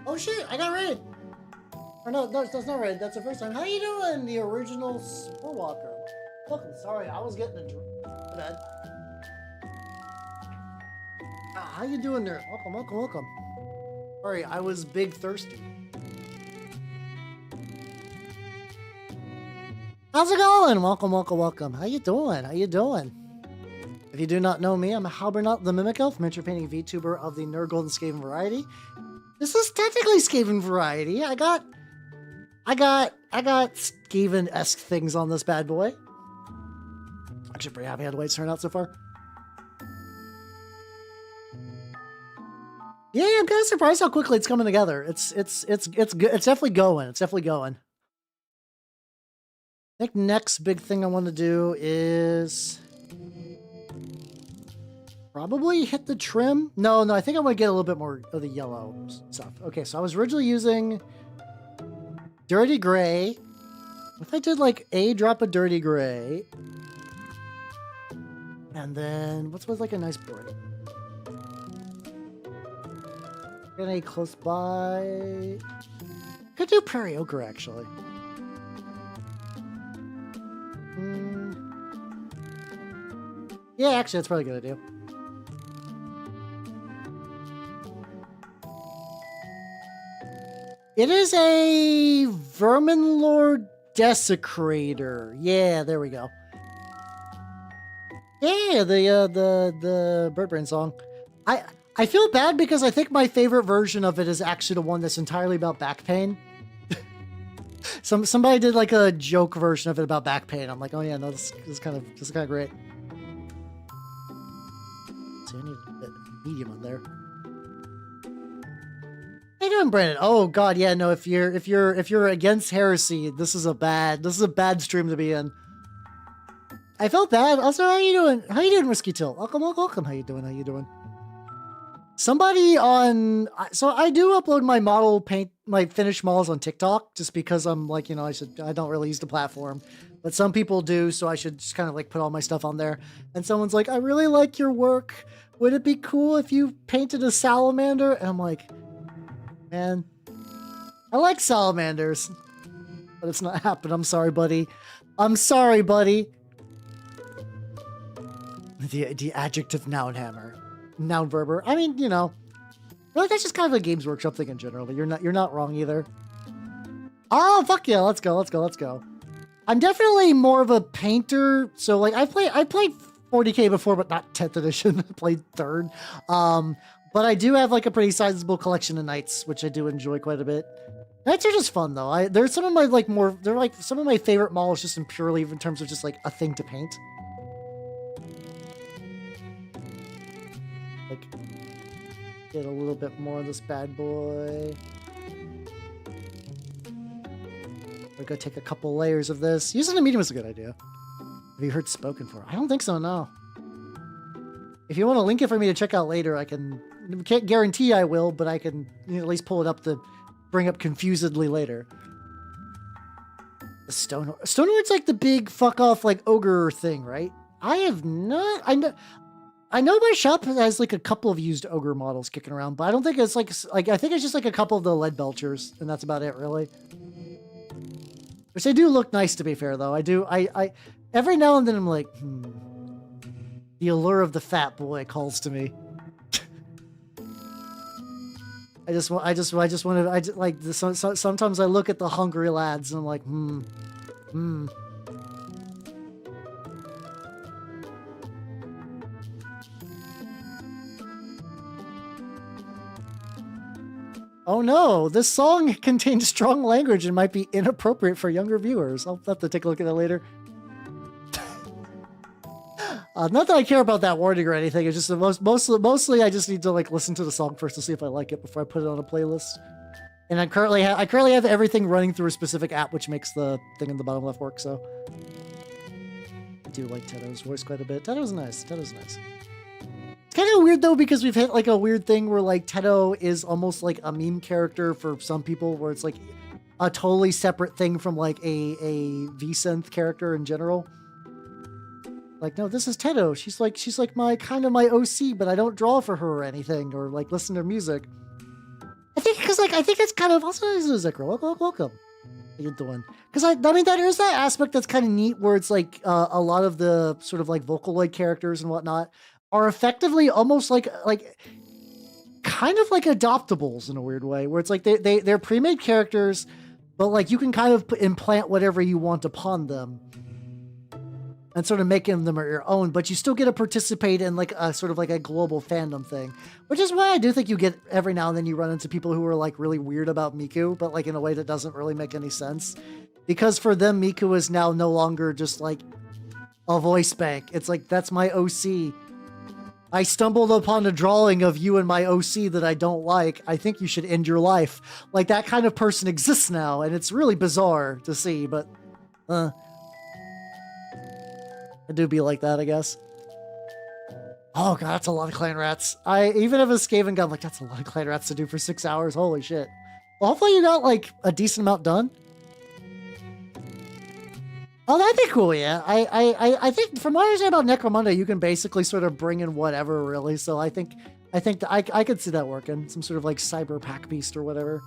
Oh shit, I got raid! Or no, that's not raid, that's the first time. How you doing, the original Spore Walker? Welcome, sorry, I was getting a drink. Bad. How you doing there? Welcome. Sorry, I was big thirsty. How's it going? Welcome. How you doing? If you do not know me, I'm Halbernaut the Mimic Elf, miniature painting VTuber of the Nerd Golden Skaven variety. This is technically Skaven variety. I got Skaven-esque things on this bad boy. Actually, pretty happy how the way it's turned out so far. Yeah, I'm kind of surprised how quickly it's coming together. It's good. It's definitely going. Thank think next big thing I want to do is probably hit the trim. No, I think I want to get a little bit more of the yellow stuff. Okay, so I was originally using dirty gray. What if I did like a drop of dirty gray? And then what's with like a nice bright? Get a close by. Could do prairie ochre actually. Yeah, actually, that's probably a good idea. It is a Verminlord Desecrator. Yeah, there we go. Yeah, the Bird Brain song. I feel bad because I think my favorite version of it is actually the one that's entirely about back pain. Somebody did like a joke version of it about back pain. I'm like, oh yeah, no, this is kind of great. See, I need a bit medium on there. How you doing, Brandon? Oh God, yeah, no. If you're against heresy, this is a bad stream to be in. I felt bad. Also, how you doing? How you doing, Whiskey Till? Welcome. How you doing? Somebody on, so I do upload my finished models on TikTok just because I'm like, you know, I don't really use the platform, but some people do. So I should just kind of like put all my stuff on there. And someone's like, I really like your work. Would it be cool if you painted a salamander? And I'm like, man, I like salamanders, but it's not happening. I'm sorry, buddy. The adjective noun hammer. Noun verber. I mean, you know, really, that's just kind of a Games Workshop thing in general, but you're not wrong either. Oh, fuck yeah, let's go. I'm definitely more of a painter, so like I played 40K before, but not 10th edition. I played 3rd. But I do have like a pretty sizable collection of knights, which I do enjoy quite a bit. Knights are just fun though. They're some of my they're like some of my favorite models just in purely in terms of just like a thing to paint. Like, get a little bit more of this bad boy. We're gonna take a couple layers of this. Using a medium is a good idea. Have you heard spoken for? I don't think so, no. If you want to link it for me to check out later, I can't guarantee I will, but I can at least pull it up to bring up confusedly later. The Stoneward's like the big fuck off like ogre thing, right? I have not. I know my shop has like a couple of used ogre models kicking around, but I don't think it's like I think it's just like a couple of the lead belchers, and that's about it really. Which they do look nice, to be fair though. I every now and then I'm like, the allure of the fat boy calls to me. Sometimes I look at the hungry lads and I'm like, Oh no, this song contains strong language and might be inappropriate for younger viewers. I'll have to take a look at that later. Not that I care about that warning or anything. It's just mostly I just need to like listen to the song first to see if I like it before I put it on a playlist. And I currently have everything running through a specific app, which makes the thing in the bottom left work. So I do like Tedo's voice quite a bit. Tedo's nice. It's kind of weird though, because we've hit like a weird thing where like Tedo is almost like a meme character for some people, where it's like a totally separate thing from like a V-synth character in general. Like, no, this is Tedo. She's like my kind of my OC, but I don't draw for her or anything, or like listen to her music. I think it's kind of also Zikra. Welcome. How you doing? Because I mean that is that aspect that's kind of neat, where it's like a lot of the sort of like Vocaloid characters and whatnot are effectively almost like kind of like adoptables in a weird way, where it's like they're pre-made characters, but like you can kind of implant whatever you want upon them and sort of making them your own, but you still get to participate in like a sort of like a global fandom thing, which is why I do think you get every now and then you run into people who are like really weird about Miku, but like in a way that doesn't really make any sense, because for them Miku is now no longer just like a voice bank. It's like, that's my OC. I stumbled upon a drawing of you and my OC that I don't like. I think you should end your life. Like, that kind of person exists now, and it's really bizarre to see, but I do be like that, I guess. Oh god, that's a lot of clan rats. Even if it's Skaven gun, like that's a lot of clan rats to do for 6 hours. Holy shit. Well, hopefully you got like a decent amount done. Oh, that'd be cool, yeah. I think from what I understand about Necromunda, you can basically sort of bring in whatever, really. So I think I could see that working. Some sort of like cyber pack beast or whatever.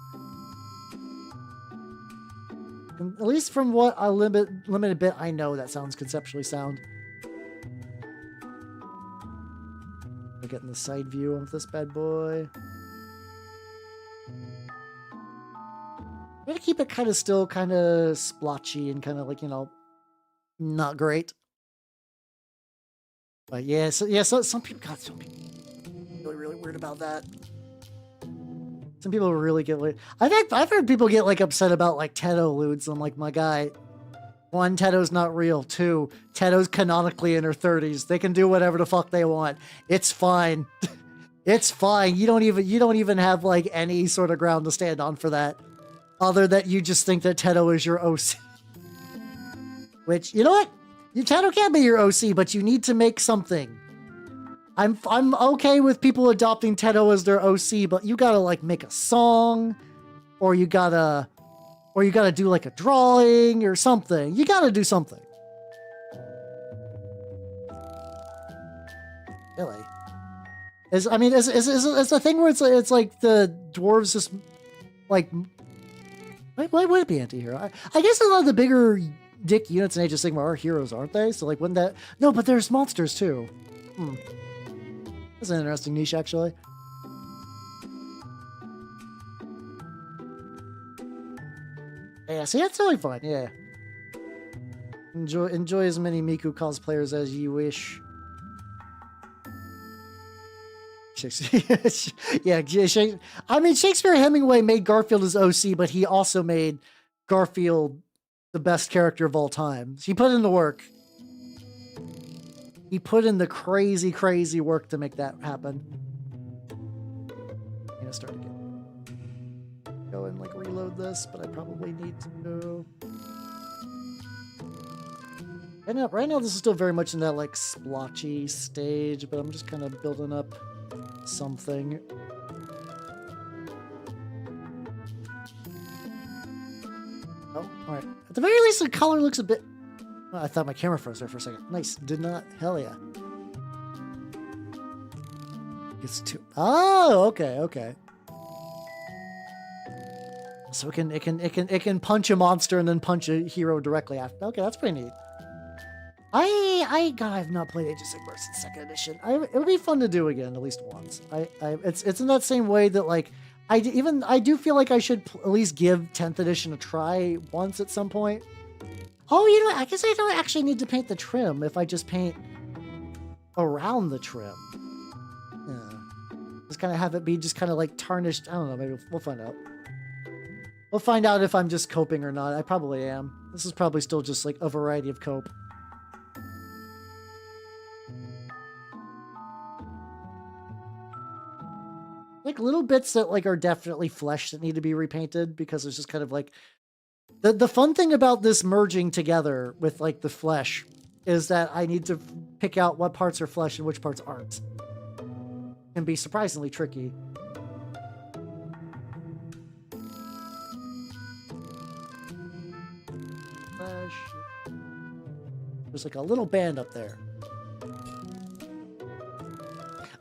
And at least from what a limited bit I know, that sounds conceptually sound. We're getting the side view of this bad boy. I'm gonna keep it kind of still, kind of splotchy and kind of like, you know, not great. But yeah, so some people got really weird about that. Some people really get like, I've heard people get like upset about like Teto lewds. I'm like, my guy, 1, Teto's not real. 2, Teto's canonically in her 30s. They can do whatever the fuck they want. It's fine. It's fine. You don't even have like any sort of ground to stand on for that. Other that you just think that Teto is your OC. Which, you know what? Teto can't be your OC, but you need to make something. I'm okay with people adopting Teto as their OC, but you gotta like make a song, or you gotta do like a drawing or something. You gotta do something. Really? Is the thing where it's like the dwarves just like why would it be anti-hero? I guess a lot of the bigger dick units in Age of Sigmar are heroes, aren't they? So like, wouldn't that? No, but there's monsters too. That's an interesting niche, actually. Yeah, see, that's totally fine. Yeah. Enjoy as many Miku cosplayers as you wish. Yeah, I mean, Shakespeare Hemingway made Garfield his OC, but he also made Garfield the best character of all time. He put in the work. He put in the crazy, crazy work to make that happen. I'm gonna start again. Go and like reload this, but I probably need to. Right now, this is still very much in that like splotchy stage, but I'm just kind of building up something. Oh, all right. At the very least, the color looks a bit. Oh, I thought my camera froze there for a second. Nice. Did not. Hell yeah. It's too. Oh, okay, okay. So it can punch a monster and then punch a hero directly after. Okay, that's pretty neat. God, I've not played Age of Sigmar since 2nd edition. It would be fun to do again at least once. It's in that same way that like I do feel like I should at least give 10th edition a try once at some point. Oh, you know what? I guess I don't actually need to paint the trim if I just paint around the trim. Yeah. Just kind of have it be just kind of like tarnished. I don't know. Maybe we'll find out. We'll find out if I'm just coping or not. I probably am. This is probably still just like a variety of cope. Like little bits that like are definitely flesh that need to be repainted because it's just kind of like the fun thing about this merging together with like the flesh is that I need to pick out what parts are flesh and which parts aren't. Can be surprisingly tricky. Flesh. There's like a little band up there.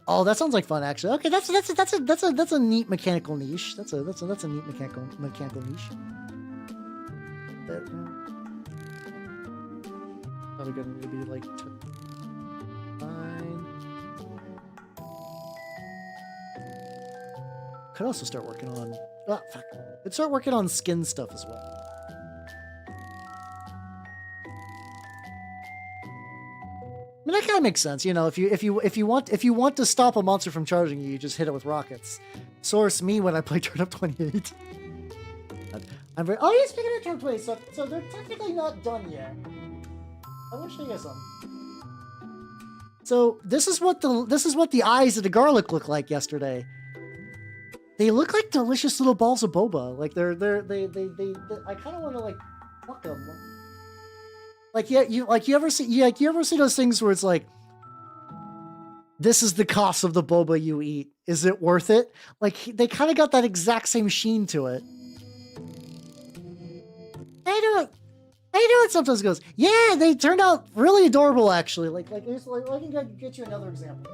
Oh, that sounds like fun, actually. Okay, that's a neat mechanical niche. That's a neat mechanical niche. Probably going to be like fine. Could also start working on. Oh, fuck. Could start working on skin stuff as well. I mean, that kind of makes sense, you know. If you want to stop a monster from charging you, you just hit it with rockets. Source me when I play Turnip 28. I'm very. Oh, yeah, speaking of Turnip 28, so they're technically not done yet. I want to show you guys something. So this is what the eyes of the garlic look like yesterday. They look like delicious little balls of boba. Like they I kind of want to like fuck them. Like, yeah, you ever see those things where it's like, this is the cost of the boba you eat. Is it worth it? Like, they kind of got that exact same sheen to it. I know it sometimes goes, yeah, they turned out really adorable, actually. Like I can get you another example.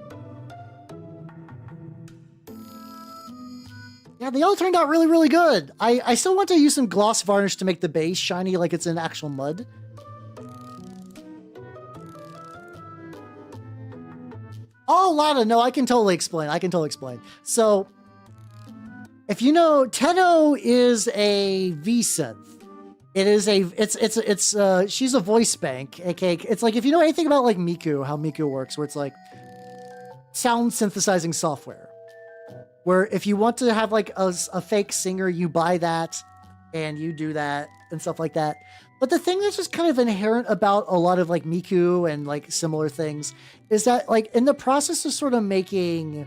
Yeah, they all turned out really, really good. I still want to use some gloss varnish to make the base shiny like it's in actual mud. Oh, Lana, no, I can totally explain. So, if you know, Tenno is a V-synth. She's a voice bank, aka, it's like, if you know anything about like Miku, how Miku works, where it's like sound synthesizing software. Where if you want to have like a fake singer, you buy that and you do that and stuff like that. But the thing that's just kind of inherent about a lot of like Miku and like similar things is that like in the process of sort of making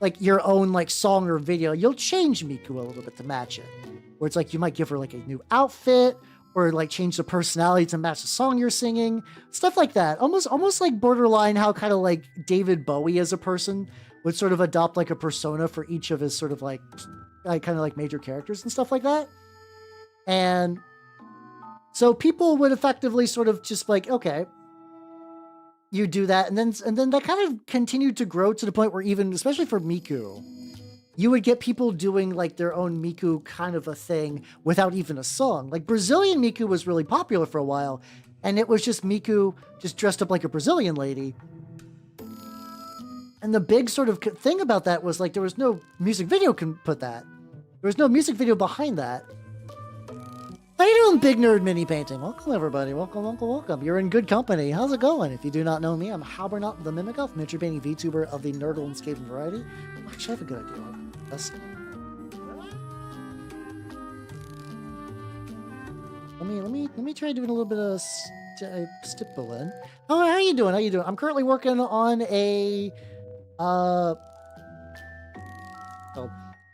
like your own like song or video, you'll change Miku a little bit to match it. Where it's like you might give her like a new outfit or like change the personality to match the song you're singing, stuff like that. Almost like borderline how kind of like David Bowie as a person would sort of adopt like a persona for each of his sort of like kind of like major characters and stuff like that. And so people would effectively sort of just like, okay, you do that. And then that kind of continued to grow to the point where even, especially for Miku, you would get people doing like their own Miku kind of a thing without even a song. Like Brazilian Miku was really popular for a while, and it was just Miku just dressed up like a Brazilian lady. And the big sort of thing about that was like there was no music video can put that. There was no music video behind that. How you doing, Big Nerd Mini Painting? Welcome, everybody. Welcome. You're in good company. How's it going? If you do not know me, I'm Halbernaut the Mimicoff, miniature painting VTuber of the Nerdle and Skaven variety. Actually, I have a good idea. Let me try doing a little bit of stippling. Oh, how you doing? I'm currently working on a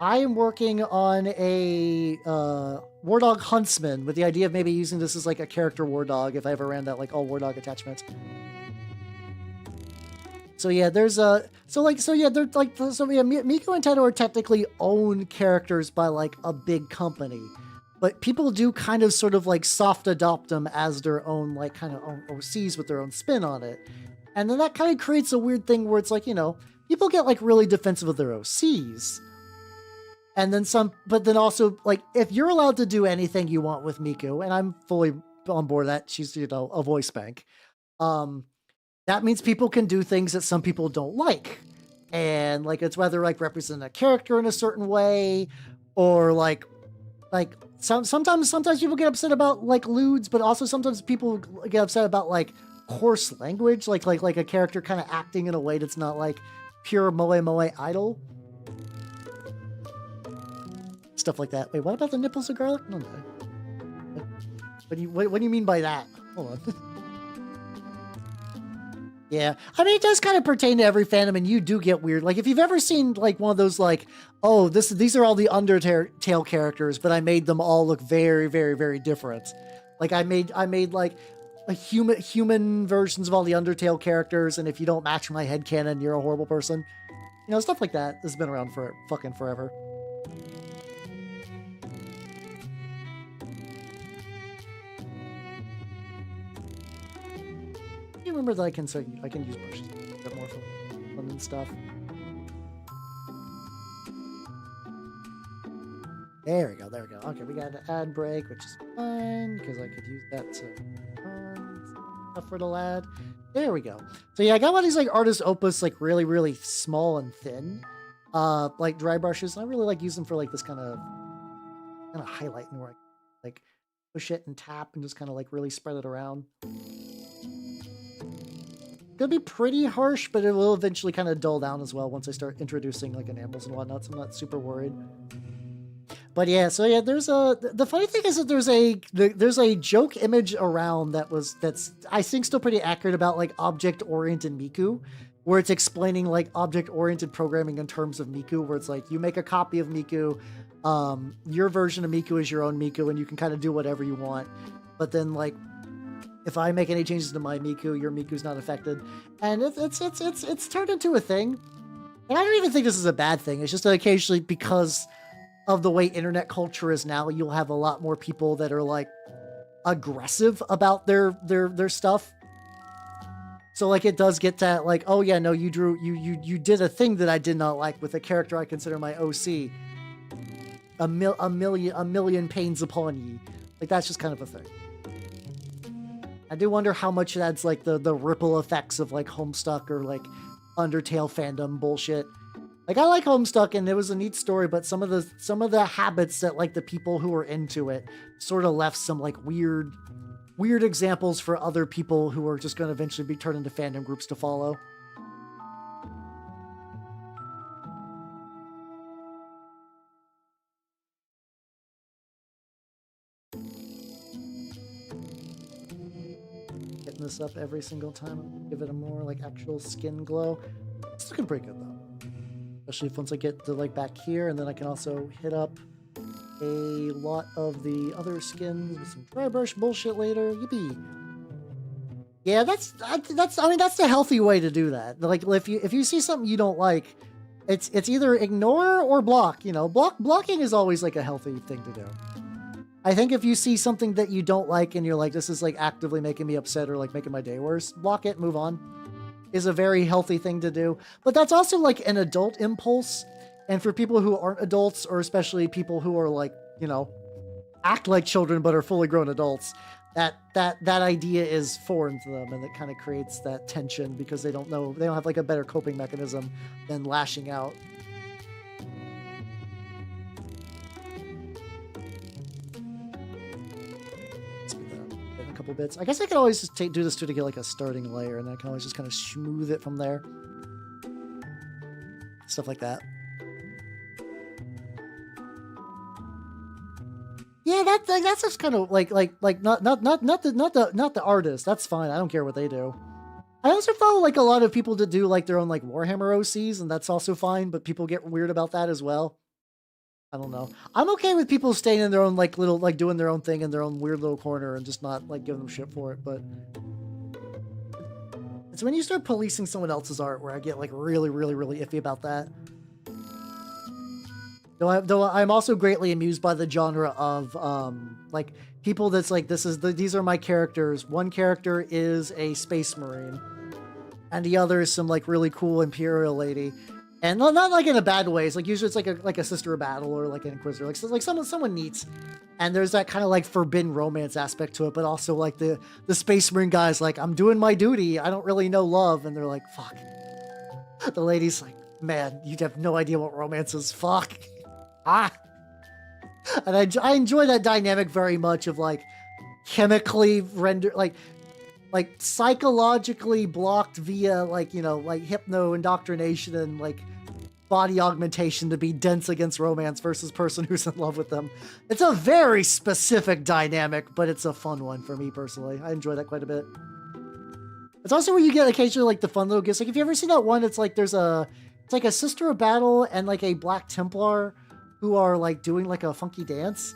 I am working on a War Dog Huntsman with the idea of maybe using this as like a character War Dog if I ever ran that like all War Dog attachments. So yeah, there's Miku and Tenno are technically own characters by like a big company, but people do kind of sort of like soft adopt them as their own like kind of own OCs with their own spin on it. And then that kind of creates a weird thing where it's like, you know, people get like really defensive of their OCs. And then but then also like, if you're allowed to do anything you want with Miku, and I'm fully on board that she's, you know, a voice bank, that means people can do things that some people don't like. And like, it's whether like represent a character in a certain way, or like sometimes people get upset about like lewds, but also sometimes people get upset about like coarse language, like a character kind of acting in a way that's not like pure moe idol. Stuff like that. Wait, what about the nipples of garlic? No. What do you mean by that? Hold on. Yeah, I mean, it does kind of pertain to every fandom, and you do get weird. Like, if you've ever seen, like, one of those, like, oh, these are all the Undertale characters, but I made them all look very, very, very different. Like, I made like, a human versions of all the Undertale characters, and if you don't match my headcanon, you're a horrible person. You know, stuff like that has been around for fucking forever. Remember that I can use brushes a bit more for fun and stuff. There we go. Okay, we got an ad break, which is fine because I could use that to stuff for the lad. There we go. So yeah, I got one of these like artist opus, like really, really small and thin, like dry brushes. And I really like using them for like this kind of highlighting where I like push it and tap and just kind of like really spread it around. It'll be pretty harsh, but it will eventually kind of dull down as well once I start introducing like enamels and whatnot, so I'm not super worried. But yeah, so yeah, the funny thing is that there's a joke image around that's I think still pretty accurate about like object-oriented Miku, where it's explaining like object-oriented programming in terms of Miku, where it's like you make a copy of Miku, your version of Miku is your own Miku, and you can kind of do whatever you want. But then like if I make any changes to my Miku, your Miku's not affected. And it's turned into a thing. And I don't even think this is a bad thing. It's just that occasionally, because of the way internet culture is now, you'll have a lot more people that are like aggressive about their stuff. So like it does get to like, oh yeah, no, you did a thing that I did not like with a character I consider my OC. A million pains upon ye. Like that's just kind of a thing. I do wonder how much that's like the ripple effects of like Homestuck or like Undertale fandom bullshit. Like I like Homestuck and it was a neat story, but some of the habits that like the people who were into it sort of left some like weird examples for other people who are just going to eventually be turned into fandom groups to follow. Getting this up every single time, give it a more like actual skin glow. It's looking pretty good though. Especially if once I get to like back here, and then I can also hit up a lot of the other skins with some dry brush bullshit later. Yippee! Yeah, that's I mean that's the healthy way to do that. Like if you see something you don't like, it's either ignore or block. You know, blocking is always like a healthy thing to do. I think if you see something that you don't like and you're like, this is like actively making me upset or like making my day worse, block it, move on. Is a very healthy thing to do. But that's also like an adult impulse. And for people who aren't adults, or especially people who are like, you know, act like children but are fully grown adults, that idea is foreign to them, and it kind of creates that tension because they don't have like a better coping mechanism than lashing out. Bits. I guess I could always just do this too to get like a starting layer, and then I can always just kind of smooth it from there. Stuff like that. Yeah, that's just kind of like not the artist. That's fine. I don't care what they do. I also follow like a lot of people that do like their own like Warhammer OCs, and that's also fine. But people get weird about that as well. I don't know. I'm okay with people staying in their own like little like doing their own thing in their own weird little corner and just not like giving them shit for it. But it's when you start policing someone else's art where I get like really iffy about that. Though I'm also greatly amused by the genre of like people that's like these are my characters. One character is a space marine, and the other is some like really cool Imperial lady. And not like in a bad way. It's like usually it's like a sister of battle or like an inquisitor, like someone neat. And there's that kind of like forbidden romance aspect to it, but also like the space marine guy's like, I'm doing my duty. I don't really know love, and they're like, fuck. The lady's like, man, you have no idea what romance is. Fuck. Ah. And I enjoy that dynamic very much of like chemically rendered like psychologically blocked via like, you know, like hypno indoctrination and like body augmentation to be dense against romance versus person who's in love with them. It's a very specific dynamic, but it's a fun one for me personally. I enjoy that quite a bit. It's also where you get occasionally like the fun little gifts. Like if you ever see that one, it's like it's like a sister of battle and like a Black Templar who are like doing like a funky dance.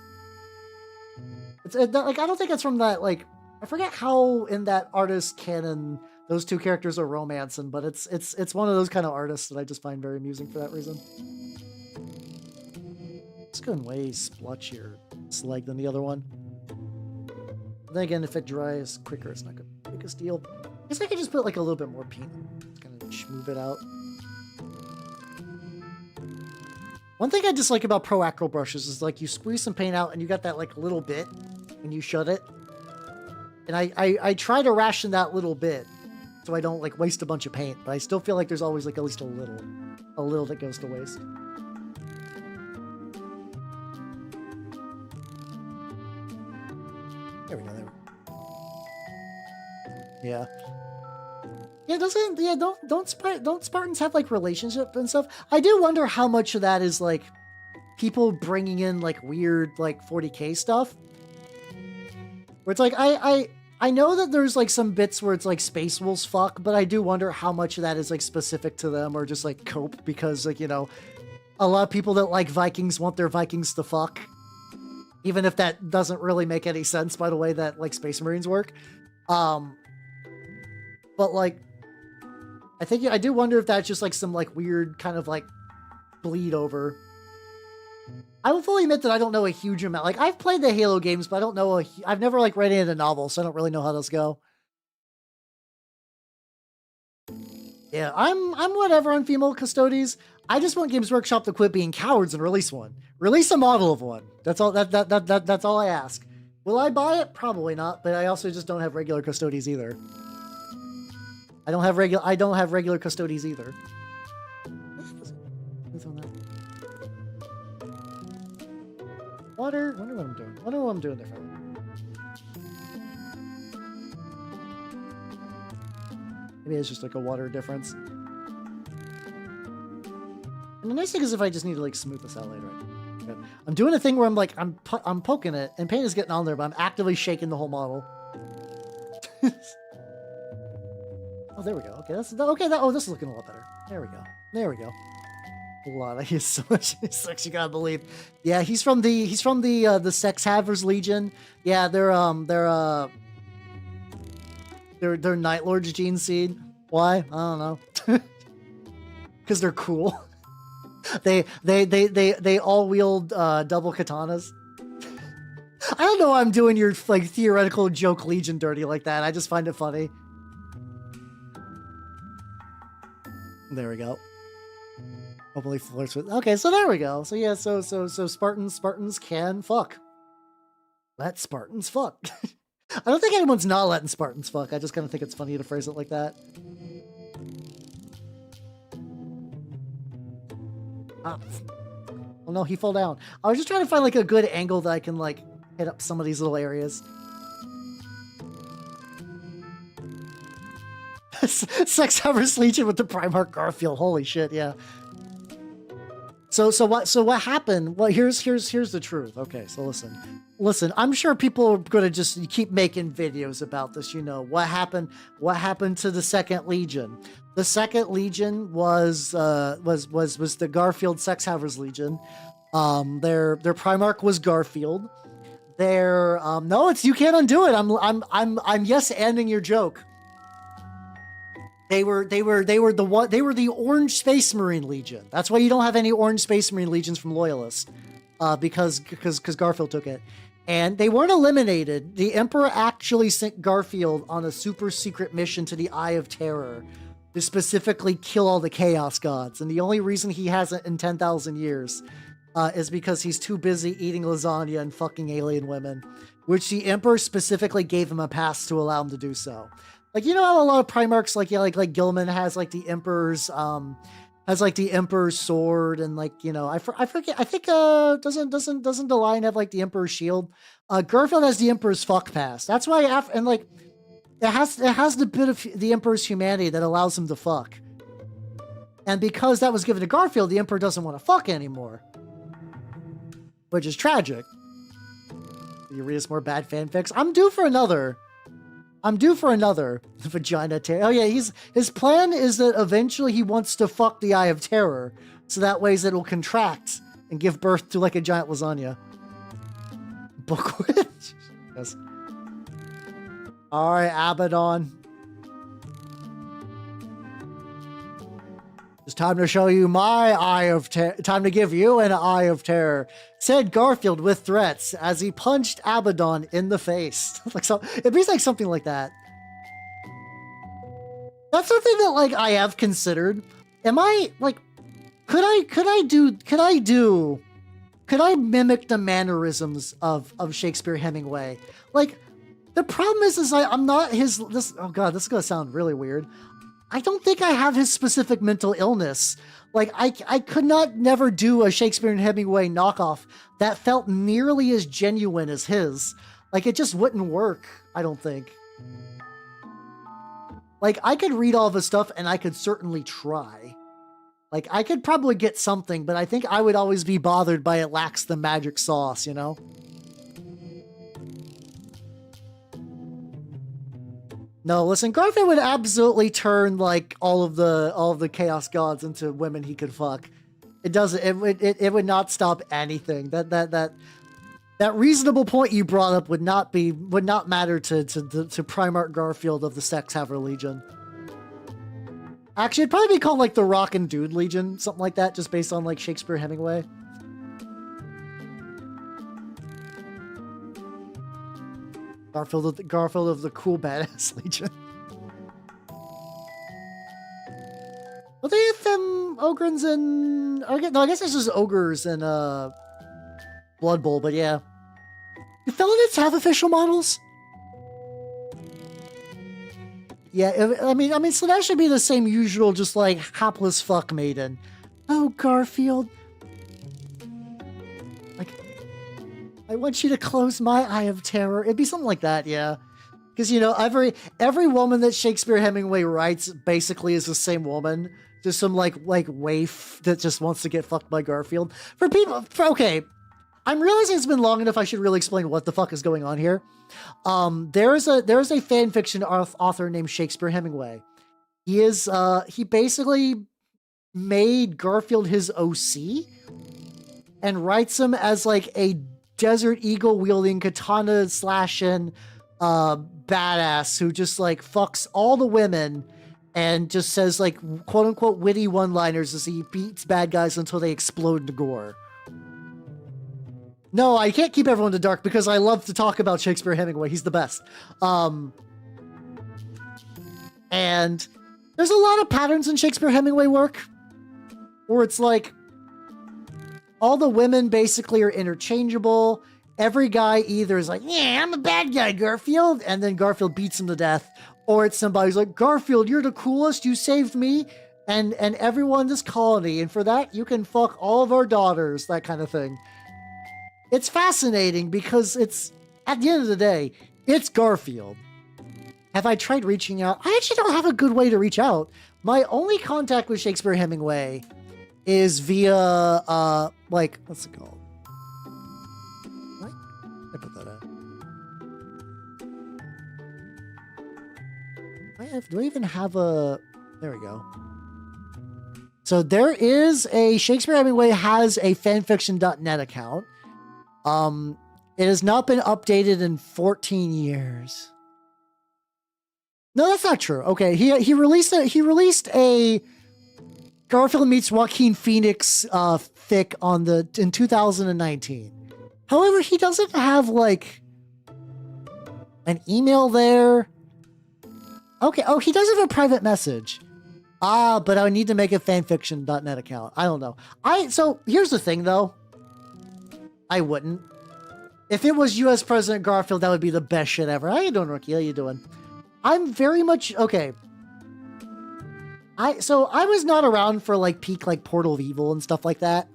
It's like I don't think it's from that like. I forget how in that artist canon those two characters are romancing, but it's one of those kind of artists that I just find very amusing for that reason. It's going way splotchier slag than the other one. But then again, if it dries quicker, it's not the biggest deal. I guess I could just put like a little bit more paint. Just kind of smooth it out. One thing I dislike about Pro Acryl brushes is like you squeeze some paint out and you got that like little bit when you shut it. And I try to ration that little bit so I don't like waste a bunch of paint, but I still feel like there's always like at least a little that goes to waste. There we go. Yeah. Yeah, don't Spartans have like relationship and stuff? I do wonder how much of that is like people bringing in like weird like 40K stuff. Where it's like, I know that there's like some bits where it's like Space Wolves fuck, but I do wonder how much of that is like specific to them or just like cope because like, you know, a lot of people that like Vikings want their Vikings to fuck. Even if that doesn't really make any sense by the way that like Space Marines work. But like, I do wonder if that's just like some like weird kind of like bleed over. I will fully admit that I don't know a huge amount. Like, I've played the Halo games, but I don't know I've never like read any of the novels, so I don't really know how those go. Yeah, I'm whatever on female custodies. I just want Games Workshop to quit being cowards and release one. Release a model of one. That's all that's all I ask. Will I buy it? Probably not, but I also just don't have regular custodies either. I don't have regular custodies either. Water. Wonder what I'm doing. Wonder what I'm doing there, fella. Maybe it's just like a water difference. And the nice thing is if I just need to like smooth this out later. Right? I'm doing a thing where I'm like I'm poking it, and paint is getting on there, but I'm actively shaking the whole model. Oh, there we go. Okay, that's okay. Oh, this is looking a lot better. There we go. There we go. A lot. I use so much sex, you gotta believe. Yeah, he's from the Sex Havers Legion. Yeah, they're Night Lord's gene seed. Why? I don't know. Because they're cool. They all wield double katanas. I don't know why I'm doing your like theoretical joke Legion dirty like that. I just find it funny. There we go. Hopefully flirts with. Okay, so there we go. So yeah, so Spartans can fuck. Let Spartans fuck. I don't think anyone's not letting Spartans fuck. I just kind of think it's funny to phrase it like that. Oh no, he fell down. I was just trying to find like a good angle that I can like hit up some of these little areas. Sex Havers Legion with the Primarch Garfield. Holy shit, yeah. So what happened? Well, here's the truth. Okay, so listen. I'm sure people are gonna just keep making videos about this. You know what happened? What happened to the Second Legion? The Second Legion was the Garfield Sex Havers Legion. Their Primarch was Garfield. Their no, it's you can't undo it. I'm yes ending your joke. They were the Orange Space Marine Legion. That's why you don't have any Orange Space Marine Legions from Loyalists, because Garfield took it, and they weren't eliminated. The Emperor actually sent Garfield on a super secret mission to the Eye of Terror to specifically kill all the Chaos Gods, and the only reason he hasn't in 10,000 years is because he's too busy eating lasagna and fucking alien women, which the Emperor specifically gave him a pass to allow him to do so. Like, you know how a lot of Primarchs, like, yeah, like Gilman has like the Emperor's sword, and like, you know, I forget, I think doesn't the Lion have like the Emperor's shield? Garfield has the Emperor's fuck pass. That's why and like it has the bit of the Emperor's humanity that allows him to fuck. And because that was given to Garfield, the Emperor doesn't want to fuck anymore, which is tragic. You read us more bad fanfics. I'm due for another vagina terror. Oh yeah, his plan is that eventually he wants to fuck the Eye of Terror, so that way it'll contract and give birth to like a giant lasagna. Bookwood. Yes. All right, Abaddon. It's time to show you my Eye of Terror. Time to give you an Eye of Terror, said Garfield with threats as he punched Abaddon in the face. It'd be like something like that. That's something that like I have considered. Am I like, could I mimic the mannerisms of Shakespeare Hemingway? Like, the problem is I'm not this. Oh god, this is gonna sound really weird. I don't think I have his specific mental illness. Like, I could never do a Shakespeare and Hemingway knockoff that felt nearly as genuine as his. Like, it just wouldn't work, I don't think. Like, I could read all of his stuff, and I could certainly try. Like, I could probably get something, but I think I would always be bothered by it lacks the magic sauce, you know? No, listen, Garfield would absolutely turn like all of the Chaos Gods into women he could fuck. It doesn't. It would not stop anything. That that reasonable point you brought up would not matter to Primarch Garfield of the Sex Haver Legion. Actually, it'd probably be called like the Rock and Dude Legion, something like that, just based on like Shakespeare Hemingway. Garfield of the Cool Badass Legion. Well, they have them Ogrins and... No, I guess it's just Ogres and Blood Bowl, but yeah. Do Felinids have official models? Yeah, I mean, so that should be the same usual, just like hapless fuck maiden. Oh, Garfield. Like, I want you to close my eye of terror. It'd be something like that, yeah. Because, you know, every woman that Shakespeare Hemingway writes basically is the same woman. Just some, like waif that just wants to get fucked by Garfield. Okay, I'm realizing it's been long enough I should really explain what the fuck is going on here. There's a fan fiction author named Shakespeare Hemingway. He basically made Garfield his OC and writes him as like a Desert Eagle wielding katana slashing badass who just like fucks all the women and just says like quote unquote witty one-liners as he beats bad guys until they explode into gore. No, I can't keep everyone in the dark because I love to talk about Shakespeare Hemingway. He's the best. And there's a lot of patterns in Shakespeare Hemingway work where it's like all the women basically are interchangeable. Every guy either is like, yeah, I'm a bad guy, Garfield. And then Garfield beats him to death. Or it's somebody who's like, Garfield, you're the coolest. You saved me and everyone in this colony. And for that, you can fuck all of our daughters, that kind of thing. It's fascinating because it's, at the end of the day, it's Garfield. Have I tried reaching out? I actually don't have a good way to reach out. My only contact with Shakespeare Hemingway is via, like, what's it called? What? I put that out. Do I even have a, there we go. So there is a, Shakespeare Hemingway has a fanfiction.net account. It has not been updated in 14 years. No, that's not true. Okay, he released a Garfield meets Joaquin Phoenix fic in 2019. However, he doesn't have like an email there. Okay, oh, he does have a private message. But I need to make a fanfiction.net account. I don't know. So here's the thing though. I wouldn't. If it was U.S. President Garfield, that would be the best shit ever. How you doing, Rookie? How you doing? I'm very much okay. I was not around for like peak like Portal of Evil and stuff like that.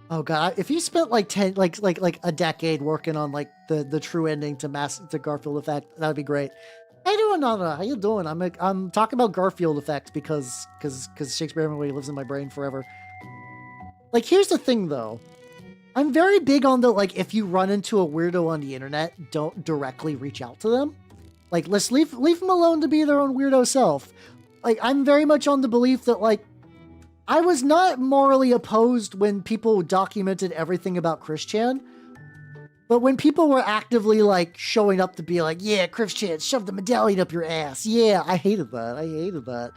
Oh god, if you spent like a decade working on like the true ending to Garfield Effect, that would be great. How you doing, Nana? How you doing? I'm talking about Garfield Effect because Shakespeare Hemingway lives in my brain forever. Like, here's the thing though. I'm very big on the, like, if you run into a weirdo on the internet, don't directly reach out to them. Like, let's leave them alone to be their own weirdo self. Like, I'm very much on the belief that, like, I was not morally opposed when people documented everything about Christian. But when people were actively, like, showing up to be like, yeah, Christian, shove the medallion up your ass. Yeah, I hated that.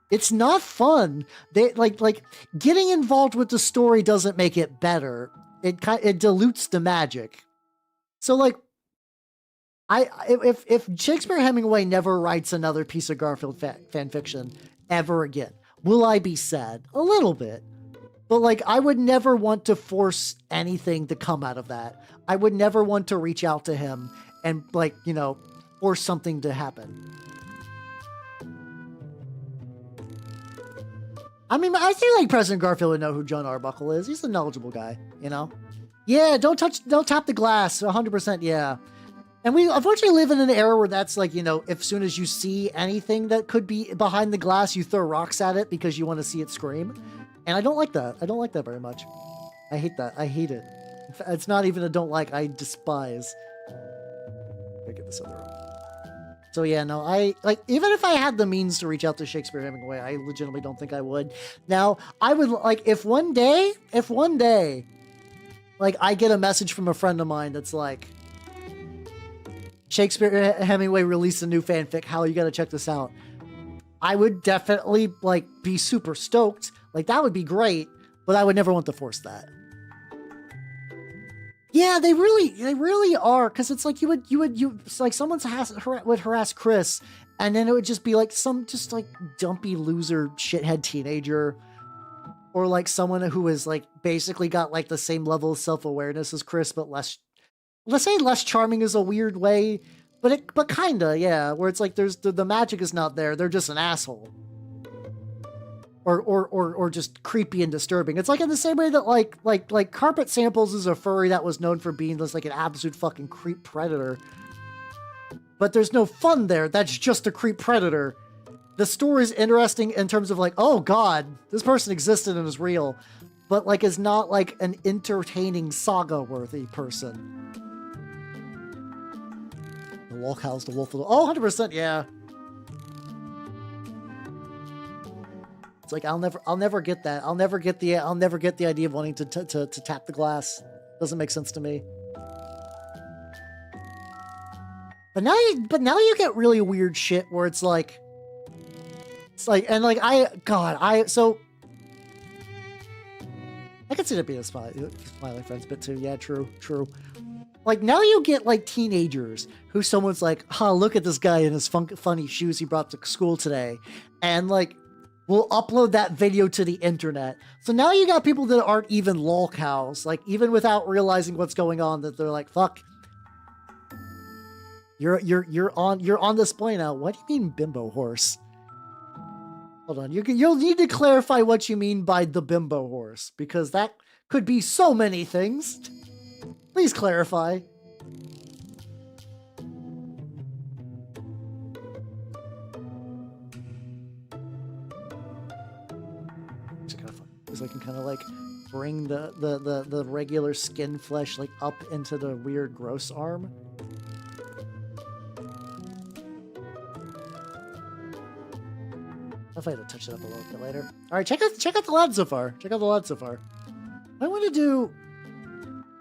It's not fun. They, like, getting involved with the story doesn't make it better. It dilutes the magic. So like, if Shakespeare Hemingway never writes another piece of Garfield fan fiction ever again, will I be sad? A little bit. But like, I would never want to force anything to come out of that. I would never want to reach out to him and like, you know, force something to happen. I mean, I feel like President Garfield would know who John Arbuckle is. He's a knowledgeable guy, you know? Yeah, don't tap the glass. 100%, yeah. And we unfortunately live in an era where that's like, you know, if soon as you see anything that could be behind the glass, you throw rocks at it because you want to see it scream. And I don't like that. I don't like that very much. I hate that. I hate it. It's not even a don't like, I despise. Let me get this other one. So yeah, no, even if I had the means to reach out to Shakespeare Hemingway, I legitimately don't think I would. Now, I would, like, if one day Like, I get a message from a friend of mine that's like, Shakespeare Hemingway released a new fanfic. Hal, you gotta check this out. I would definitely, like, be super stoked. Like, that would be great, but I would never want to force that. Yeah, they really are, because it's like it's like someone would harass Chris, and then it would just be like some just like dumpy loser shithead teenager, or like someone who is like basically got like the same level of self-awareness as Chris, but less, let's say less charming is a weird way, but kinda, yeah, where it's like there's the magic is not there, they're just an asshole. Or just creepy and disturbing. It's like in the same way that like Carpet Samples is a furry that was known for being just like an absolute fucking creep predator. But there's no fun there. That's just a creep predator. The story is interesting in terms of like, oh god, this person existed and is real, but like is not like an entertaining saga-worthy person. The Walkhouse, the Wolf of the... Oh, 100%, yeah. It's like I'll never get that. I'll never get the idea of wanting to tap the glass. Doesn't make sense to me. But now you get really weird shit where it's like and like I can see that being a smiley friends bit too. Yeah, true. Like now you get like teenagers who someone's like, huh, look at this guy in his funny shoes he brought to school today, and like we'll upload that video to the internet. So now you got people that aren't even lol cows, like even without realizing what's going on, that they're like, fuck, you're on display now. What do you mean bimbo horse? Hold on, you'll need to clarify what you mean by the bimbo horse, because that could be so many things. Please clarify. Because I can kind of like bring the regular skin flesh like up into the weird gross arm. I'll have to touch it up a little bit later. All right, check out the lad so far. I want to do.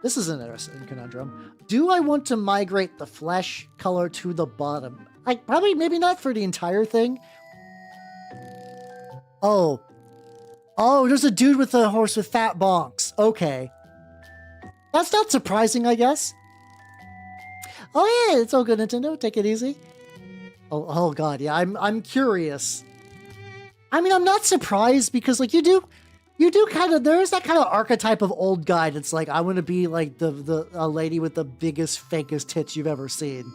This is an interesting conundrum. Do I want to migrate the flesh color to the bottom? Like maybe not for the entire thing. Oh, there's a dude with a horse with fat bonks. Okay. That's not surprising, I guess. Oh yeah, it's all good, Nintendo. Take it easy. Oh god, yeah, I'm curious. I mean, I'm not surprised because like you do kind of, there's that kind of archetype of old guy that's like, I want to be like the lady with the biggest, fakest tits you've ever seen.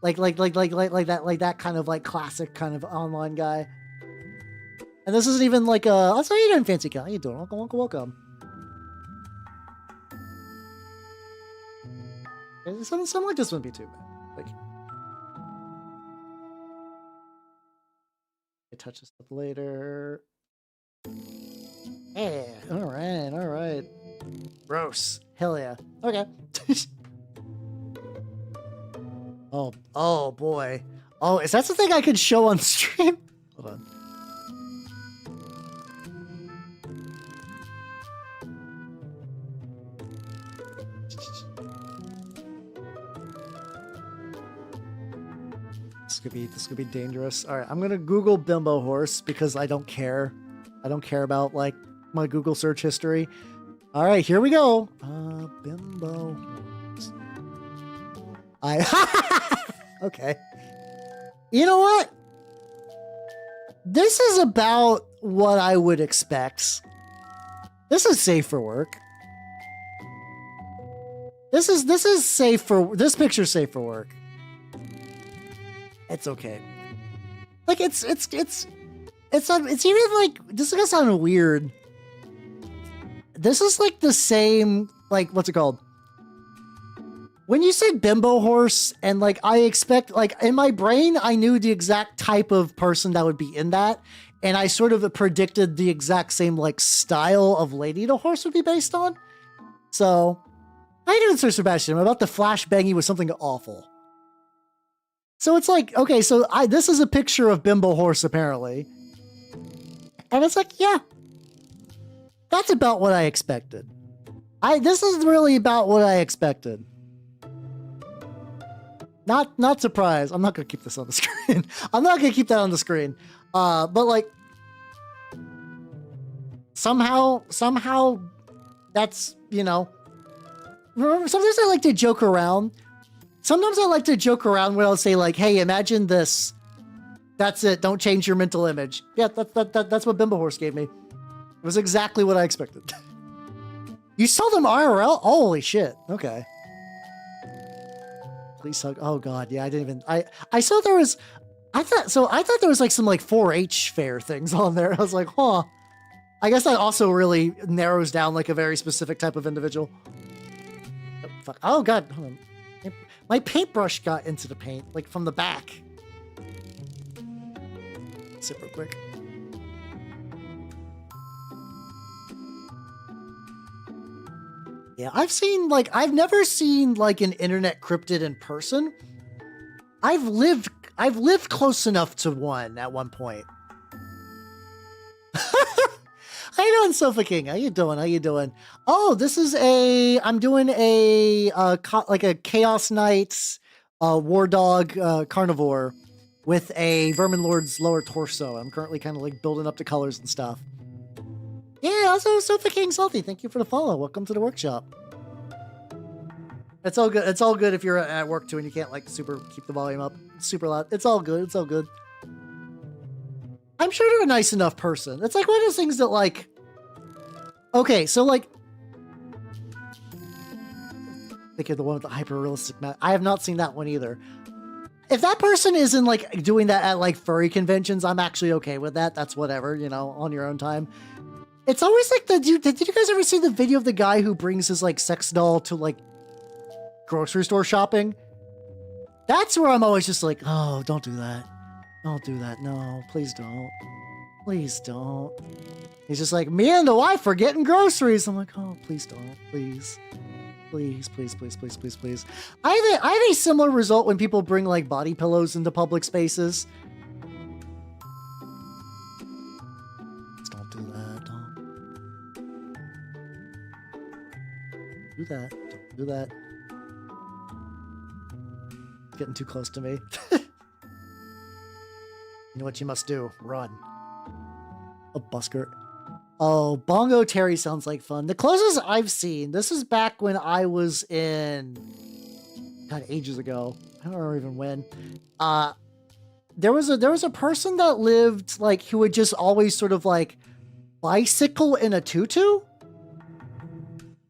Like that kind of like classic kind of online guy. And this isn't even like a, how you doing, fancy guy? How you doing? Welcome. Something like this wouldn't be too bad. Like, I touch this up later. Yeah, all right. Gross. Hell yeah. Okay. Oh boy. Oh, is that something I could show on stream? Hold on. This could be dangerous. All right, I'm gonna Google bimbo horse because I don't care. I don't care about like my Google search history. All right, here we go. Bimbo horse. Okay. You know what? This is about what I would expect. This is safe for work. This picture's safe for work. It's okay. Like it's even like, this is gonna sound weird. This is like the same, like, what's it called? When you said bimbo horse, and like I expect, like in my brain, I knew the exact type of person that would be in that, and I sort of predicted the exact same like style of lady the horse would be based on. So, how you doing, Sir Sebastian? I'm about to flashbang you with something awful. So it's like, okay, so this is a picture of bimbo horse apparently, and it's like, yeah, that's about what I expected. This is really about what I expected. Not surprised. I'm not gonna keep this on the screen. I'm not gonna keep that on the screen. But like somehow that's, you know. Remember, sometimes I like to joke around. Sometimes I like to joke around when I'll say like, "Hey, imagine this. That's it. Don't change your mental image." Yeah, that's what Bimbo Horse gave me. It was exactly what I expected. You saw them IRL? Holy shit. Okay. Please hug. Oh god, yeah, I didn't even. I saw there was. I thought there was like some like 4-H fair things on there. I was like, huh. I guess that also really narrows down like a very specific type of individual. Oh, fuck. Oh god, hold on. My paintbrush got into the paint, like from the back. Sip real quick. Yeah, I've never seen like an internet cryptid in person. I've lived close enough to one at one point. How you doing, Sofa King? How you doing? Oh, this is I'm doing a like a Chaos Knights War Dog Carnivore with a Verminlord's lower torso. I'm currently kind of like building up the colors and stuff. Yeah, also Sofa King Salty, thank you for the follow. Welcome to the workshop. It's all good. It's all good if you're at work too and you can't like super keep the volume up super loud. It's all good. It's all good. I'm sure they're a nice enough person. It's like one of those things that like, okay, so like, I think of the one with the hyper realistic map. I have not seen that one either. If that person isn't like doing that at like furry conventions, I'm actually okay with that. That's whatever, you know, on your own time. It's always like did you guys ever see the video of the guy who brings his like sex doll to like grocery store shopping? That's where I'm always just like, oh, don't do that. Don't do that. No, please don't. Please don't. He's just like, me and the wife are getting groceries. I'm like, oh, please don't. Please. Please, please, please, please, please, please. I have a similar result when people bring like body pillows into public spaces. Don't do that. Don't do that. Don't do that. Getting too close to me. You know what you must do? Run. A busker. Oh, Bongo Terry sounds like fun. The closest I've seen, this is back when I was in, God, ages ago. I don't remember even when. There was a person that lived like who would just always sort of like bicycle in a tutu.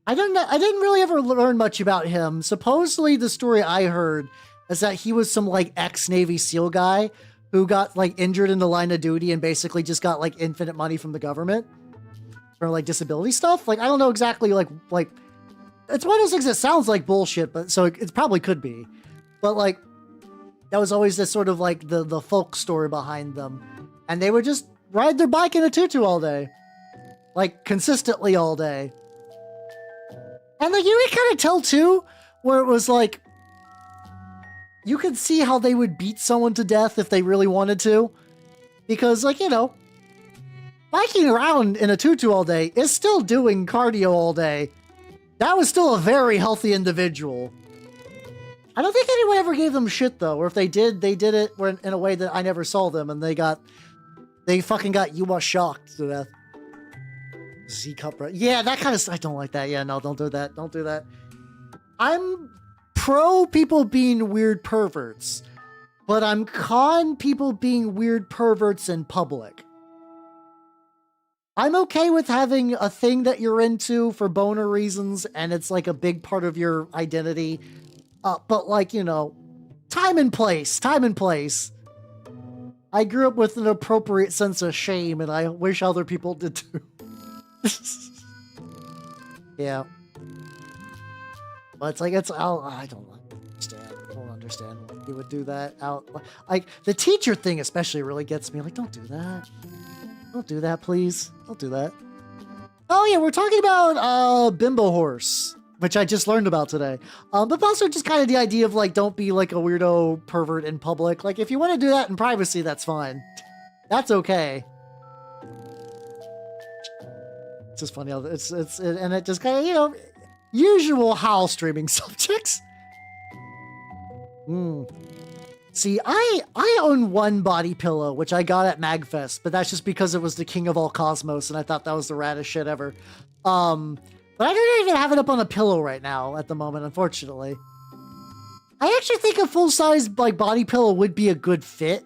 I don't know. I didn't really ever learn much about him. Supposedly, the story I heard is that he was some like ex-Navy SEAL guy who got like injured in the line of duty and basically just got like infinite money from the government for like disability stuff. Like, I don't know exactly like it's one of those things that sounds like bullshit, but so it probably could be. But like, that was always this sort of like the folk story behind them. And they would just ride their bike in a tutu all day. Like consistently all day. And like you could kind of tell too, where it was like, you could see how they would beat someone to death if they really wanted to. Because, like, you know, biking around in a tutu all day is still doing cardio all day. That was still a very healthy individual. I don't think anyone ever gave them shit, though. Or if they did it in a way that I never saw them, and they fucking got Yuwa shocked to death. Z-Cup, right? Yeah, that kind of, I don't like that. Yeah, no, don't do that. Don't do that. I'm pro people being weird perverts, but I'm con people being weird perverts in public. I'm okay with having a thing that you're into for boner reasons and it's like a big part of your identity. But like, you know, time and place. I grew up with an appropriate sense of shame and I wish other people did too. Yeah. But it's like, I don't understand why you would do that out. Like, the teacher thing especially really gets me. Like, don't do that. Don't do that, please. Don't do that. Oh, yeah, we're talking about Bimbo Horse, which I just learned about today. But also just kind of the idea of, like, don't be, like, a weirdo pervert in public. Like, if you want to do that in privacy, that's fine. That's okay. It's just funny how and it just kind of, you know, usual Howl streaming subjects. See, I own one body pillow, which I got at MagFest, but that's just because it was the king of all cosmos, and I thought that was the raddest shit ever. But I don't even have it up on a pillow right now at the moment, unfortunately. I actually think a full-size like body pillow would be a good fit.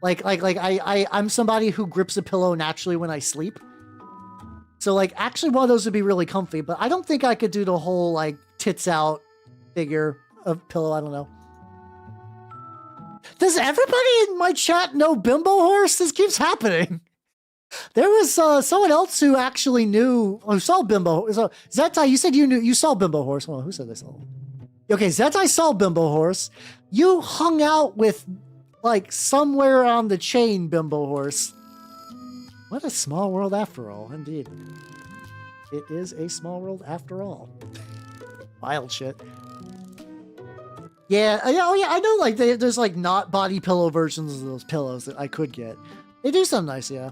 I'm somebody who grips a pillow naturally when I sleep. So like actually one of those would be really comfy, but I don't think I could do the whole like tits out figure of pillow. I don't know. Does everybody in my chat know Bimbo Horse? This keeps happening. There was someone else who actually knew, who saw Bimbo. So Zetai, you said you saw Bimbo Horse. Hold on, who said this? Okay, Zetai saw Bimbo Horse. You hung out with, like, somewhere on the chain Bimbo Horse. What a small world after all, indeed. It is a small world after all. Wild shit. Yeah, I know, like, there's, like, not body pillow versions of those pillows that I could get. They do sound nice, yeah.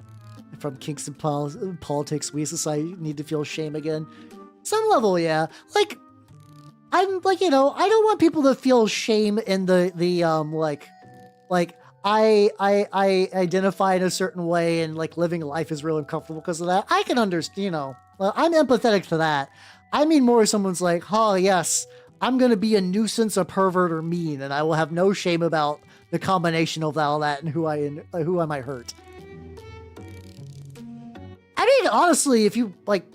From Kingston politics, we society need to feel shame again. Some level, yeah. Like, I'm, like, you know, I don't want people to feel shame in I identify in a certain way and, like, living life is real uncomfortable because of that. I can understand, you know, I'm empathetic to that. I mean more someone's like, oh, yes, I'm going to be a nuisance, a pervert, or mean, and I will have no shame about the combination of all that and who I might hurt. I mean, honestly, if you, like,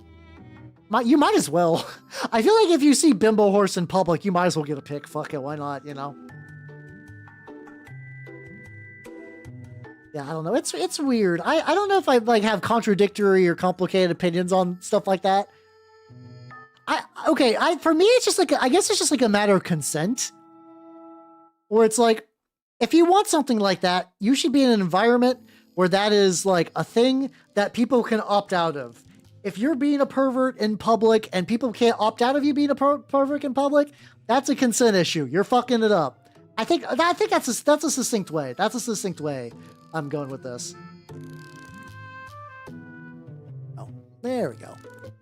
you might as well. I feel like if you see Bimbo Horse in public, you might as well get a pic. Fuck it, why not, you know? Yeah, I don't know. It's weird. I don't know if I, like, have contradictory or complicated opinions on stuff like that. For me, it's just like, I guess it's just like a matter of consent. Where it's like, if you want something like that, you should be in an environment where that is like a thing that people can opt out of. If you're being a pervert in public and people can't opt out of you being a pervert in public, that's a consent issue. You're fucking it up. I think that's a succinct way. That's a succinct way I'm going with this. Oh, there we go.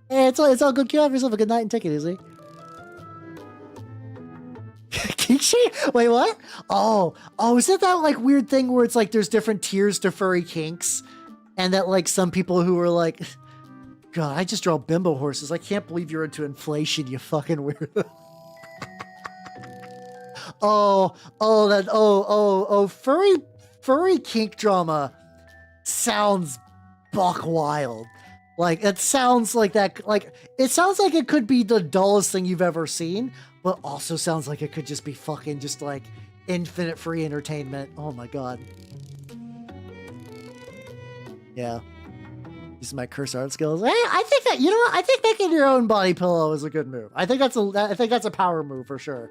Hey, it's all good. You have yourself a good night and take it easy. Kinky? Wait, what? Oh, is it that like weird thing where it's like there's different tiers to furry kinks, and that like some people who are like, God, I just draw bimbo horses. I can't believe you're into inflation, you fucking weirdo. Furry kink drama sounds buck wild. Like, it sounds like that, like, it sounds like it could be the dullest thing you've ever seen, but also sounds like it could just be fucking just, like, infinite free entertainment. Oh my god. Yeah. Using my curse art skills. Hey, I think that, you know what? I think making your own body pillow is a good move. I think that's a power move for sure.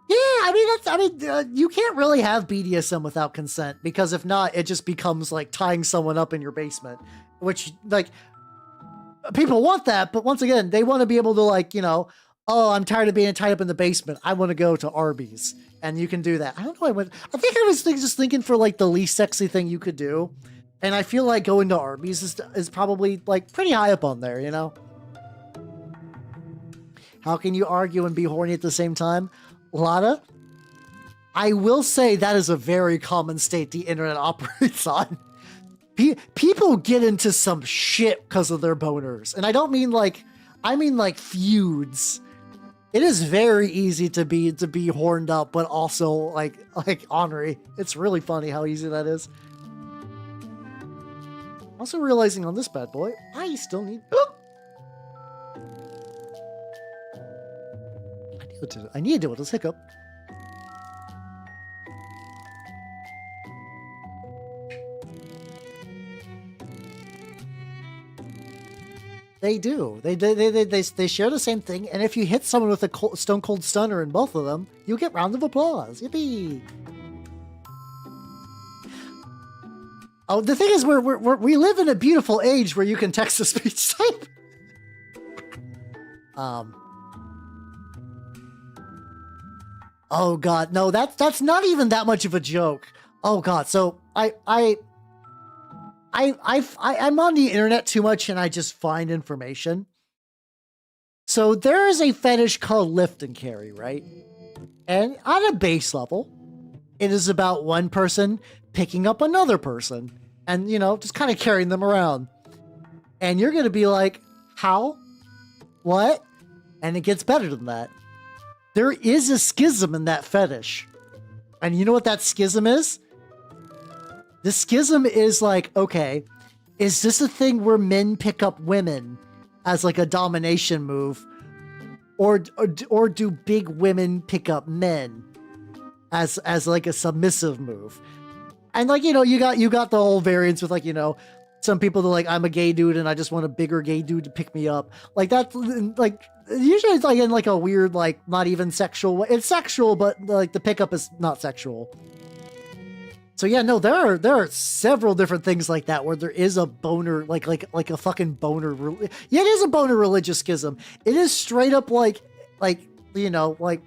Yeah, you can't really have BDSM without consent, because if not, it just becomes like tying someone up in your basement, which, like, people want that, but once again, they want to be able to, like, you know, oh, I'm tired of being tied up in the basement. I want to go to Arby's, and you can do that. I don't know. I think I was just thinking for like the least sexy thing you could do, and I feel like going to Arby's is probably like pretty high up on there, you know? How can you argue and be horny at the same time? Lada, I will say that is a very common state the internet operates on. People get into some shit because of their boners. And I don't mean like, I mean like feuds. It is very easy to be horned up, but also like ornery. It's really funny how easy that is. Also realizing on this bad boy, I still need... I need to deal with this hiccup. They do. They share the same thing, and if you hit someone with a stone cold stunner in both of them, you get rounds of applause. Yippee! Oh, the thing is, we live in a beautiful age where you can text to speech type. Oh god, no, that's not even that much of a joke. Oh god, so I I'm on the internet too much and I just find information. So there is a fetish called lift and carry, right? And on a base level, it is about one person picking up another person and, you know, just kind of carrying them around. And you're going to be like, how? What? And it gets better than that. There is a schism in that fetish. And you know what that schism is? The schism is like, okay, is this a thing where men pick up women as like a domination move? Or do big women pick up men as like a submissive move? And like, you know, you got the whole variance with like, you know, some people that are like, I'm a gay dude and I just want a bigger gay dude to pick me up. Like that, like usually it's like in like a weird, like not even sexual way. It's sexual, but like the pickup is not sexual. So yeah, no, there are several different things like that where there is a boner, like a fucking boner. Yeah, it is a boner religious schism. It is straight up like you know, like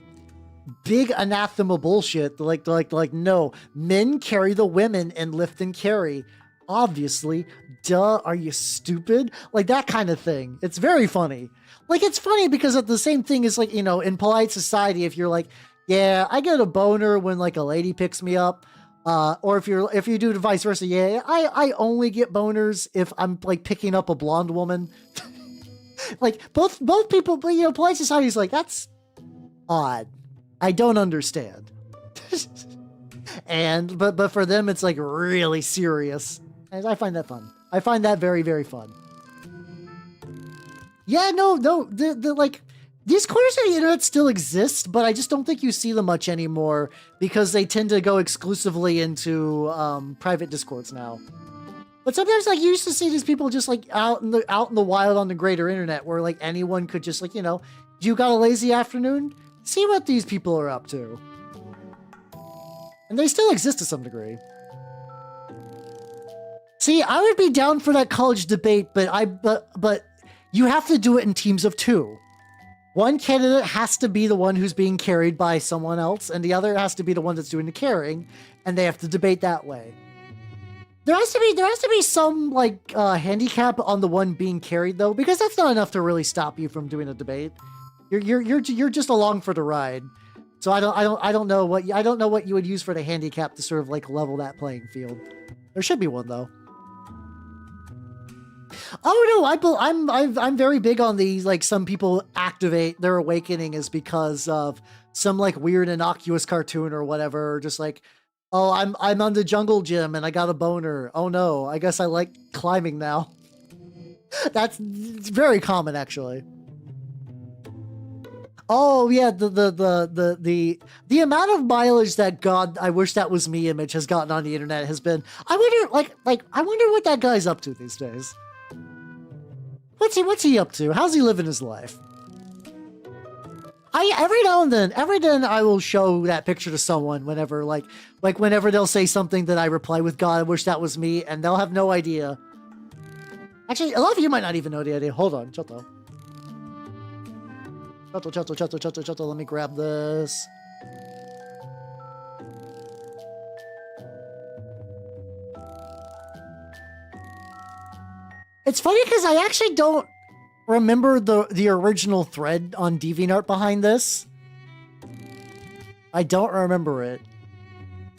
big anathema bullshit. Like no, men carry the women and lift and carry. Obviously, duh. Are you stupid? Like that kind of thing. It's very funny. Like it's funny because the same thing is like, you know, in polite society, if you're like, yeah, I get a boner when like a lady picks me up. Or if you do the vice versa, yeah, I only get boners if I'm like picking up a blonde woman. Like both people, but you know, polite society is like, that's odd. I don't understand. And but for them, it's like really serious. And I find that fun. I find that very, very fun. Yeah, no, the like. These corners of the internet still exist, but I just don't think you see them much anymore because they tend to go exclusively into private discords now. But sometimes, like, you used to see these people just like out in the wild on the greater internet, where like anyone could just like, you know, you got a lazy afternoon? See what these people are up to. And they still exist to some degree. See, I would be down for that college debate, but you have to do it in teams of two. One candidate has to be the one who's being carried by someone else, and the other has to be the one that's doing the carrying, and they have to debate that way. There has to be some like handicap on the one being carried though, because that's not enough to really stop you from doing a debate. You're just along for the ride. So I don't know what you would use for the handicap to sort of like level that playing field. There should be one though. Oh no, I'm very big on these. Like some people activate their awakening is because of some like weird innocuous cartoon or whatever. Or just like, oh, I'm on the jungle gym and I got a boner. Oh no, I guess I like climbing now. It's very common actually. Oh yeah, the amount of mileage that God, I wish that was me image has gotten on the internet has been. I wonder what that guy's up to these days. What's he up to? How's he living his life? Every now and then I will show that picture to someone whenever whenever they'll say something that I reply with God, I wish that was me, and they'll have no idea. Actually, a lot of you might not even know the idea. Hold on, Choto, let me grab this. It's funny because I actually don't remember the original thread on DeviantArt behind this. I don't remember it.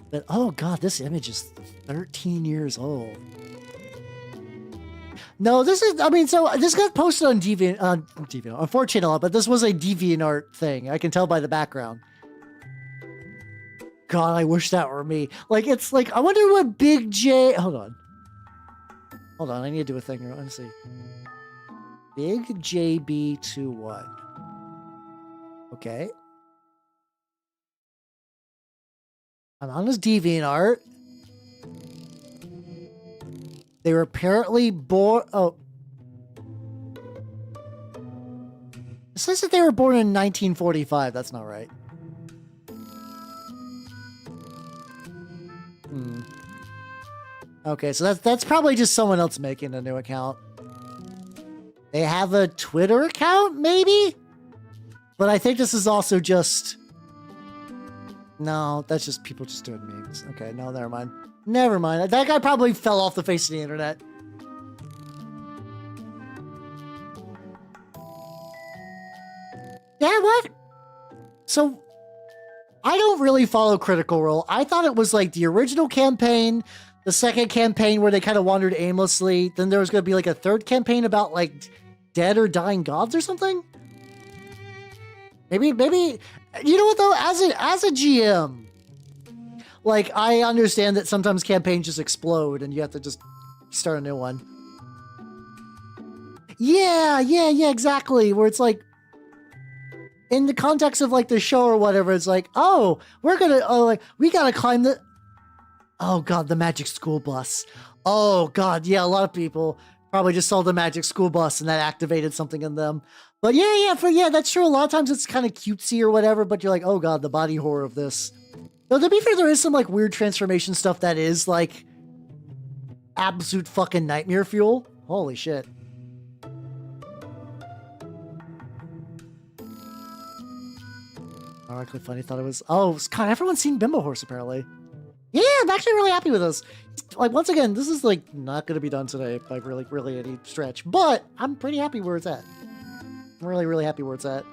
But oh god, this image is 13 years old. No, this got posted on Deviant, on 4chan, but this was a DeviantArt thing. I can tell by the background. God, I wish that were me. Like, it's like, I wonder what Big J... Hold on, I need to do a thing here. Let's see. Big JB21. Okay. I'm on his DeviantArt. They were apparently born... Oh. It says that they were born in 1945. That's not right. Okay, so that's probably just someone else making a new account. They have a Twitter account, maybe? But I think this is also just... No, that's just people just doing memes. Okay, no, never mind. Never mind. That guy probably fell off the face of the internet. Yeah, what? So, I don't really follow Critical Role. I thought it was like the original campaign, the second campaign where they kind of wandered aimlessly. Then there was going to be like a third campaign about like dead or dying gods or something. Maybe, you know what though? As a GM, like I understand that sometimes campaigns just explode and you have to just start a new one. Yeah, exactly. Where it's like, in the context of like the show or whatever, it's like, oh, we gotta climb the, oh god, the magic school bus. Oh god, yeah, a lot of people probably just saw the magic school bus and that activated something in them. But yeah, that's true. A lot of times it's kind of cutesy or whatever, but you're like, oh god, the body horror of this. Though to be fair, there is some like weird transformation stuff that is like absolute fucking nightmare fuel. Holy shit. Ironically funny, thought it was, oh god, everyone's seen Bimbo Horse apparently. Yeah, I'm actually really happy with this. Like, once again, this is like not gonna be done today by really any stretch, but I'm pretty happy where it's at. I'm really happy where it's at.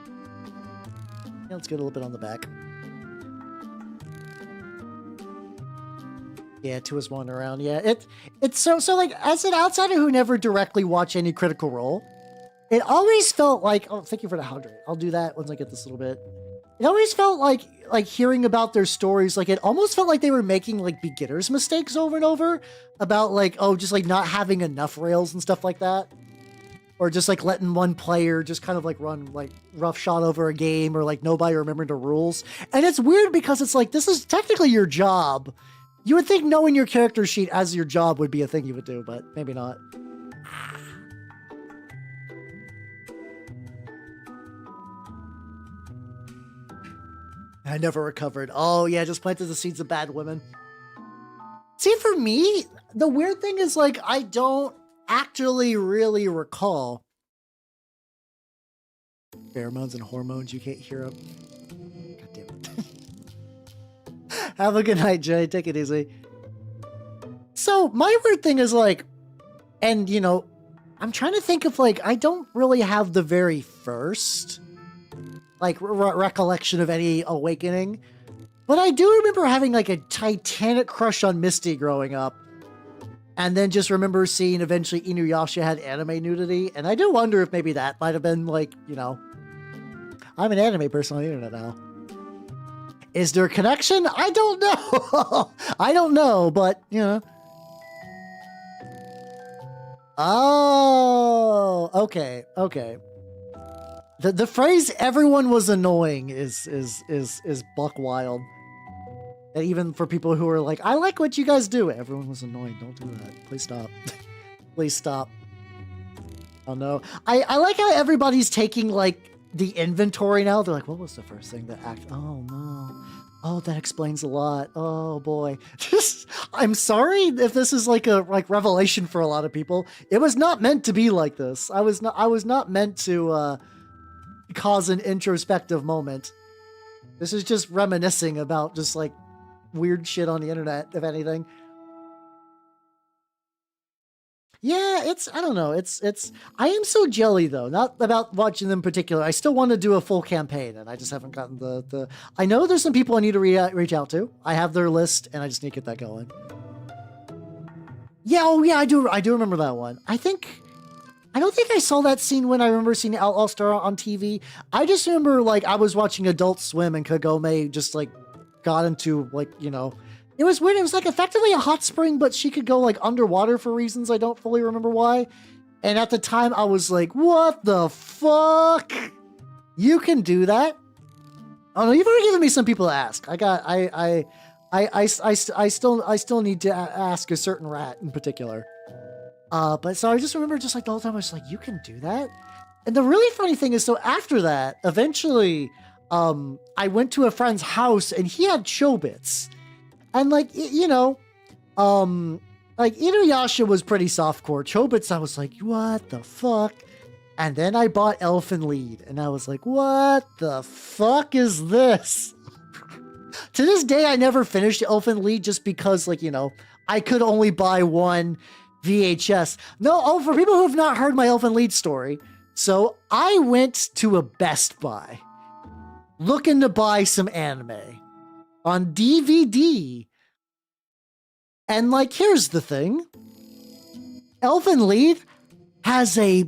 Yeah, let's get a little bit on the back. Yeah, two is wandering around. Yeah, it's so like as an outsider who never directly watched any Critical Role, it always felt like, oh, thank you for the 100. I'll do that once I get this little bit. It always felt like hearing about their stories, like it almost felt like they were making like beginners mistakes over and over about like, oh, just like not having enough rails and stuff like that. Or just like letting one player just kind of like run like roughshod over a game, or like nobody remembering the rules. And it's weird because it's like, this is technically your job. You would think knowing your character sheet as your job would be a thing you would do, but maybe not. I never recovered. Oh yeah, just planted the seeds of bad women. See, for me, the weird thing is like, I don't actually really recall. Pheromones and hormones, you can't hear them. God damn it. Have a good night, Jay. Take it easy. So my weird thing is like, and you know, I'm trying to think of like, I don't really have the very first like recollection of any awakening, but I do remember having like a titanic crush on Misty growing up, and then just remember seeing eventually Inuyasha had anime nudity, and I do wonder if maybe that might have been like, you know, I'm an anime person on the internet now. Is there a connection? I don't know. I don't know, but you know. Oh, okay. The phrase "everyone was annoying" is buck wild. And even for people who are like, I like what you guys do. Everyone was annoying. Don't do that. Please stop. Please stop. Oh no. I like how everybody's taking like the inventory now. They're like, what was the first thing that oh no. Oh, that explains a lot. Oh boy. I'm sorry if this is like a revelation for a lot of people. It was not meant to be like this. I was not meant to cause an introspective moment. This is just reminiscing about just like weird shit on the internet, if anything. Yeah, I don't know. I am so jelly though, not about watching them in particular. I still want to do a full campaign and I just haven't gotten I know there's some people I need to reach out to. I have their list and I just need to get that going. Yeah, oh yeah, I do remember that one. I don't think I saw that scene when I remember seeing Outlaw Star on TV. I just remember like I was watching Adult Swim and Kagome just like got into like, you know, it was weird. It was like effectively a hot spring, but she could go like underwater for reasons I don't fully remember why. And at the time I was like, what the fuck? You can do that? Oh no, you've already given me some people to ask. I still need to ask a certain rat in particular. But so I just remember just like the whole time I was like, you can do that? And the really funny thing is, so after that, eventually, I went to a friend's house and he had Chobits. And like, you know, like Inuyasha was pretty softcore. Chobits, I was like, what the fuck? And then I bought Elfen Lied and I was like, what the fuck is this? To this day, I never finished Elfen Lied just because like, you know, I could only buy one VHS. No, oh, for people who have not heard my Elven Lied story, so I went to a Best Buy looking to buy some anime on DVD. And like, here's the thing. Elven Lied has a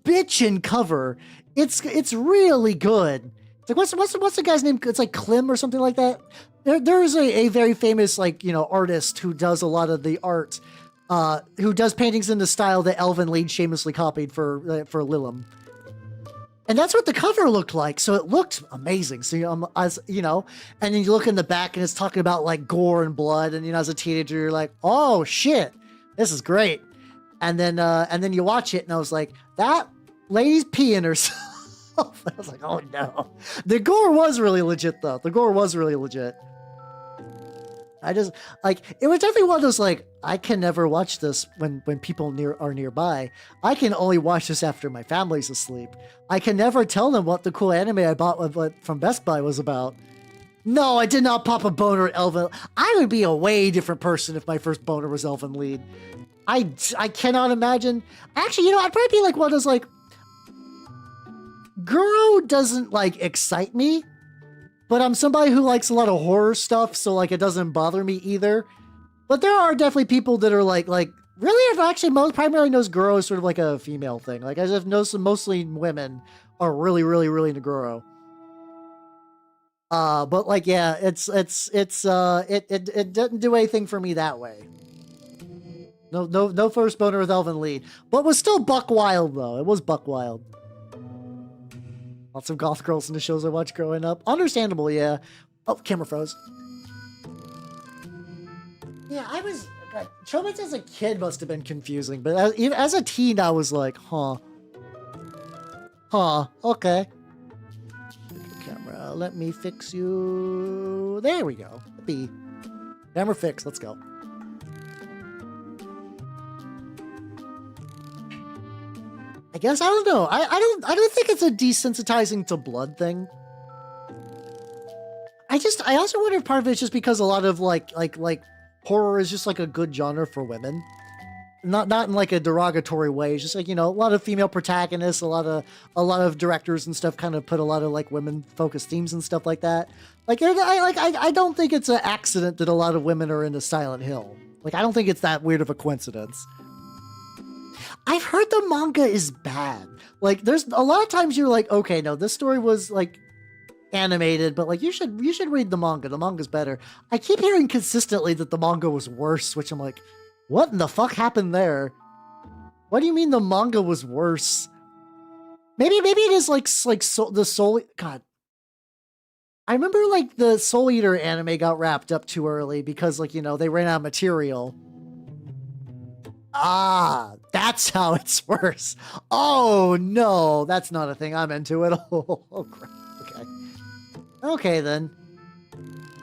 bitchin' cover. It's really good. It's like, what's the guy's name? It's like Klim or something like that. There is a very famous, like, you know, artist who does a lot of the art, who does paintings in the style that Elven Lied shamelessly copied for Lilum. And that's what the cover looked like. So it looked amazing. So, as you know, and then you look in the back and it's talking about like gore and blood. And, you know, as a teenager, you're like, oh shit, this is great. And then you watch it and I was like, that lady's peeing herself. I was like, oh no. The gore was really legit though. The gore was really legit. I just, like, it was definitely one of those, like, I can never watch this when people are nearby. I can only watch this after my family's asleep. I can never tell them what the cool anime I bought from Best Buy was about. No, I did not pop a boner Elven. I would be a way different person if my first boner was Elven Lied. I cannot imagine. Actually, you know, I'd probably be like one of those, like, Guro doesn't, like, excite me. But I'm somebody who likes a lot of horror stuff, so, like, it doesn't bother me either. But there are definitely people that are, like, really, I've actually primarily knows Guro is sort of like a female thing. Like, I just know mostly women are really, really, really into Guro. But, like, yeah, it didn't do anything for me that way. No first boner with Elven Lied. But was still buck wild, though. It was buck wild. Lots of goth girls in the shows I watched growing up. Understandable, yeah. Oh, camera froze. Yeah, God, Chobits as a kid must have been confusing, but as a teen, I was like, huh. Huh, okay. Camera, let me fix you. There we go. B. Camera fixed, let's go. I guess, I don't know. I don't think it's a desensitizing to blood thing. I also wonder if part of it's just because a lot of like horror is just like a good genre for women. Not in like a derogatory way. It's just like, you know, a lot of female protagonists, a lot of directors and stuff kind of put a lot of like women focused themes and stuff like that. Like I don't think it's an accident that a lot of women are into Silent Hill. Like I don't think it's that weird of a coincidence. I've heard the manga is bad. Like, there's a lot of times you're like, okay, no, this story was like animated, but like you should read the manga. The manga's better. I keep hearing consistently that the manga was worse, which I'm like, what in the fuck happened there? What do you mean the manga was worse? Maybe it is the Soul. God, I remember like the Soul Eater anime got wrapped up too early because, like, you know, they ran out of material. Ah, that's how it's worse. Oh, no, that's not a thing I'm into at all. Oh, crap. Okay. Okay, then.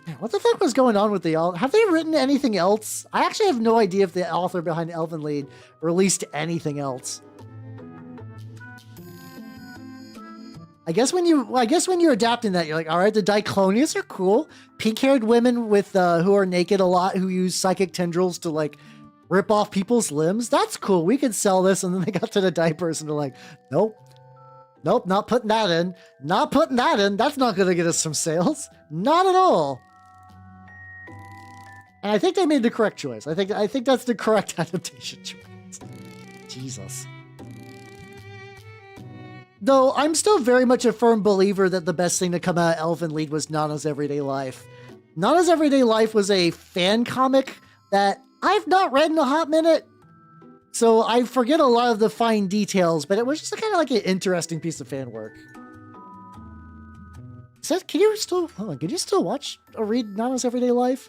Man, what the fuck was going on with the author? Have they written anything else? I actually have no idea if the author behind Elven Lied released anything else. I guess when you're adapting that, you're like, all right, the Diclonians are cool. Pink-haired women with who are naked a lot, who use psychic tendrils to like rip off people's limbs. That's cool. We could sell this. And then they got to the diapers and they're like, nope, not putting that in. Not putting that in. That's not going to get us some sales. Not at all. And I think they made the correct choice. I think that's the correct adaptation choice. Jesus. Though I'm still very much a firm believer that the best thing to come out of Elven Lied was Nana's Everyday Life. Nana's Everyday Life was a fan comic that I've not read in a hot minute, so I forget a lot of the fine details, but it was just kind of like an interesting piece of fan work. Seth, can you still watch or read Nana's Everyday Life?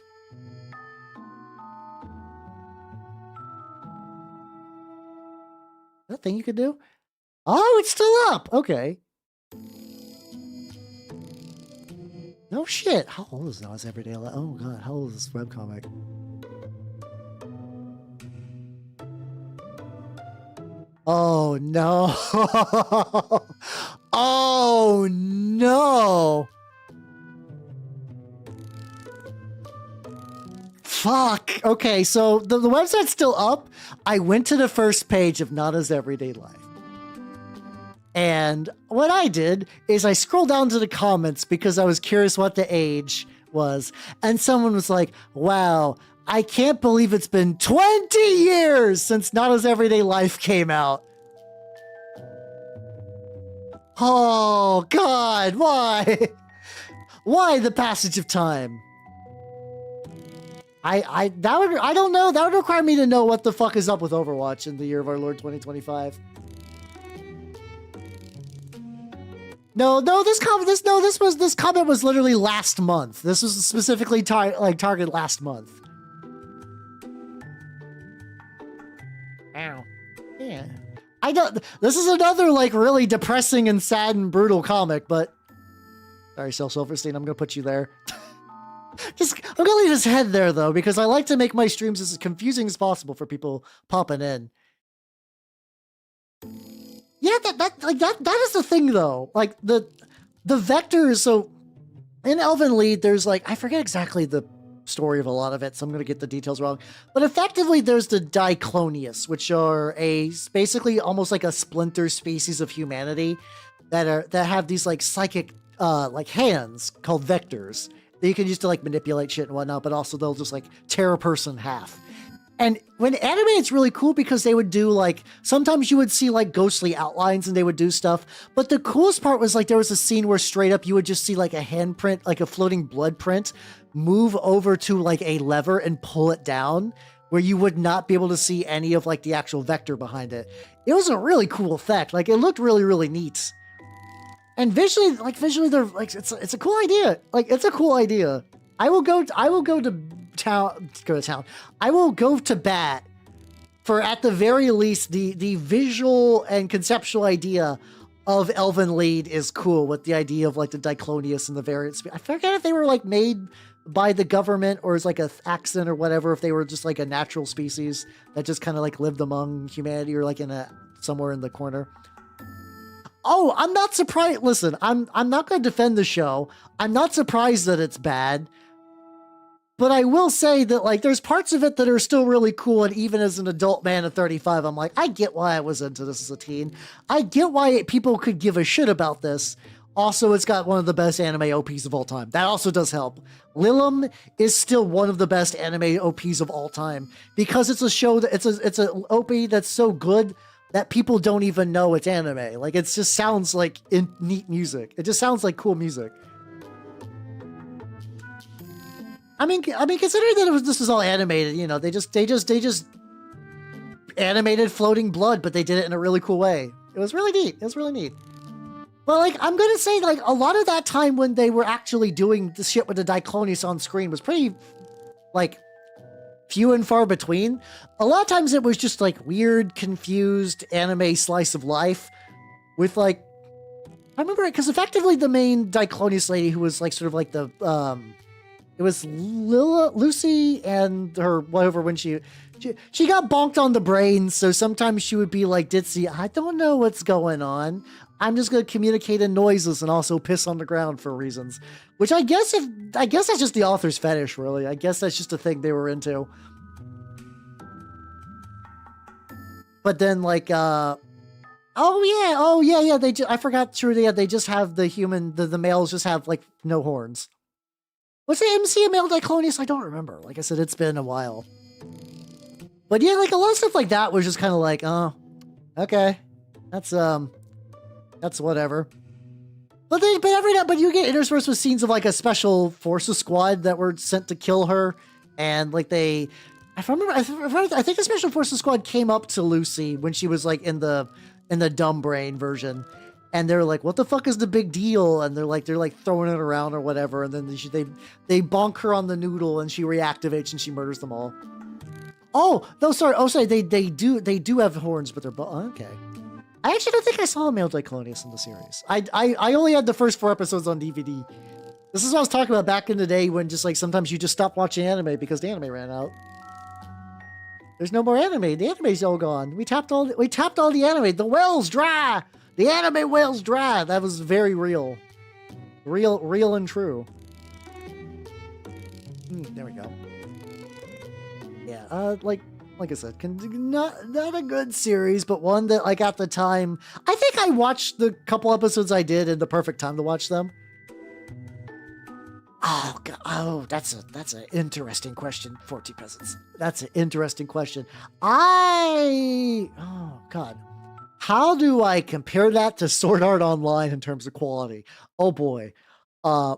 That thing you could do? Oh, it's still up. Okay. No shit. How old is Nana's Everyday Life? Oh god, how old is this webcomic? Oh no. Oh no. Fuck. Okay, so the website's still up. I went to the first page of Nana's Everyday Life. And what I did is I scrolled down to the comments because I was curious what the age was. And someone was like, wow, I can't believe it's been 20 years since Nana's Everyday Life came out. Oh, God, why? Why the passage of time? I don't know. That would require me to know what the fuck is up with Overwatch in the year of our Lord 2025. This comment was literally last month. This was specifically targeted last month. Ow. Yeah. This is another like really depressing and sad and brutal comic, but sorry, Sel Silverstein, I'm gonna put you there. I'm gonna leave his head there though, because I like to make my streams as confusing as possible for people popping in. Yeah, that is the thing though. Like the vectors. So in Elvenlied, there's like, I forget exactly the story of a lot of it, so I'm gonna get the details wrong. But effectively, there's the Diclonius, which are basically almost like a splinter species of humanity that have these like psychic like hands called vectors that you can use to like manipulate shit and whatnot. But also they'll just like tear a person in half. And when anime, it's really cool because they would do like, sometimes you would see like ghostly outlines and they would do stuff. But the coolest part was like, there was a scene where straight up you would just see like a handprint, like a floating blood print, move over to like a lever and pull it down where you would not be able to see any of like the actual vector behind it. It was a really cool effect. Like it looked really, really neat. And visually they're like, it's a cool idea. Like it's a cool idea. I will go to town. I will go to bat for, at the very least, the visual and conceptual idea of Elvenlied is cool, with the idea of like the Diclonius and the variants. I forget if they were like made by the government or as like a accident or whatever, if they were just like a natural species that just kind of like lived among humanity or like somewhere in the corner. Oh, I'm not surprised. Listen, I'm not going to defend the show. I'm not surprised that it's bad. But I will say that, like, there's parts of it that are still really cool, and even as an adult man at 35, I'm like, I get why I was into this as a teen. I get why people could give a shit about this. Also, it's got one of the best anime OPs of all time. That also does help. Lilum is still one of the best anime OPs of all time, because it's a show that it's an OP that's so good that people don't even know it's anime. Like, it just sounds like neat music. It just sounds like cool music. I mean, considering that this was all animated, you know, they just animated floating blood, but they did it in a really cool way. It was really neat. It was really neat. But like, I'm gonna say, like, a lot of that time when they were actually doing the shit with the Diclonius on screen was pretty, like, few and far between. A lot of times it was just like weird, confused anime slice of life with like, I remember it because effectively the main Diclonius lady, who was like sort of like the it was Lucy and her whatever, when she got bonked on the brain, so sometimes she would be like ditzy, I don't know what's going on. I'm just gonna communicate in noises and also piss on the ground for reasons. Which I guess that's just the author's fetish, really. I guess that's just a thing they were into. But then like oh yeah, I forgot, true, they just have the males just have like no horns. Was the MC a male Diclonius? I don't remember. Like I said, it's been a while. But yeah, like a lot of stuff like that was just kind of like, oh, okay, that's whatever. But you get interspersed with scenes of like a special forces squad that were sent to kill her, and like I think the special forces squad came up to Lucy when she was like in the dumb brain version. And they're like, what the fuck is the big deal? And they're like throwing it around or whatever. And then they bonk her on the noodle and she reactivates and she murders them all. Oh, no, sorry. Oh, sorry. They do have horns, but they're okay. I actually don't think I saw a male Diclonius in the series. I only had the first 4 episodes on DVD. This is what I was talking about back in the day when just like sometimes you just stop watching anime because the anime ran out. There's no more anime. The anime's all gone. We tapped all the anime. The well's dry. The anime whale's dry. That was very real. Real and true. There we go. Yeah, like I said, not a good series, but one that like at the time, I think I watched the couple episodes I did in the perfect time to watch them. Oh God, oh, that's an interesting question, 40 peasants. That's an interesting question. Oh God, how do I compare that to Sword Art Online in terms of quality? Oh boy, uh.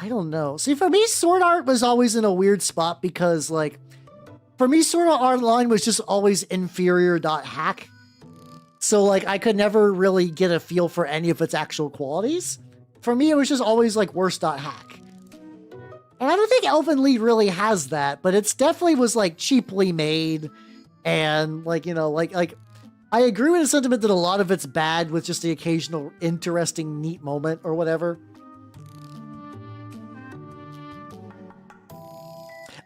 I don't know. See, for me, Sword Art was always in a weird spot because, like, for me, Sword Art Online was just always inferior.hack. So, like, I could never really get a feel for any of its actual qualities. For me, it was just always, like, worse.hack. And I don't think Elvenlied really has that, but it's definitely was, like, cheaply made. And, like, you know, like, I agree with the sentiment that a lot of it's bad with just the occasional interesting, neat moment or whatever.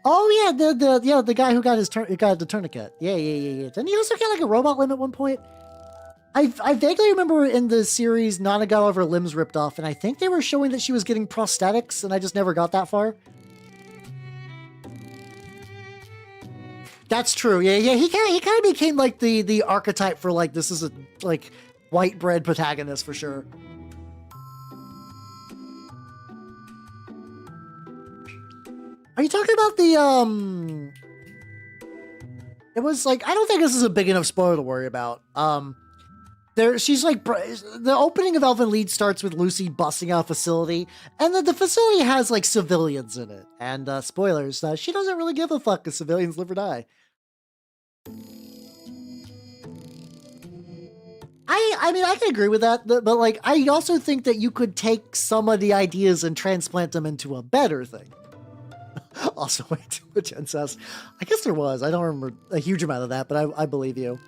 Oh yeah, the guy who got the tourniquet. Yeah. Didn't he also get like a robot limb at one point? I vaguely remember in the series Nana got all of her limbs ripped off, and I think they were showing that she was getting prosthetics, and I just never got that far. That's true. Yeah. He kind of became like the archetype for like this is a like white bread protagonist for sure. Are you talking about the It was like I don't think this is a big enough spoiler to worry about. She's like the opening of Elvenlied starts with Lucy busting out a facility, and the facility has like civilians in it. And spoilers, she doesn't really give a fuck if civilians live or die. I mean, I can agree with that, but like, I also think that you could take some of the ideas and transplant them into a better thing. Also, way too much incest. I guess there was. I don't remember a huge amount of that, but I believe you.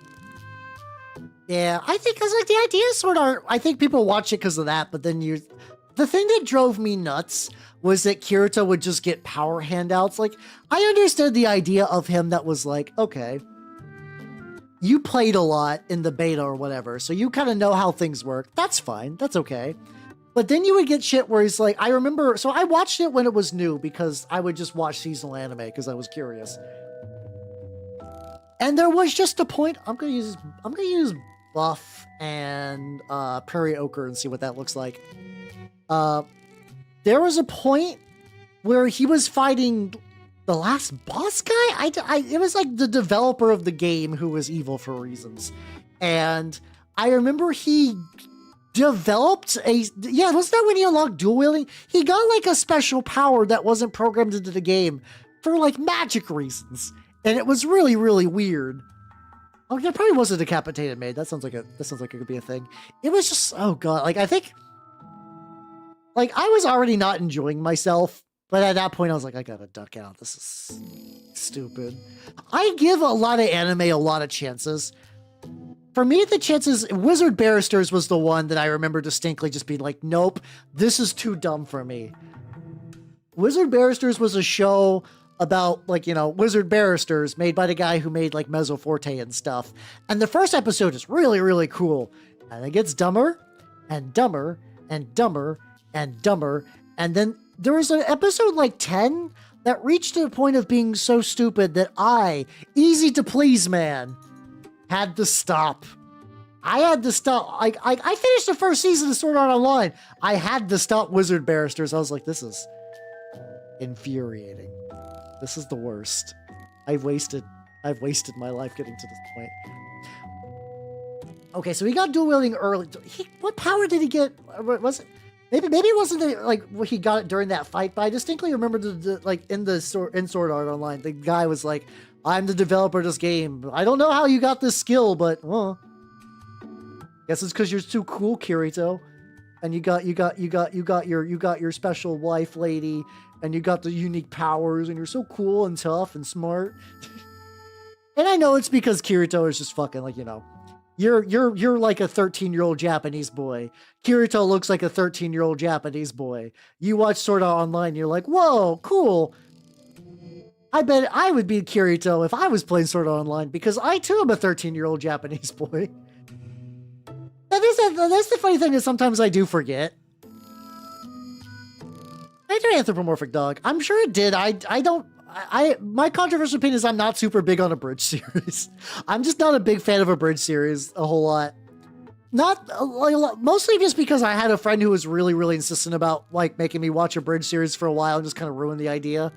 Yeah, I think because like the ideas sort of, I think people watch it because of that, but then the thing that drove me nuts was that Kirito would just get power handouts. Like, I understood the idea of him that was like, okay, you played a lot in the beta or whatever, so you kind of know how things work. That's fine. That's okay. But then you would get shit where he's like, I remember, so I watched it when it was new because I would just watch seasonal anime because I was curious. And there was just a point, I'm gonna use Buff and Prairie Ochre and see what that looks like. There was a point where he was fighting the last boss guy? It was like the developer of the game who was evil for reasons. And I remember he developed wasn't that when he unlocked dual wielding? He got like a special power that wasn't programmed into the game for like magic reasons. And it was really, really weird. Oh, that probably was a decapitated maid. That sounds like it could be a thing. It was just, oh god, like I think like I was already not enjoying myself, but at that point I was like, I gotta duck out. This is stupid. I give a lot of anime a lot of chances. For me, the chances, Wizard Barristers was the one that I remember distinctly just being like, nope, this is too dumb for me. Wizard Barristers was a show about, like, you know, wizard barristers made by the guy who made, like, Mezzoforte and stuff. And the first episode is really, really cool. And it gets dumber and dumber and dumber and dumber. And then there was an episode, like, 10 that reached to the point of being so stupid that easy to please man, had to stop. I had to stop. I finished the first season of Sword Art Online. I had to stop Wizard Barristers. I was like, this is infuriating. This is the worst. I've wasted my life getting to this point. Okay, so he got dual wielding early. What power did he get? Was it maybe it wasn't like he got it during that fight? But I distinctly remember in Sword Art Online, the guy was like, "I'm the developer of this game. I don't know how you got this skill, but well, guess it's because you're too cool, Kirito, and you got your special wife lady." And you got the unique powers, and you're so cool and tough and smart. And I know it's because Kirito is just fucking like, you know, you're like a 13-year-old Japanese boy. Kirito looks like a 13-year-old Japanese boy. You watch Sword Art Online, you're like, whoa, cool. I bet I would be Kirito if I was playing Sword Art Online because I too am a 13-year-old Japanese boy. That's the funny thing is sometimes I do forget. I do anthropomorphic dog. I'm sure it did. My controversial opinion is I'm not super big on a bridge series. I'm just not a big fan of a bridge series a whole lot. Not mostly just because I had a friend who was really, really insistent about like making me watch a bridge series for a while and just kind of ruined the idea.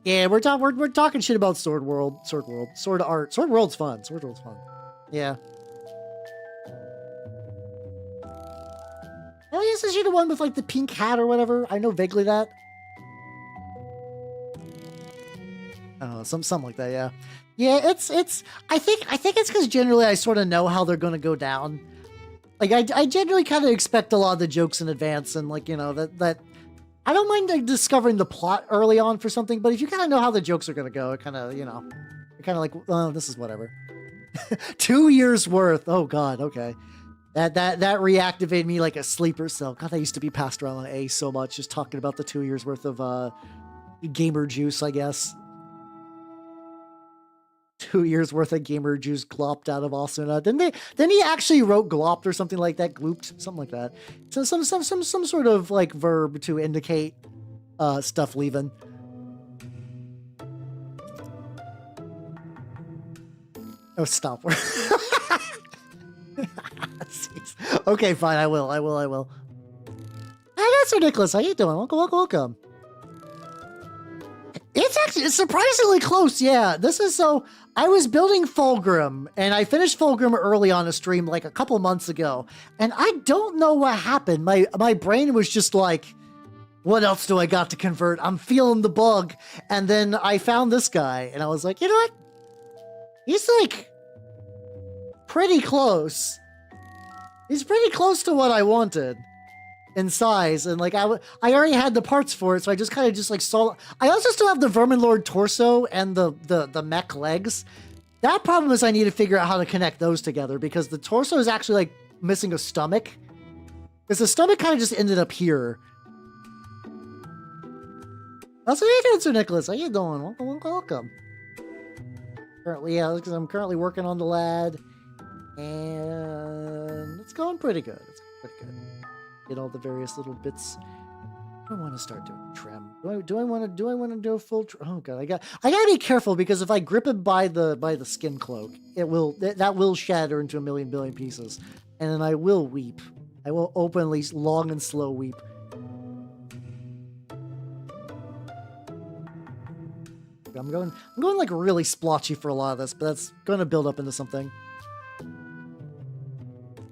Yeah, we're talking shit about Sword Art. Sword World's fun. Sword World's fun. Yeah. Oh, yes, is she the one with like the pink hat or whatever? I know vaguely that. Oh, something like that. Yeah, yeah. It's. I think it's because generally I sort of know how they're going to go down. Like I generally kind of expect a lot of the jokes in advance, and like that. I don't mind like, discovering the plot early on for something, but if you kind of know how the jokes are going to go, it kind of you're kind of like, oh, this is whatever. 2 years worth. Oh God. Okay. That reactivated me like a sleeper cell. God, I used to be passed around on A so much, just talking about the 2 years worth of gamer juice, I guess. 2 years worth of gamer juice glopped out of Asuna. Then he actually wrote glopped or something like that, glooped, something like that. So some sort of like verb to indicate stuff leaving. Oh, stop. Okay, fine. I will. Hey, that's Sir Nicholas. How you doing? Welcome. It's surprisingly close. Yeah, this is so. I was building Fulgrim, and I finished Fulgrim early on a stream like a couple months ago, and I don't know what happened. My brain was just like, what else do I got to convert? I'm feeling the bug, and then I found this guy, and I was like, you know what? He's like pretty close. He's pretty close to what I wanted in size, and like I already had the parts for it, so I just kind of just like saw. I also still have the Verminlord torso and the mech legs. That problem is I need to figure out how to connect those together because the torso is actually like missing a stomach. Because the stomach kind of just ended up here. That's what you doing, Sir Nicholas. How you doing? Welcome. Currently, yeah, because I'm currently working on the lad. And it's going pretty good. Get all the various little bits. I want to start doing trim. Do I want to do a full trim? Oh god, I gotta be careful because if I grip it by the skin cloak, that will shatter into a million billion pieces, and then I will weep. I will openly long and slow weep. I'm going like really splotchy for a lot of this, but that's going to build up into something.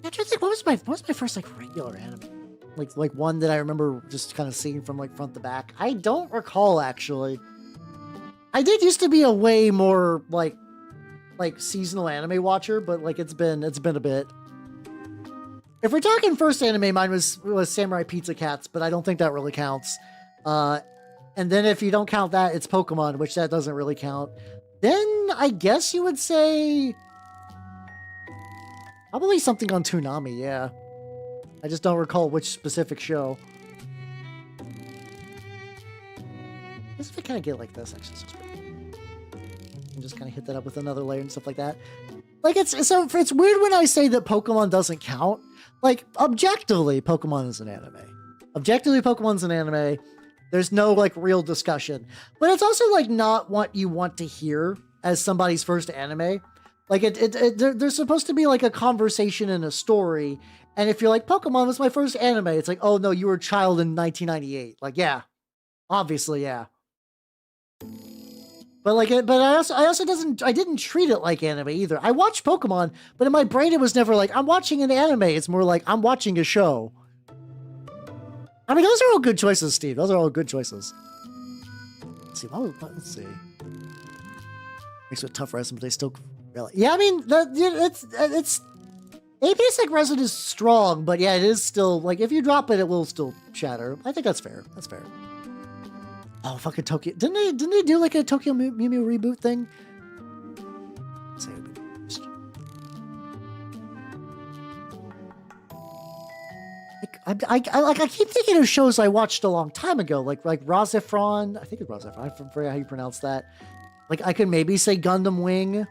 I'm trying to think, what was my first like regular anime? Like one that I remember just kind of seeing from like front to back. I don't recall actually. I did used to be a way more like seasonal anime watcher, but like it's been a bit. If we're talking first anime, mine was Samurai Pizza Cats, but I don't think that really counts. And then if you don't count that, it's Pokemon, which that doesn't really count. Then I guess you would say probably something on Toonami, yeah. I just don't recall which specific show. I guess if I kind of get like this, actually, this looks pretty good. And just kind of hit that up with another layer and stuff like that. Like it's weird when I say that Pokemon doesn't count. Like objectively, Pokemon is an anime. There's no like real discussion, but it's also like not what you want to hear as somebody's first anime. Like there's supposed to be like a conversation and a story. And if you're like, Pokemon was my first anime, it's like, oh no, you were a child in 1998. Like, yeah, obviously, yeah. But like, I didn't treat it like anime either. I watched Pokemon, but in my brain it was never like I'm watching an anime. It's more like I'm watching a show. I mean, those are all good choices, Steve. Those are all good choices. Let's see. Let's see. Makes it tough resin, but they still really. Yeah, I mean, it's basic resin is strong, but yeah, it is still like if you drop it, it will still shatter. I think that's fair. That's fair. Oh, fucking Tokyo! Didn't they do like a Tokyo Mew Mew reboot thing? Let's see. I keep thinking of shows I watched a long time ago, like Razefron. I think it's Razefron. I forget how you pronounce that. Like I could maybe say Gundam Wing.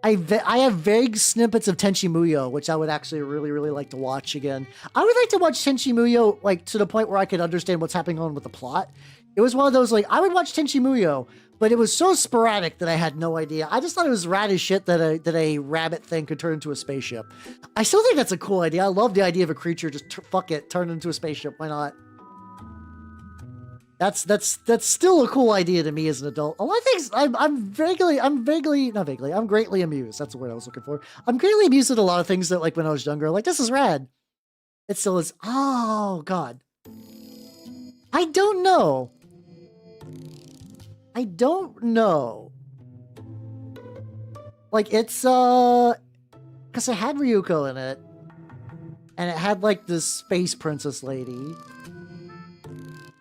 I have vague snippets of Tenchi Muyo, which I would actually really, really like to watch again. I would like to watch Tenchi Muyo, like, to the point where I could understand what's happening on with the plot. It was one of those, like, I would watch Tenchi Muyo, but it was so sporadic that I had no idea. I just thought it was rad as shit that a rabbit thing could turn into a spaceship. I still think that's a cool idea. I love the idea of a creature just fuck it, turn into a spaceship. Why not? That's still a cool idea to me as an adult. A lot of things I'm greatly amused. That's the word I was looking for. I'm greatly amused at a lot of things that, like, when I was younger, like, this is rad. It still is. Oh God. I don't know. Like, it's because it had Ryuko in it, and it had, like, this space princess lady.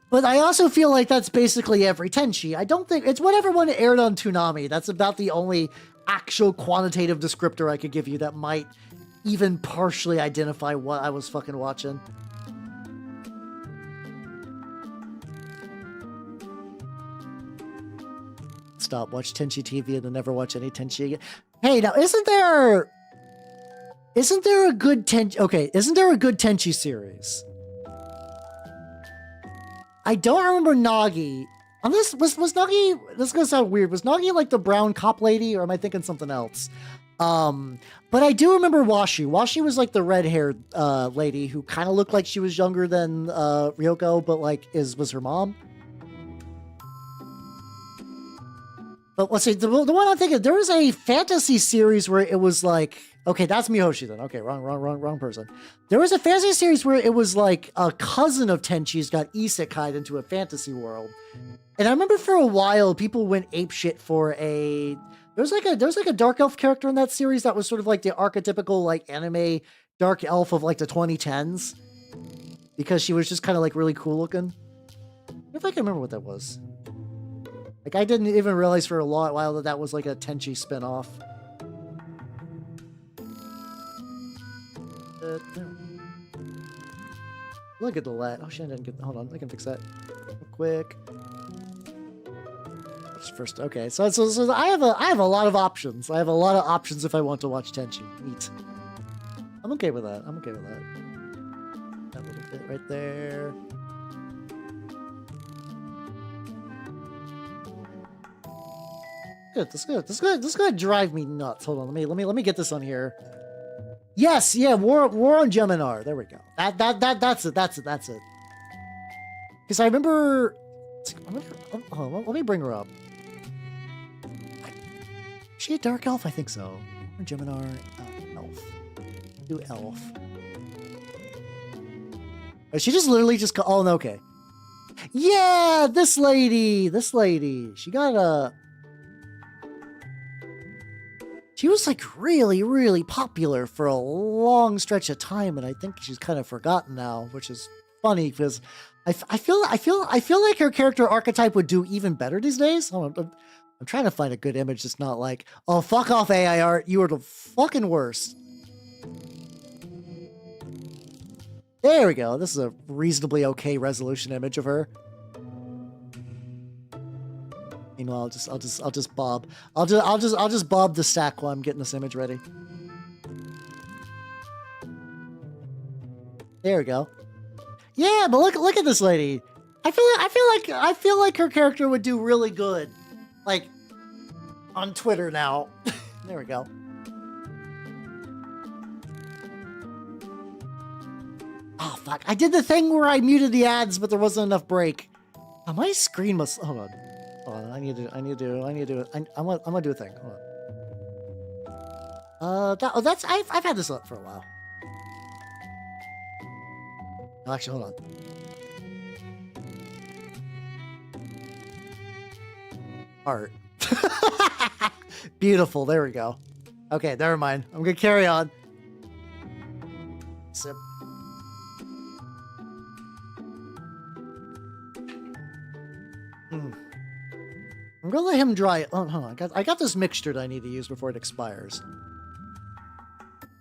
But I also feel like that's basically every Tenchi. I don't think... It's whatever one aired on Toonami. That's about the only actual quantitative descriptor I could give you that might even partially identify what I was fucking watching. Stop, watch Tenchi TV and then never watch any Tenchi again. Hey, now, isn't there a good Tenchi... Okay, isn't there a good Tenchi series? I don't remember Nagi. Was Nagi... This is gonna sound weird. Was Nagi like the brown cop lady, or am I thinking something else? But I do remember Washi. Washi was like the red-haired lady who kind of looked like she was younger than Ryoko, but like was her mom. But let's see, the one I'm thinking, there was a fantasy series where it was like... Okay, that's Mihoshi then. Okay, wrong person. There was a fantasy series where it was like a cousin of Tenchi's got isekai'd into a fantasy world. And I remember for a while people went apeshit for a... There was like a dark elf character in that series that was sort of like the archetypical like anime dark elf of like the 2010s. Because she was just kind of like really cool looking. I don't know if I can remember what that was. Like, I didn't even realize for a while that was like a Tenchi spinoff. Look at the lat. Oh shit, I didn't get... Hold on, I can fix that real quick. First, okay, so I have a lot of options. I have a lot of options if I want to watch Tenchi. Neat. I'm okay with that. I'm okay with that. That little bit right there. Good. This is gonna drive me nuts. Hold on. Let me get this on here. Yes, yeah. War on Geminar. There we go. That's it. Because I remember. Let me bring her up. Is she a dark elf? I think so. Or Geminar, elf. Do elf. She just literally just. Oh, no, okay. Yeah, this lady. She got a. She was like really, really popular for a long stretch of time, and I think she's kind of forgotten now, which is funny because I feel like her character archetype would do even better these days. I'm trying to find a good image that's not like, oh, fuck off AI art, you are the fucking worst. There we go. This is a reasonably okay resolution image of her. Meanwhile, I'll just bob. I'll just bob the stack while I'm getting this image ready. There we go. Yeah, but look at this lady. I feel like her character would do really good, like on Twitter now. There we go. Oh fuck! I did the thing where I muted the ads, but there wasn't enough break. Oh, my screen must. Hold on. Hold on, I need to. I'm gonna do a thing. Hold on. I've had this up for a while. Oh, actually, hold on. Art. Beautiful. There we go. Okay, never mind. I'm gonna carry on. Sip. I'm gonna let him dry. Oh, hold on. I got this mixture that I need to use before it expires.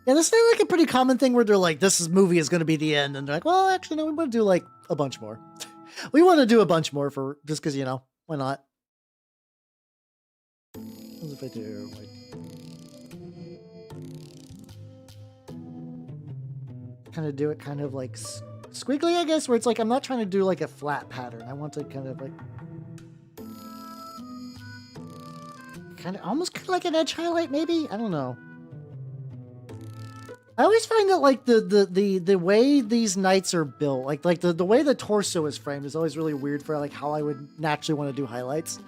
Yeah, this is like a pretty common thing where they're like, this movie is gonna be the end, and they're like, well, actually, no, we want to do like a bunch more. We want to do a bunch more for just because, you know, why not? What if I do like kind of do it kind of like squiggly, I guess, where it's like I'm not trying to do like a flat pattern. I want to kind of like almost kind of like an edge highlight, maybe. I don't know. I always find that like the way these knights are built, like the way the torso is framed is always really weird for like how I would naturally want to do highlights.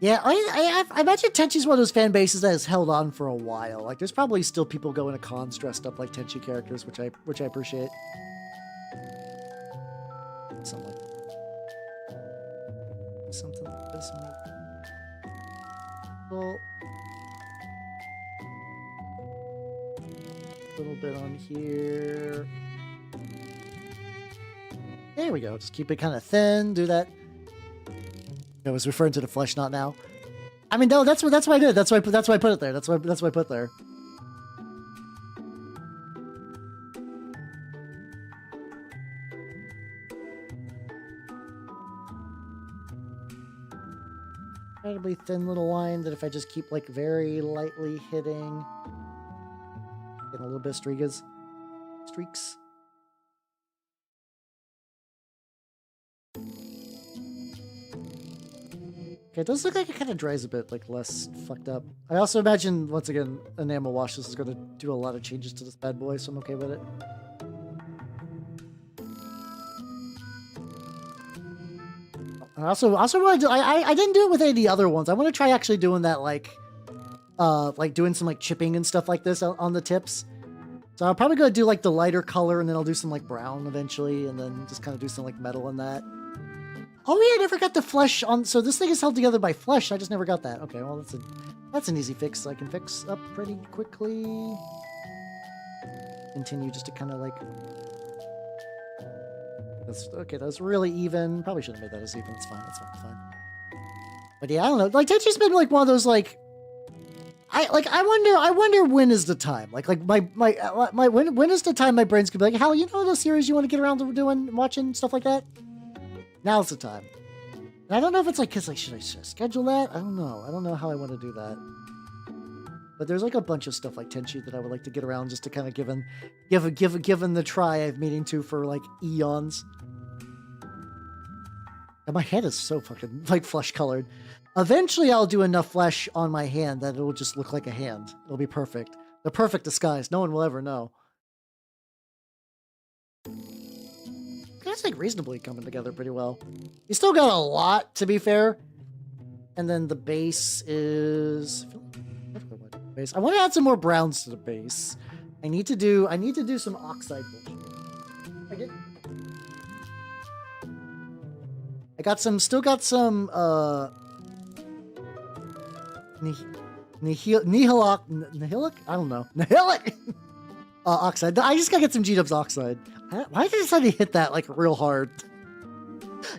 Yeah, I imagine Tenchi's one of those fan bases that has held on for a while. Like, there's probably still people going to cons dressed up like Tenchi characters, which I appreciate. Something like this. Well, a little bit on here. There we go. Just keep it kind of thin. Do that. I was referring to the flesh knot now. I mean, no, that's what I did. That's why I put it there. That's why I put there. Incredibly thin little line that if I just keep like very lightly hitting, getting a little bit of streaks. Okay, it does look like it kind of dries a bit, like less fucked up. I also imagine, once again, enamel wash, this is going to do a lot of changes to this bad boy, so I'm okay with it. I also want to do, I didn't do it with any of the other ones. I want to try actually doing that, like doing some like chipping and stuff like this on the tips. So I'm probably going to do like the lighter color, and then I'll do some like brown eventually, and then just kind of do some like metal in that. Oh yeah, I never got the flesh on. So this thing is held together by flesh. I just never got that. Okay, well that's an easy fix. I can fix up pretty quickly. Continue just to kind of like. That's okay. That's really even. Probably shouldn't have made that as even. It's fine. It's fine. It's fine. But yeah, I don't know. Like Tenchi's been like one of those like. I wonder when is the time. Like when is the time my brain's gonna be like, Hal, you know those series you want to get around to doing, watching stuff like that. Now's the time. And I don't know if it's like, cause like, should I schedule that? I don't know. I don't know how I want to do that. But there's like a bunch of stuff like Tenchi that I would like to get around just to kind of given the try I've meaning to for like eons. And my head is so fucking like flesh colored. Eventually I'll do enough flesh on my hand that it'll just look like a hand. It'll be perfect. The perfect disguise. No one will ever know. That's like reasonably coming together pretty well. You still got a lot, to be fair. And then the base is. I want to add some more browns to the base. I need to do some oxide bullshit. Still got some nihilic? I don't know. Nihilic oxide. I just gotta get some G-dubs oxide. Why did I decide to hit that like real hard?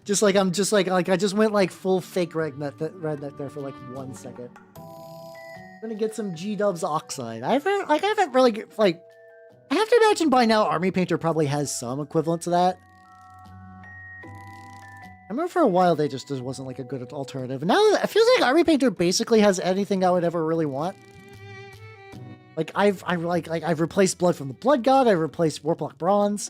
Just like I just went like full fake redneck there for like 1 second. I'm gonna get some G-dubs oxide. I haven't really like. I have to imagine by now Army Painter probably has some equivalent to that. I remember for a while they just wasn't like a good alternative. Now it feels like Army Painter basically has anything I would ever really want. Like I've replaced Blood from the Blood God. I've replaced Warplock Bronze.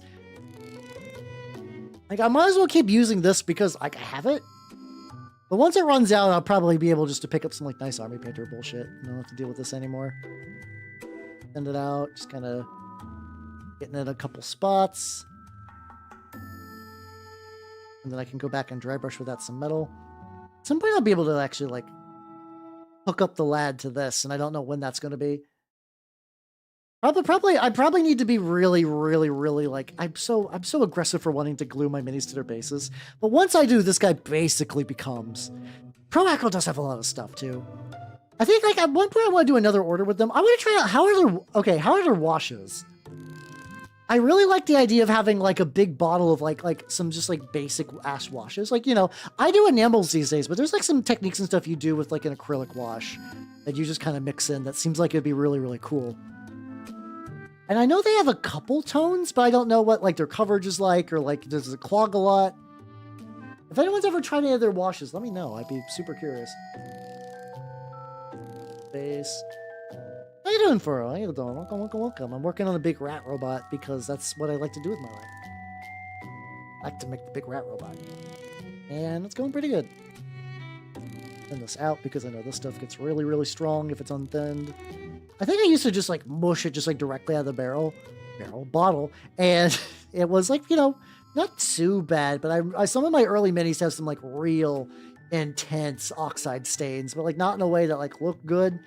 Like I might as well keep using this because like I have it. But once it runs out, I'll probably be able just to pick up some like nice Army Painter bullshit. I don't have to deal with this anymore. Send it out. Just kind of getting in a couple spots. And then I can go back and dry brush with that some metal. At some point I'll be able to actually like hook up the lad to this, and I don't know when that's going to be. I probably need to be really like I'm so aggressive for wanting to glue my minis to their bases. But once I do, this guy basically becomes. Pro Acro does have a lot of stuff too. I think like at one point I want to do another order with them. I want to try out how are their washes. I really like the idea of having like a big bottle of like some just like basic ash washes. Like, you know, I do enamels these days, but there's like some techniques and stuff you do with like an acrylic wash that you just kind of mix in that seems like it'd be really cool. And I know they have a couple tones, but I don't know what like their coverage is like, or like does it clog a lot? If anyone's ever tried any of their washes, let me know. I'd be super curious. Base. How you doing, Furrow? How you doing? Welcome, welcome, welcome. I'm working on a big rat robot because that's what I like to do with my life. I like to make the big rat robot. And it's going pretty good. Thin this out because I know this stuff gets really, really strong if it's unthinned. I think I used to just like mush it just like directly out of the bottle. And it was like, you know, not too bad, but I some of my early minis have some like real intense oxide stains, but like not in a way that like look good.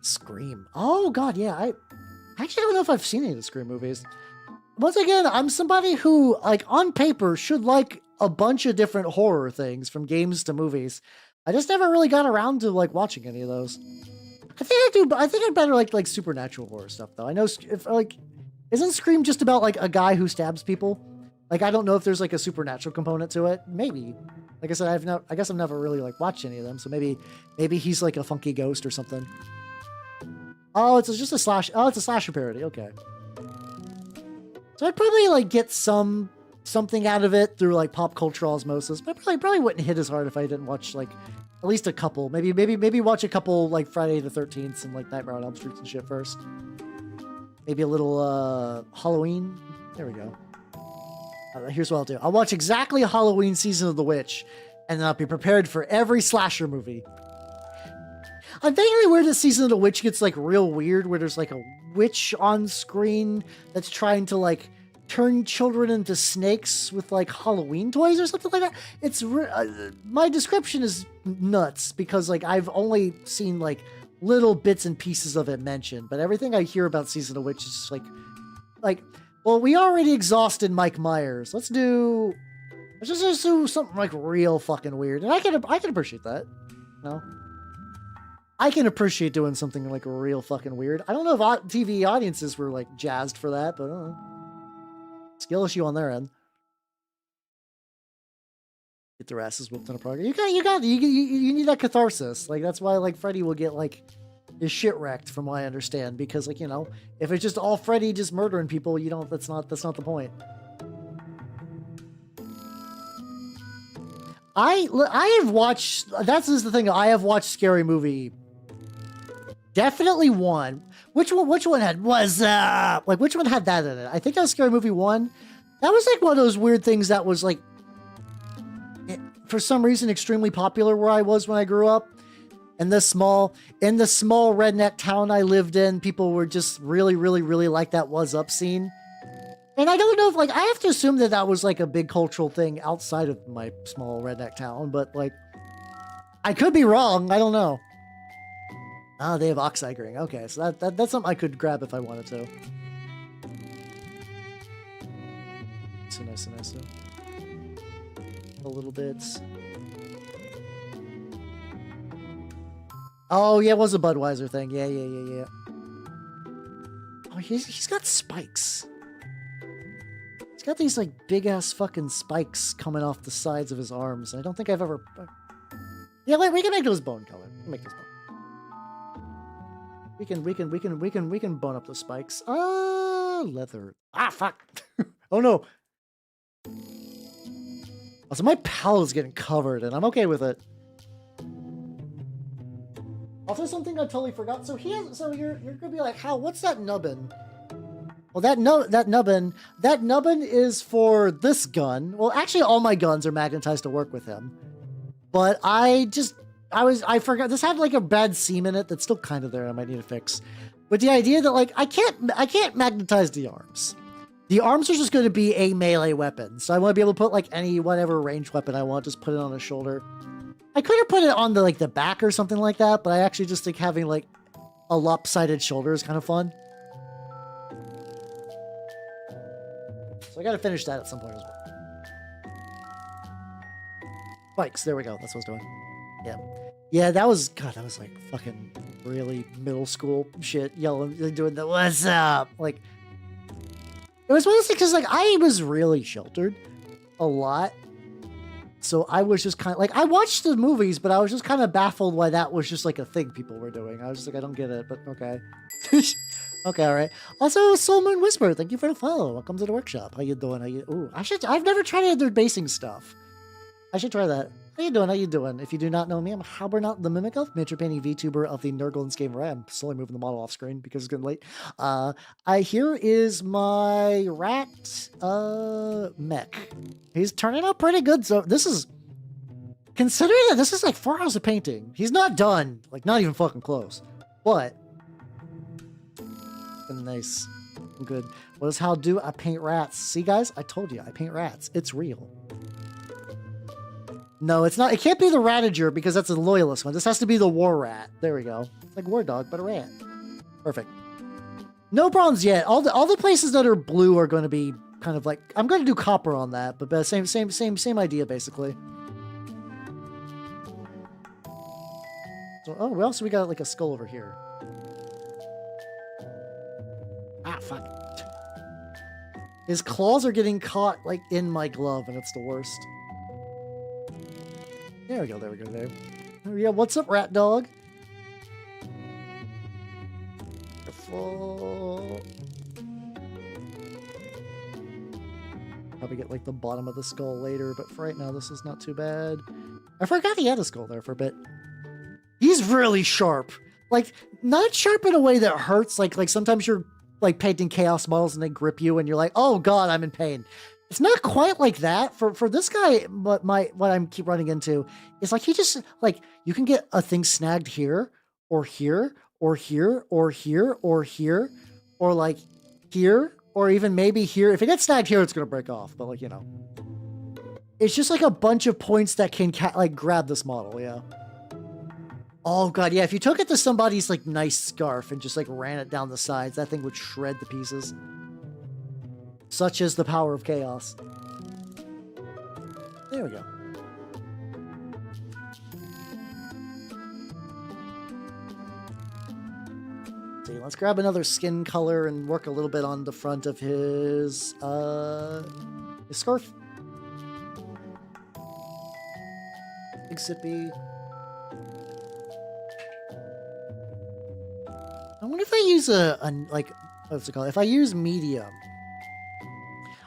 Scream. Oh god, yeah. I actually don't know if I've seen any of the Scream movies. Once again, I'm somebody who like on paper should like a bunch of different horror things from games to movies. I just never really got around to like watching any of those. I think I do, but I think I'd better like supernatural horror stuff though. I know if like isn't Scream just about like a guy who stabs people? Like I don't know if there's like a supernatural component to it. Maybe. Like I said, I guess I've never really like watched any of them. So maybe he's like a funky ghost or something. Oh, it's just a slash. Oh, it's a slasher parody. Okay. So I'd probably like get something out of it through like pop culture osmosis, but probably wouldn't hit as hard if I didn't watch like at least a couple. Maybe watch a couple like Friday the 13th and like Nightmare on Elm Street and shit first. Maybe a little Halloween. There we go. Here's what I'll do. I'll watch exactly Halloween Season of the Witch, and then I'll be prepared for every slasher movie. I'm thinking where the Season of the Witch gets like real weird, where there's like a witch on screen that's trying to like turn children into snakes with like Halloween toys or something like that. It's my description is nuts because like I've only seen like little bits and pieces of it mentioned, but everything I hear about Season of the Witch is just like, well, we already exhausted Mike Myers. Let's just do something like real fucking weird, and I can appreciate that. No. I can appreciate doing something like real fucking weird. I don't know if TV audiences were like jazzed for that, but I don't know. Skill issue on their end. Get their asses whooped on a program. You need that catharsis. Like that's why like Freddy will get like his shit wrecked, from what I understand, because like you know if it's just all Freddy just murdering people, you don't. That's not the point. I have watched. That's just the thing. I have watched Scary Movie. Definitely one. Which one had which one had that in it? I think that was Scary Movie 1. That was like one of those weird things that was like for some reason extremely popular where I was when I grew up. In the small redneck town I lived in, people were just really, really, really like that Was Up scene. And I don't know if like I have to assume that was like a big cultural thing outside of my small redneck town, but like I could be wrong. I don't know. Oh, they have oxide ring. Okay, so that's something I could grab if I wanted to. So nice. A little bit. Oh, yeah, it was a Budweiser thing. Yeah. Oh, he's got spikes. He's got these, like, big-ass fucking spikes coming off the sides of his arms. And I don't think I've ever... Yeah, we can make those bone color. We can make those bone. We can bone up the spikes. Leather. Ah, fuck. Oh, no. Also, my palette is getting covered, and I'm okay with it. Also, something I totally forgot. So you're gonna be like, how? What's that nubbin? Well, that nubbin is for this gun. Well, actually, all my guns are magnetized to work with him. But I forgot. This had like a bad seam in it that's still kind of there. I might need to fix. But the idea that like I can't magnetize the arms. The arms are just going to be a melee weapon. So I want to be able to put like any whatever ranged weapon I want. Just put it on his shoulder. I could have put it on the back or something like that. But I actually just think having like a lopsided shoulder is kind of fun. So I got to finish that at some point as well. Spikes. There we go. That's what I was doing. Yeah, that was like fucking really middle school shit, yelling, doing the "what's up?" Like, it was mostly because like I was really sheltered a lot, so I was just kind of like I watched the movies, but I was just kind of baffled why that was just like a thing people were doing. I was just like, I don't get it, but okay, okay, all right. Also, Soul Moon Whisper, thank you for the follow. Welcome to the workshop. How you doing? I've never tried any of their basing stuff. I should try that. How you doing? How you doing? If you do not know me, I'm Halbernaut the Mimic Elf, miniature painting VTuber of the Nurgle's Game Array. I'm slowly moving the model off screen because it's getting late. Here is my rat mech. He's turning out pretty good. So this is, considering that this is like 4 hours of painting, he's not done. Like not even fucking close. But nice. Good. What does Hal do? I paint rats. See guys? I told you I paint rats. It's real. No, it's not. It can't be the Ratager because that's a loyalist one. This has to be the war rat. There we go. It's like war dog, but a rat. Perfect. No problems yet. All the places that are blue are going to be kind of like, I'm going to do copper on that, but same idea basically. So, oh, well, so we got like a skull over here. Ah, fuck. His claws are getting caught like in my glove, and it's the worst. There we go, there we go, there. Yeah, what's up, rat dog? Careful. Probably get like the bottom of the skull later, but for right now, this is not too bad. I forgot he had a skull there for a bit. He's really sharp. Like, not sharp in a way that hurts. Like sometimes you're like painting chaos models and they grip you and you're like, oh god, I'm in pain. It's not quite like that. For this guy, what I'm keep running into is like he just like you can get a thing snagged here or here or here or here or here or like here or even maybe here. If it gets snagged here, it's gonna break off. But like, you know, it's just like a bunch of points that can like grab this model. Yeah. Oh god, yeah. If you took it to somebody's like nice scarf and just like ran it down the sides, that thing would shred to pieces. Such is the power of chaos. There we go. See, let's grab another skin color and work a little bit on the front of his scarf. Big sippy. I wonder if I use like, what's it called? If I use medium.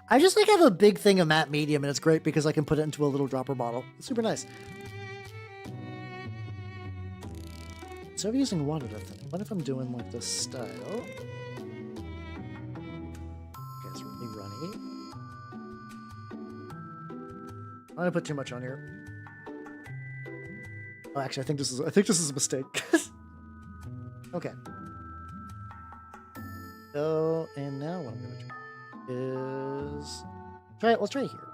I just like have a big thing of matte medium and it's great because I can put it into a little dropper bottle. It's super nice. So I'm using water thinning. What if I'm doing like this style? Okay, it's really runny. I'm gonna put too much on here. Oh, actually, I think this is a mistake. Okay. So, and now what I'm gonna do is let's try here.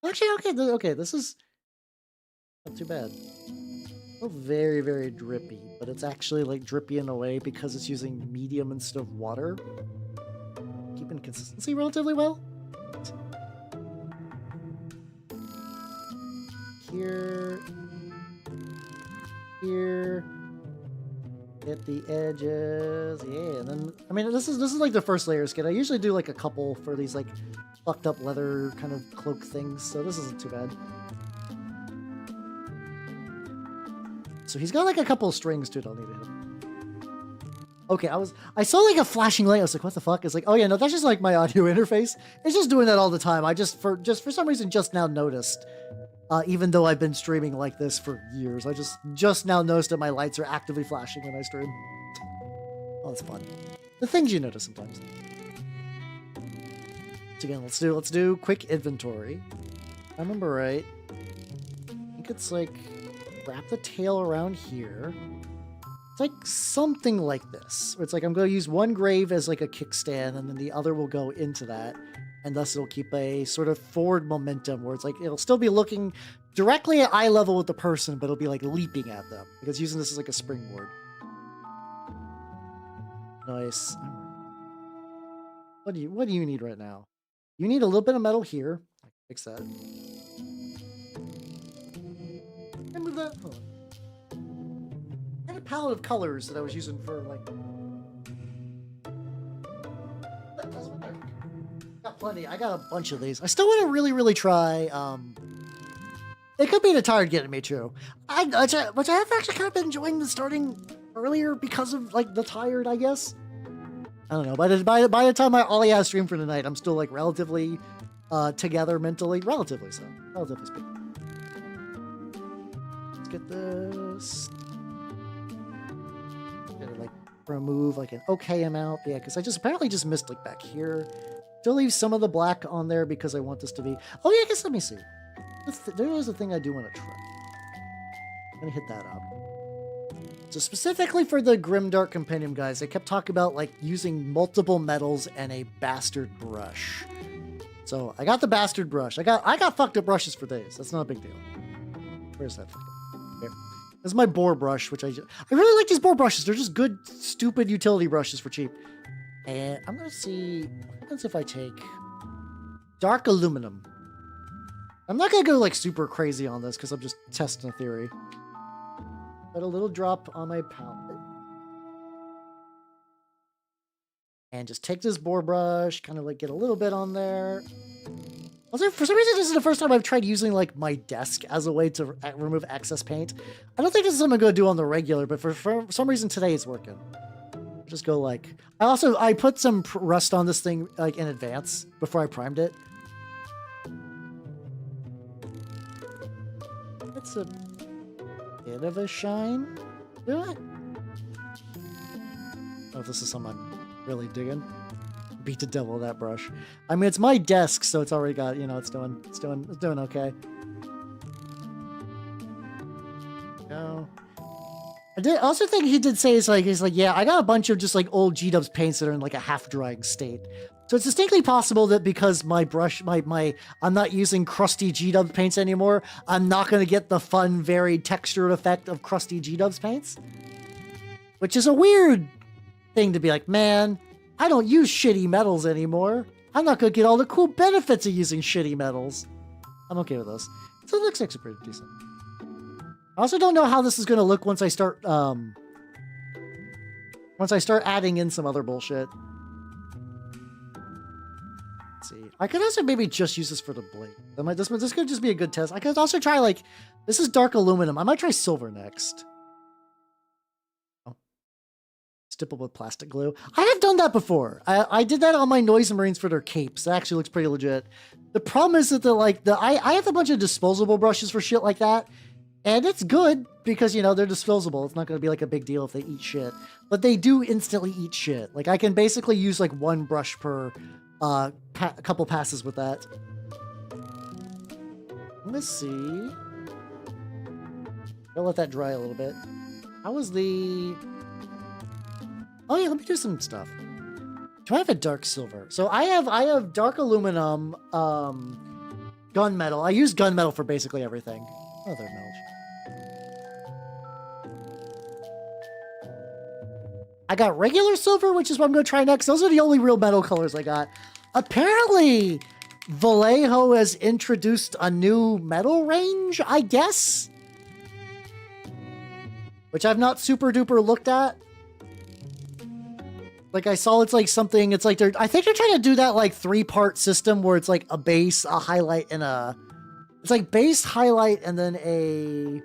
Actually, okay, this is not too bad. Still very, very drippy, but it's actually like drippy in a way because it's using medium instead of water. Keeping consistency relatively well. Here. Hit the edges, yeah. And then, I mean, this is like the first layer skin. I usually do like a couple for these like fucked up leather kind of cloak things, so this isn't too bad. So he's got like a couple of strings to it. I'll need to hit him. Okay, I saw like a flashing light. I was like, what the fuck? It's like, oh yeah, no, that's just like my audio interface. It's just doing that all the time. I just for some reason just now noticed. Even though I've been streaming like this for years, I just now noticed that my lights are actively flashing when I stream. Oh, that's fun. The things you notice sometimes. So again, let's do quick inventory. If I remember right, I think it's like wrap the tail around here. It's like something like this. Where it's like I'm going to use one grave as like a kickstand, and then the other will go into that. And thus it'll keep a sort of forward momentum where it's like, it'll still be looking directly at eye level with the person, but it'll be like leaping at them because using this as like a springboard. Nice. What do you need right now? You need a little bit of metal here. I can fix that. Can I move that? Hold on. I had a palette of colors that I was using for like... Plenty. I got a bunch of these. I still want to really try. It could be the tired getting me too. Which I have actually kind of been enjoying the starting earlier because of like the tired, I guess. I don't know. By the time I stream for tonight, I'm still like relatively together mentally, relatively so, relatively speaking. Let's get this. Gonna like remove like an okay amount, yeah, because I just apparently just missed like back here. Still leave some of the black on there because I want this to be. Oh yeah, I guess let me see. There is a thing I do want to try. I'm gonna hit that up. So specifically for the Grimdark Compendium, guys, they kept talking about like using multiple metals and a bastard brush. So I got the bastard brush. I got fucked up brushes for days. That's not a big deal. Where's that? Here. This is my boar brush, which I really like these boar brushes. They're just good, stupid utility brushes for cheap. And I'm gonna see what happens if I take dark aluminum. I'm not gonna go like super crazy on this because I'm just testing a theory. Put a little drop on my palette. And just take this boar brush, kind of like get a little bit on there. Also, for some reason, this is the first time I've tried using like my desk as a way to remove excess paint. I don't think this is something I'm gonna do on the regular, but for some reason today it's working. Just go like, I put some rust on this thing like in advance before I primed it. It's a bit of a shine. Do it. I don't know if this is something I'm really digging. Beat the devil with that brush. I mean, it's my desk, so it's already got, you know, it's doing okay. No. I also think he did say he's like, yeah, I got a bunch of just like old G-dubs paints that are in like a half-drying state. So it's distinctly possible that because my brush, I'm not using crusty G-dubs paints anymore, I'm not going to get the fun, varied textured effect of crusty G-dubs paints. Which is a weird thing to be like, man, I don't use shitty metals anymore. I'm not going to get all the cool benefits of using shitty metals. I'm okay with this. So it looks actually pretty decent. I also don't know how this is going to look once I start adding in some other bullshit. Let's see. I could also maybe just use this for the blade. This could just be a good test. I could also try like, this is dark aluminum. I might try silver next. Oh. Stipple with plastic glue. I have done that before. I did that on my Noise Marines for their capes. That actually looks pretty legit. The problem is that I have a bunch of disposable brushes for shit like that. And it's good because, you know, they're disposable. It's not going to be like a big deal if they eat shit. But they do instantly eat shit. Like I can basically use like one brush per couple passes with that. Let's see. I'll let that dry a little bit. How was the... Oh yeah, let me do some stuff. Do I have a dark silver? So I have dark aluminum, gunmetal. I use gunmetal for basically everything. Other metals. I got regular silver, which is what I'm going to try next. Those are the only real metal colors I got. Apparently, Vallejo has introduced a new metal range, I guess. Which I've not super duper looked at. Like I saw it's like something, it's like I think they're trying to do that like 3-part system where it's like a base, a highlight, and it's like base, highlight, and then a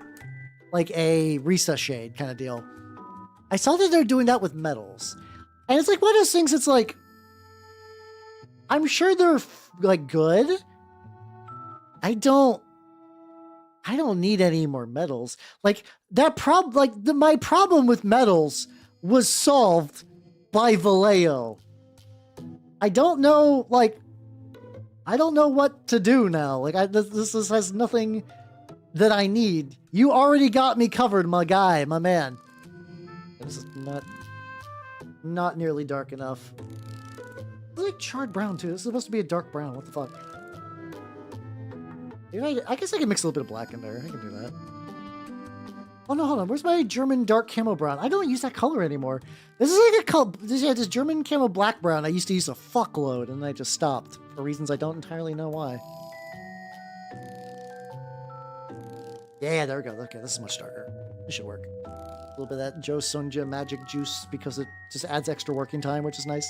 recess shade kind of deal. I saw that they're doing that with metals. And it's like one of those things, it's like, I'm sure they're like good. I don't need any more metals. Like that my problem with metals was solved by Vallejo. I don't know what to do now. Like this has nothing that I need. You already got me covered, my guy, my man. This is not nearly dark enough. It's like charred brown too. This is supposed to be a dark brown. What the fuck? I guess I can mix a little bit of black in there. I can do that. Oh no, hold on. Where's my German dark camo brown? I don't use that color anymore. This is like a color. This German camo black brown. I used to use a fuckload, and I just stopped for reasons I don't entirely know why. Yeah, there we go. Okay, this is much darker. This should work. A little bit of that Joe Sonja magic juice because it just adds extra working time, which is nice.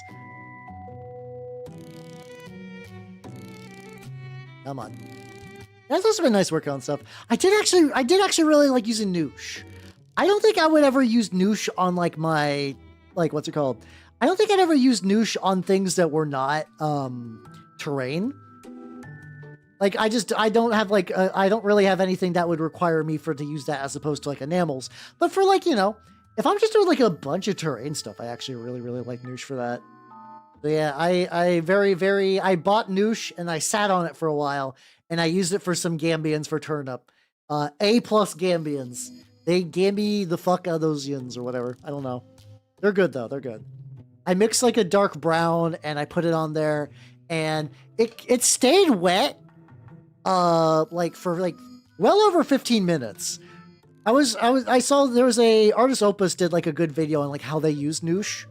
Come on. That's also been nice work on stuff. I did actually really like using Noosh. I don't think I would ever use Noosh on like my, what's it called? I don't think I'd ever use Noosh on things that were not terrain. Like, I don't have, like, I don't really have anything that would require me to use that as opposed to, like, enamels. But for, like, you know, if I'm just doing, like, a bunch of terrain stuff, I actually really, really like Noosh for that. So, yeah, I bought Noosh, and I sat on it for a while, and I used it for some Gambians for turnip. A+ Gambians. They Gambi the fuck out of those yins or whatever. I don't know. They're good, though. They're good. I mixed, like, a dark brown, and I put it on there, and it stayed wet. Like for like well over 15 minutes. I saw there was a Artist Opus did like a good video on like how they use Noosh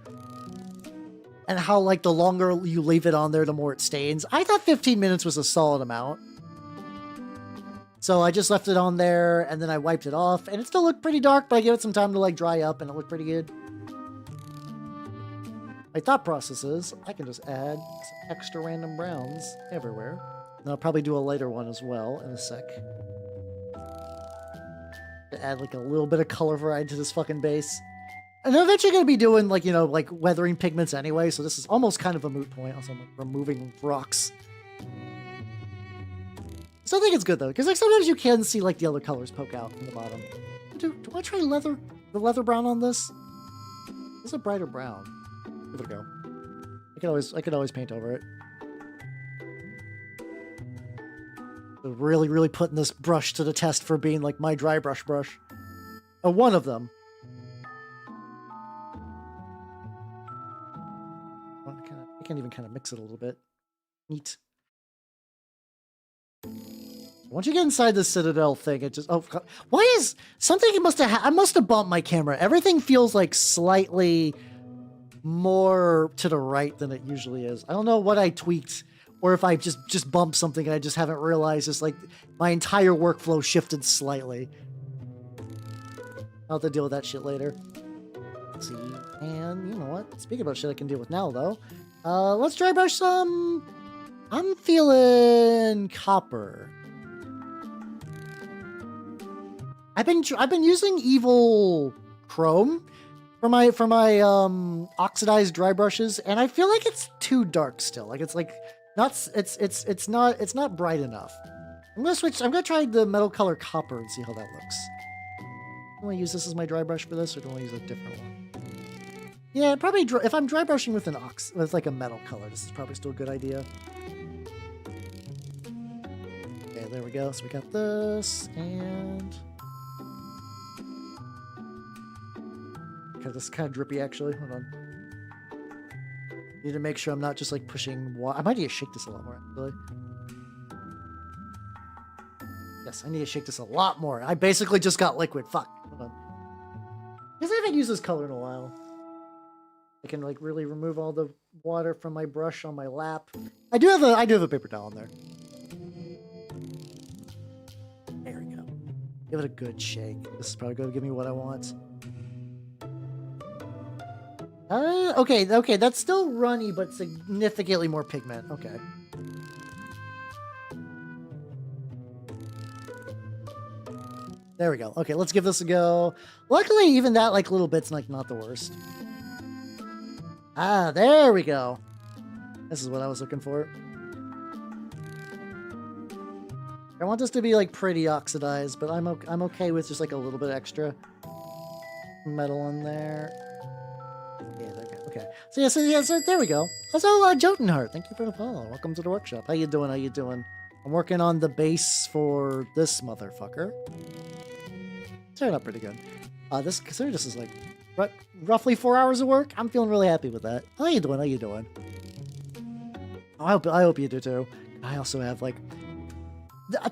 and how like the longer you leave it on there, the more it stains. I thought 15 minutes was a solid amount. So I just left it on there and then I wiped it off and it still looked pretty dark, but I gave it some time to like dry up and it looked pretty good. My thought process is I can just add some extra random browns everywhere. And I'll probably do a lighter one as well in a sec. To add like a little bit of color variety to this fucking base. And I'm eventually going to be doing like, you know, like weathering pigments anyway. So this is almost kind of a moot point. Also, I'm like removing rocks. So I think it's good though. Because like sometimes you can see like the other colors poke out from the bottom. Do I try the leather brown on this? This is a brighter brown. Give it a go. I could always paint over it. Really, really putting this brush to the test for being like my dry brush. One of them. Well, I can even kind of mix it a little bit. Neat. Once you get inside the Citadel thing, it just... Oh, God. Why is... Something I must have bumped my camera. Everything feels like slightly more to the right than it usually is. I don't know what I tweaked. Or if I just bumped something and I just haven't realized, it's like my entire workflow shifted slightly. I'll have to deal with that shit later. Let's see. And you know what? Speaking about shit I can deal with now, though. Let's dry brush some... I'm feeling copper. I've been using Evil Chrome for my oxidized dry brushes, and I feel like it's too dark still. Like it's like... It's not bright enough. I'm gonna try the metal color copper and see how that looks. Do I use this as my dry brush for this, or do I use a different one? Yeah, probably if I'm dry brushing with with like a metal color, this is probably still a good idea. Okay, there we go. So we got this, and okay, this is kind of drippy actually. Hold on. Need to make sure I'm not just like pushing water. I might need to shake this a lot more, actually. Yes, I need to shake this a lot more. I basically just got liquid. Fuck. Hold on. I guess I haven't used this color in a while. I can like really remove all the water from my brush on my lap. I do have a paper towel in there. There we go. Give it a good shake. This is probably going to give me what I want. Okay, that's still runny, but significantly more pigment. Okay. There we go. Okay, let's give this a go. Luckily, even that, like, little bit's, like, not the worst. Ah, there we go. This is what I was looking for. I want this to be, like, pretty oxidized, but I'm okay with just, like, a little bit extra metal on there. Yeah, okay. So there we go. Also, Jotunheart, thank you for the follow. Welcome to the workshop. How you doing? I'm working on the base for this motherfucker. Turned out pretty good. Consider this is like roughly 4 hours of work. I'm feeling really happy with that. How you doing? I hope you do too. I also have like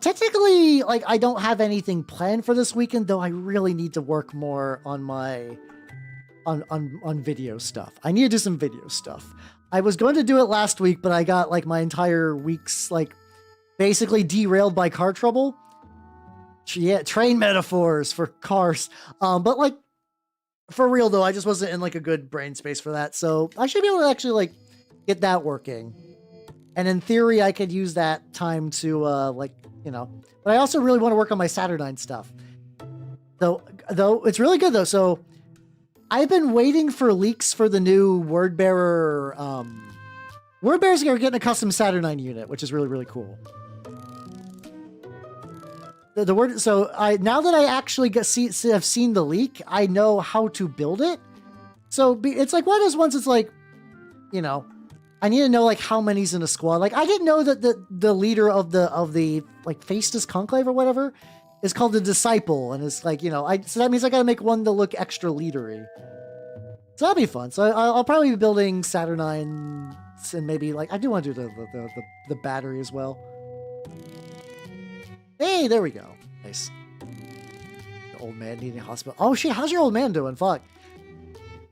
technically like I don't have anything planned for this weekend, though I really need to work more on my on video stuff. I need to do some video stuff. I was going to do it last week, but I got like my entire week's like basically derailed by car trouble. Yeah, train metaphors for cars. But like for real though, I just wasn't in like a good brain space for that. So I should be able to actually like get that working. And in theory, I could use that time to like, you know, but I also really want to work on my Saturnine stuff. Though it's really good though. So I've been waiting for leaks for the new Wordbearer. Wordbearers are getting a custom Saturnine unit, which is really, really cool. the word. So now that I actually have seen the leak, I know how to build it. So it's like one of those ones. It's like, you know, I need to know like how many's in a squad. Like I didn't know that the leader of the like Faestus Conclave or whatever is called the Disciple, and it's like, you know, so that means I gotta make one to look extra leadery. So that'll be fun. So I'll probably be building Saturnines, and maybe like I do want to do the battery as well. Hey, there we go. Nice. The old man needing a hospital. Oh shit, how's your old man doing? Fuck.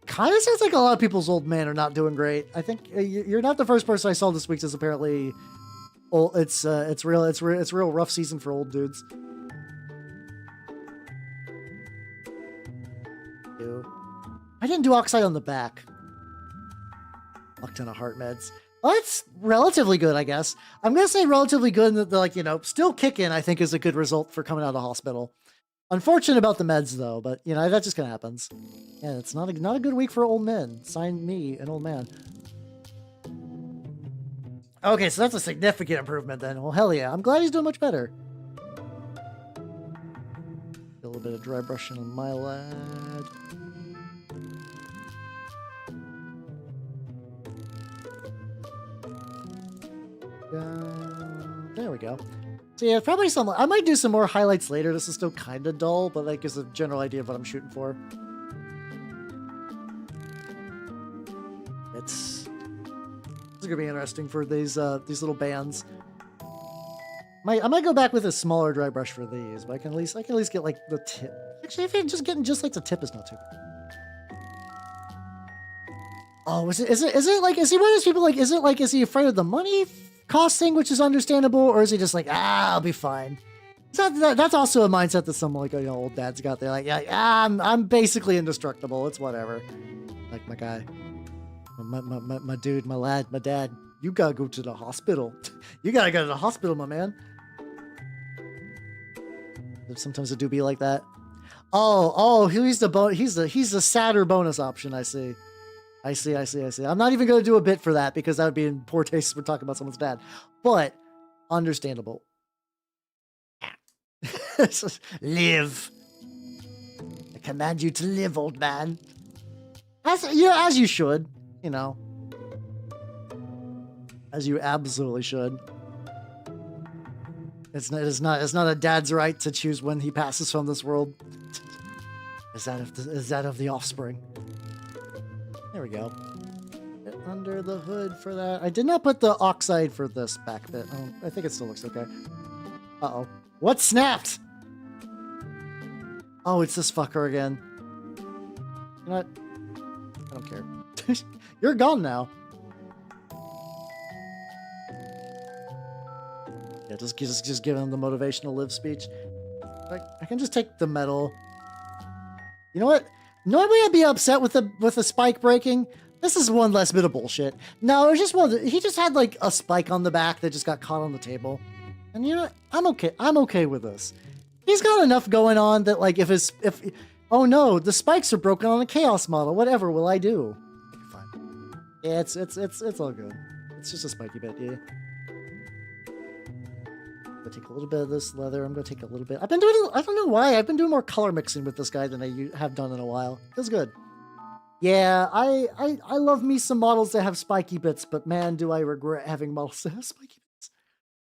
Kind of sounds like a lot of people's old men are not doing great. I think you're not the first person I saw this week that's apparently old. It's real rough season for old dudes. I didn't do oxide on the back. Fuck ton of heart meds. Well, that's relatively good, I guess. I'm gonna say relatively good, and like, you know, still kicking, I think, is a good result for coming out of the hospital. Unfortunate about the meds, though, but, you know, that just kind of happens. Yeah, it's not a good week for old men. Sign me, an old man. Okay, so that's a significant improvement, then. Well, hell yeah. I'm glad he's doing much better. A little bit of dry brushing on my lad. There we go. So yeah, probably I might do some more highlights later. This is still kind of dull, but like gives a general idea of what I'm shooting for. It's gonna be interesting for these little bands. I might go back with a smaller dry brush for these, but I can at least get like the tip. Actually, if you're just getting just like the tip is not too bad. Oh, is it like, is he one of those people like, is he afraid of the money costing, which is understandable, or is he just like, I'll be fine? So that's also a mindset that some like, you know, old dads got. They're like, yeah, I'm basically indestructible. It's whatever. Like my guy, my dude, my lad, my dad. You gotta go to the hospital. You gotta go to the hospital, my man. Sometimes it do be like that. Oh, he's the sadder bonus option. I see. I'm not even going to do a bit for that because that would be in poor taste. We're talking about someone's dad, but understandable. Live. I command you to live, old man. As you should, you know. As you absolutely should. It's not a dad's right to choose when he passes from this world. Is that of the offspring? There we go. Get under the hood for that. I did not put the oxide for this back bit. Oh, I think it still looks okay. Uh-oh. What snapped? Oh, it's this fucker again. You know what? I don't care. You're gone now. Yeah, just give him the motivational live speech. I can just take the metal. You know what? Normally I'd be upset with the spike breaking. This is one less bit of bullshit. No, it was just one. He just had like a spike on the back that just got caught on the table. And you know what? I'm okay. I'm okay with this. He's got enough going on that like if oh no, the spikes are broken on a chaos model. Whatever will I do? Okay, fine. Yeah, it's all good. It's just a spiky bit, yeah. I'm gonna take a little bit of this leather. I'm gonna take a little bit. I don't know why. I've been doing more color mixing with this guy than I have done in a while. Feels good. Yeah, I love me some models that have spiky bits, but man, do I regret having models that have spiky bits.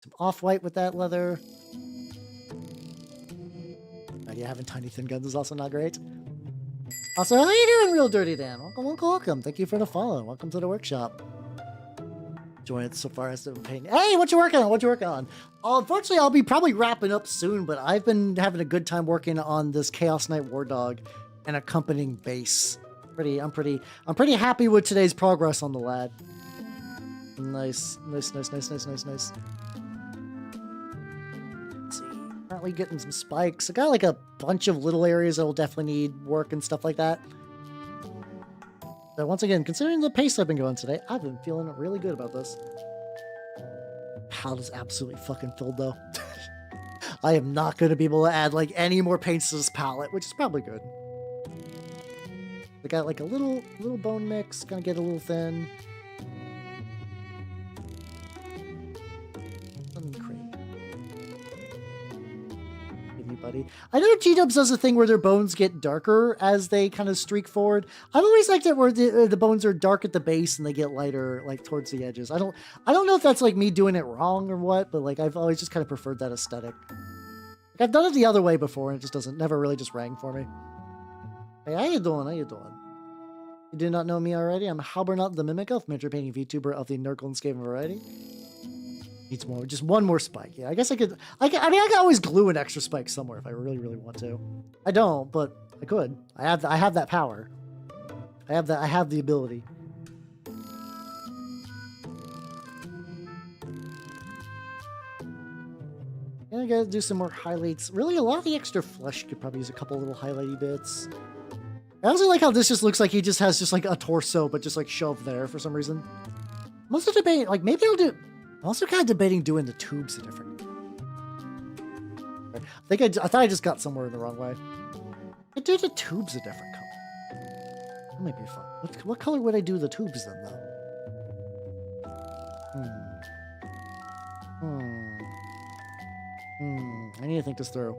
Some off-white with that leather. Yeah, having tiny thin guns is also not great. Also, how you doing, Real Dirty Dan? Welcome. Thank you for the follow. Welcome to the workshop. Enjoying it so far as the pain. Hey, what you working on? Unfortunately, I'll be probably wrapping up soon, but I've been having a good time working on this Chaos Knight War Dog and accompanying base. I'm pretty happy with today's progress on the lad. Nice. Let's see. Currently getting some spikes. I got like a bunch of little areas that will definitely need work and stuff like that. So once again, considering the pace I've been going today, I've been feeling really good about this. Palette is absolutely fucking filled though. I am not going to be able to add like any more paints to this palette, which is probably good. I got like a little bone mix, gonna get a little thin. buddy. I know G-dubs does a thing where their bones get darker as they kind of streak forward. I've always liked it where the bones are dark at the base and they get lighter like towards the edges. I don't know if that's like me doing it wrong or what, but like I've always just kind of preferred that aesthetic. Like I've done it the other way before and it just never really just rang for me. Hey, how you doing? How you doing? You do not know me already? I'm Halbernut the Mimic Elf, miniature painting VTuber of the Nerdlandscape variety. Needs more, just one more spike. Yeah, I guess I could. I mean, I could always glue an extra spike somewhere if I really, really want to. I don't, but I could. I have that power. I have the ability. And I gotta do some more highlights. Really, a lot of the extra flesh could probably use a couple little highlighty bits. I also like how this just looks like he just has just like a torso, but just like shoved there for some reason. I'm also debating, like maybe I'll do. I'm also kind of debating doing the tubes a different. I thought I just got somewhere in the wrong way. I do the tubes a different color. That might be fun. What color would I do the tubes then, though? I need to think this through.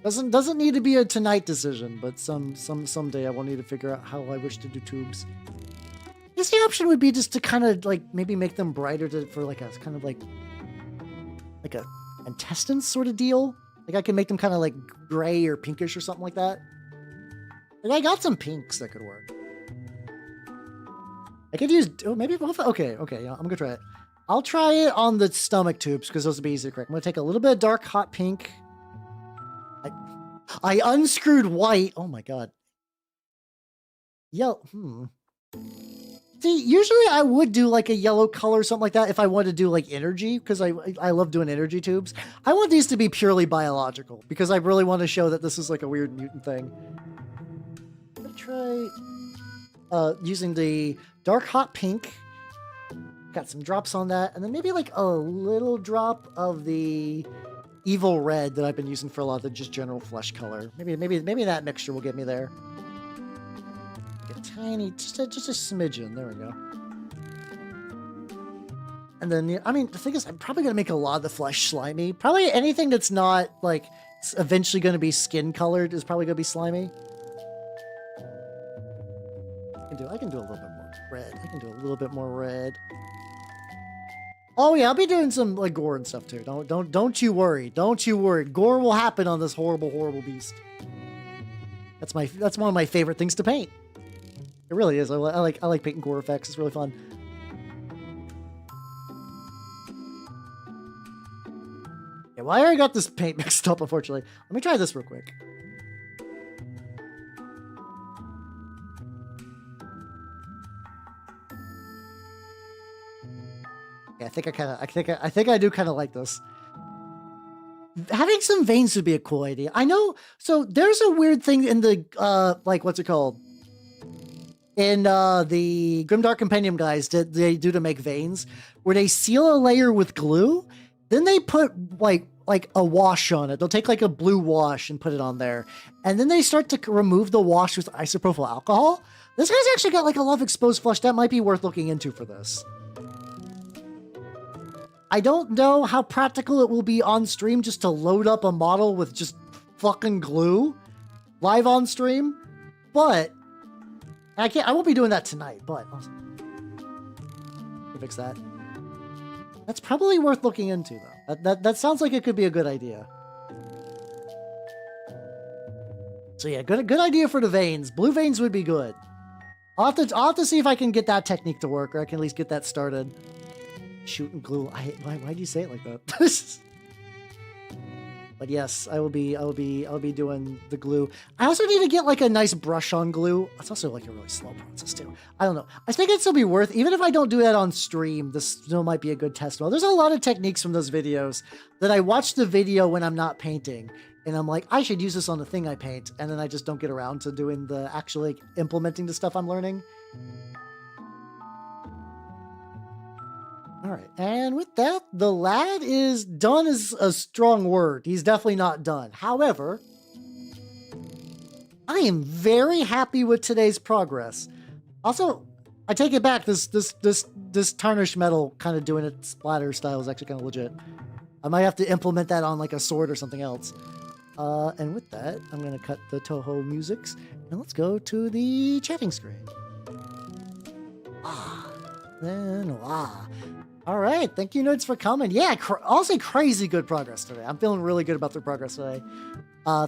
Doesn't need to be a tonight decision, but someday I will need to figure out how I wish to do tubes. I guess the option would be just to kind of like maybe make them brighter for like a kind of like a intestines sort of deal. Like I can make them kind of like gray or pinkish or something like that. Like I got some pinks that could work. I could use maybe okay, yeah, I'm gonna try it. I'll try it on the stomach tubes because those will be easy to correct. I'm gonna take a little bit of dark hot pink. I unscrewed white. Oh my god. Yellow. See, usually I would do like a yellow color or something like that if I wanted to do like energy, because I love doing energy tubes. I want these to be purely biological because I really want to show that this is like a weird mutant thing. I'm gonna try using the dark hot pink. Got some drops on that, and then maybe like a little drop of the evil red that I've been using for a lot of the just general flesh color. Maybe that mixture will get me there. Like a tiny, just a smidgen. There we go. And then, I mean, the thing is, I'm probably gonna make a lot of the flesh slimy. Probably anything that's not like eventually going to be skin colored is probably gonna be slimy. I can do a little bit more red. I can do a little bit more red. Oh yeah, I'll be doing some like gore and stuff too. Don't you worry. Don't you worry. Gore will happen on this horrible beast. That's one of my favorite things to paint. It really is. I like painting gore effects. It's really fun. Yeah, well, I already got this paint mixed up, unfortunately. Let me try this real quick. I think I do kind of like this. Having some veins would be a cool idea. I know. So there's a weird thing in the like what's it called? In the Grimdark Compendium guys that they do to make veins, where they seal a layer with glue, then they put like a wash on it. They'll take like a blue wash and put it on there, and then they start to remove the wash with isopropyl alcohol. This guy's actually got like a lot of exposed flesh. That might be worth looking into for this. I don't know how practical it will be on stream just to load up a model with just fucking glue live on stream, but I won't be doing that tonight, but I'll fix that. That's probably worth looking into though. That sounds like it could be a good idea. So yeah, good idea for the veins. Blue veins would be good. I'll have to see if I can get that technique to work, or I can at least get that started. Shoot and glue. Why do you say it like that? But yes, I'll be doing the glue. I also need to get like a nice brush on glue. It's also like a really slow process too. I don't know. I think it'd still be worth, even if I don't do that on stream, this still might be a good test. Well, there's a lot of techniques from those videos that I watch the video when I'm not painting, and I'm like, I should use this on the thing I paint, and then I just don't get around to doing the actually implementing the stuff I'm learning. All right, and with that, the lad is done is a strong word. He's definitely not done. However, I am very happy with today's progress. Also, I take it back. This tarnished metal kind of doing it splatter style is actually kind of legit. I might have to implement that on like a sword or something else. And with that, I'm going to cut the Toho musics and let's go to the chatting screen. All right. Thank you, nerds, for coming. Yeah, I'll say crazy good progress today. I'm feeling really good about the progress today.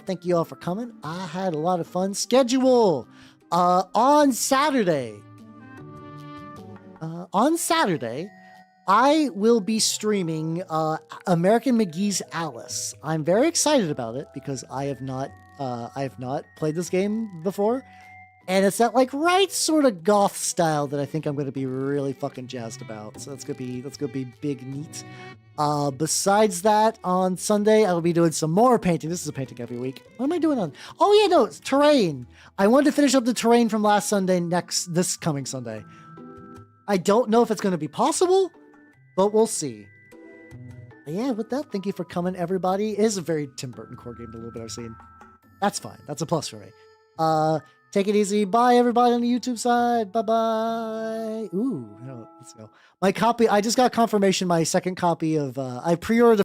Thank you all for coming. I had a lot of fun. Schedule on Saturday. I will be streaming American McGee's Alice. I'm very excited about it because I have not played this game before, and it's that like right sort of goth style that I think I'm going to be really fucking jazzed about. So that's gonna be big neat. Besides that, on Sunday I will be doing some more painting. This is a painting every week. What am I doing on? Oh yeah, no, it's terrain. I wanted to finish up the terrain from last Sunday. This coming Sunday. I don't know if it's going to be possible, but we'll see. But yeah, with that, thank you for coming, everybody. It is a very Tim Burton core game, a little bit I've seen. That's fine. That's a plus for me. Take it easy. Bye, everybody on the YouTube side. Bye-bye. Ooh, no, let's go. My copy, I just got confirmation my second copy of, I pre-ordered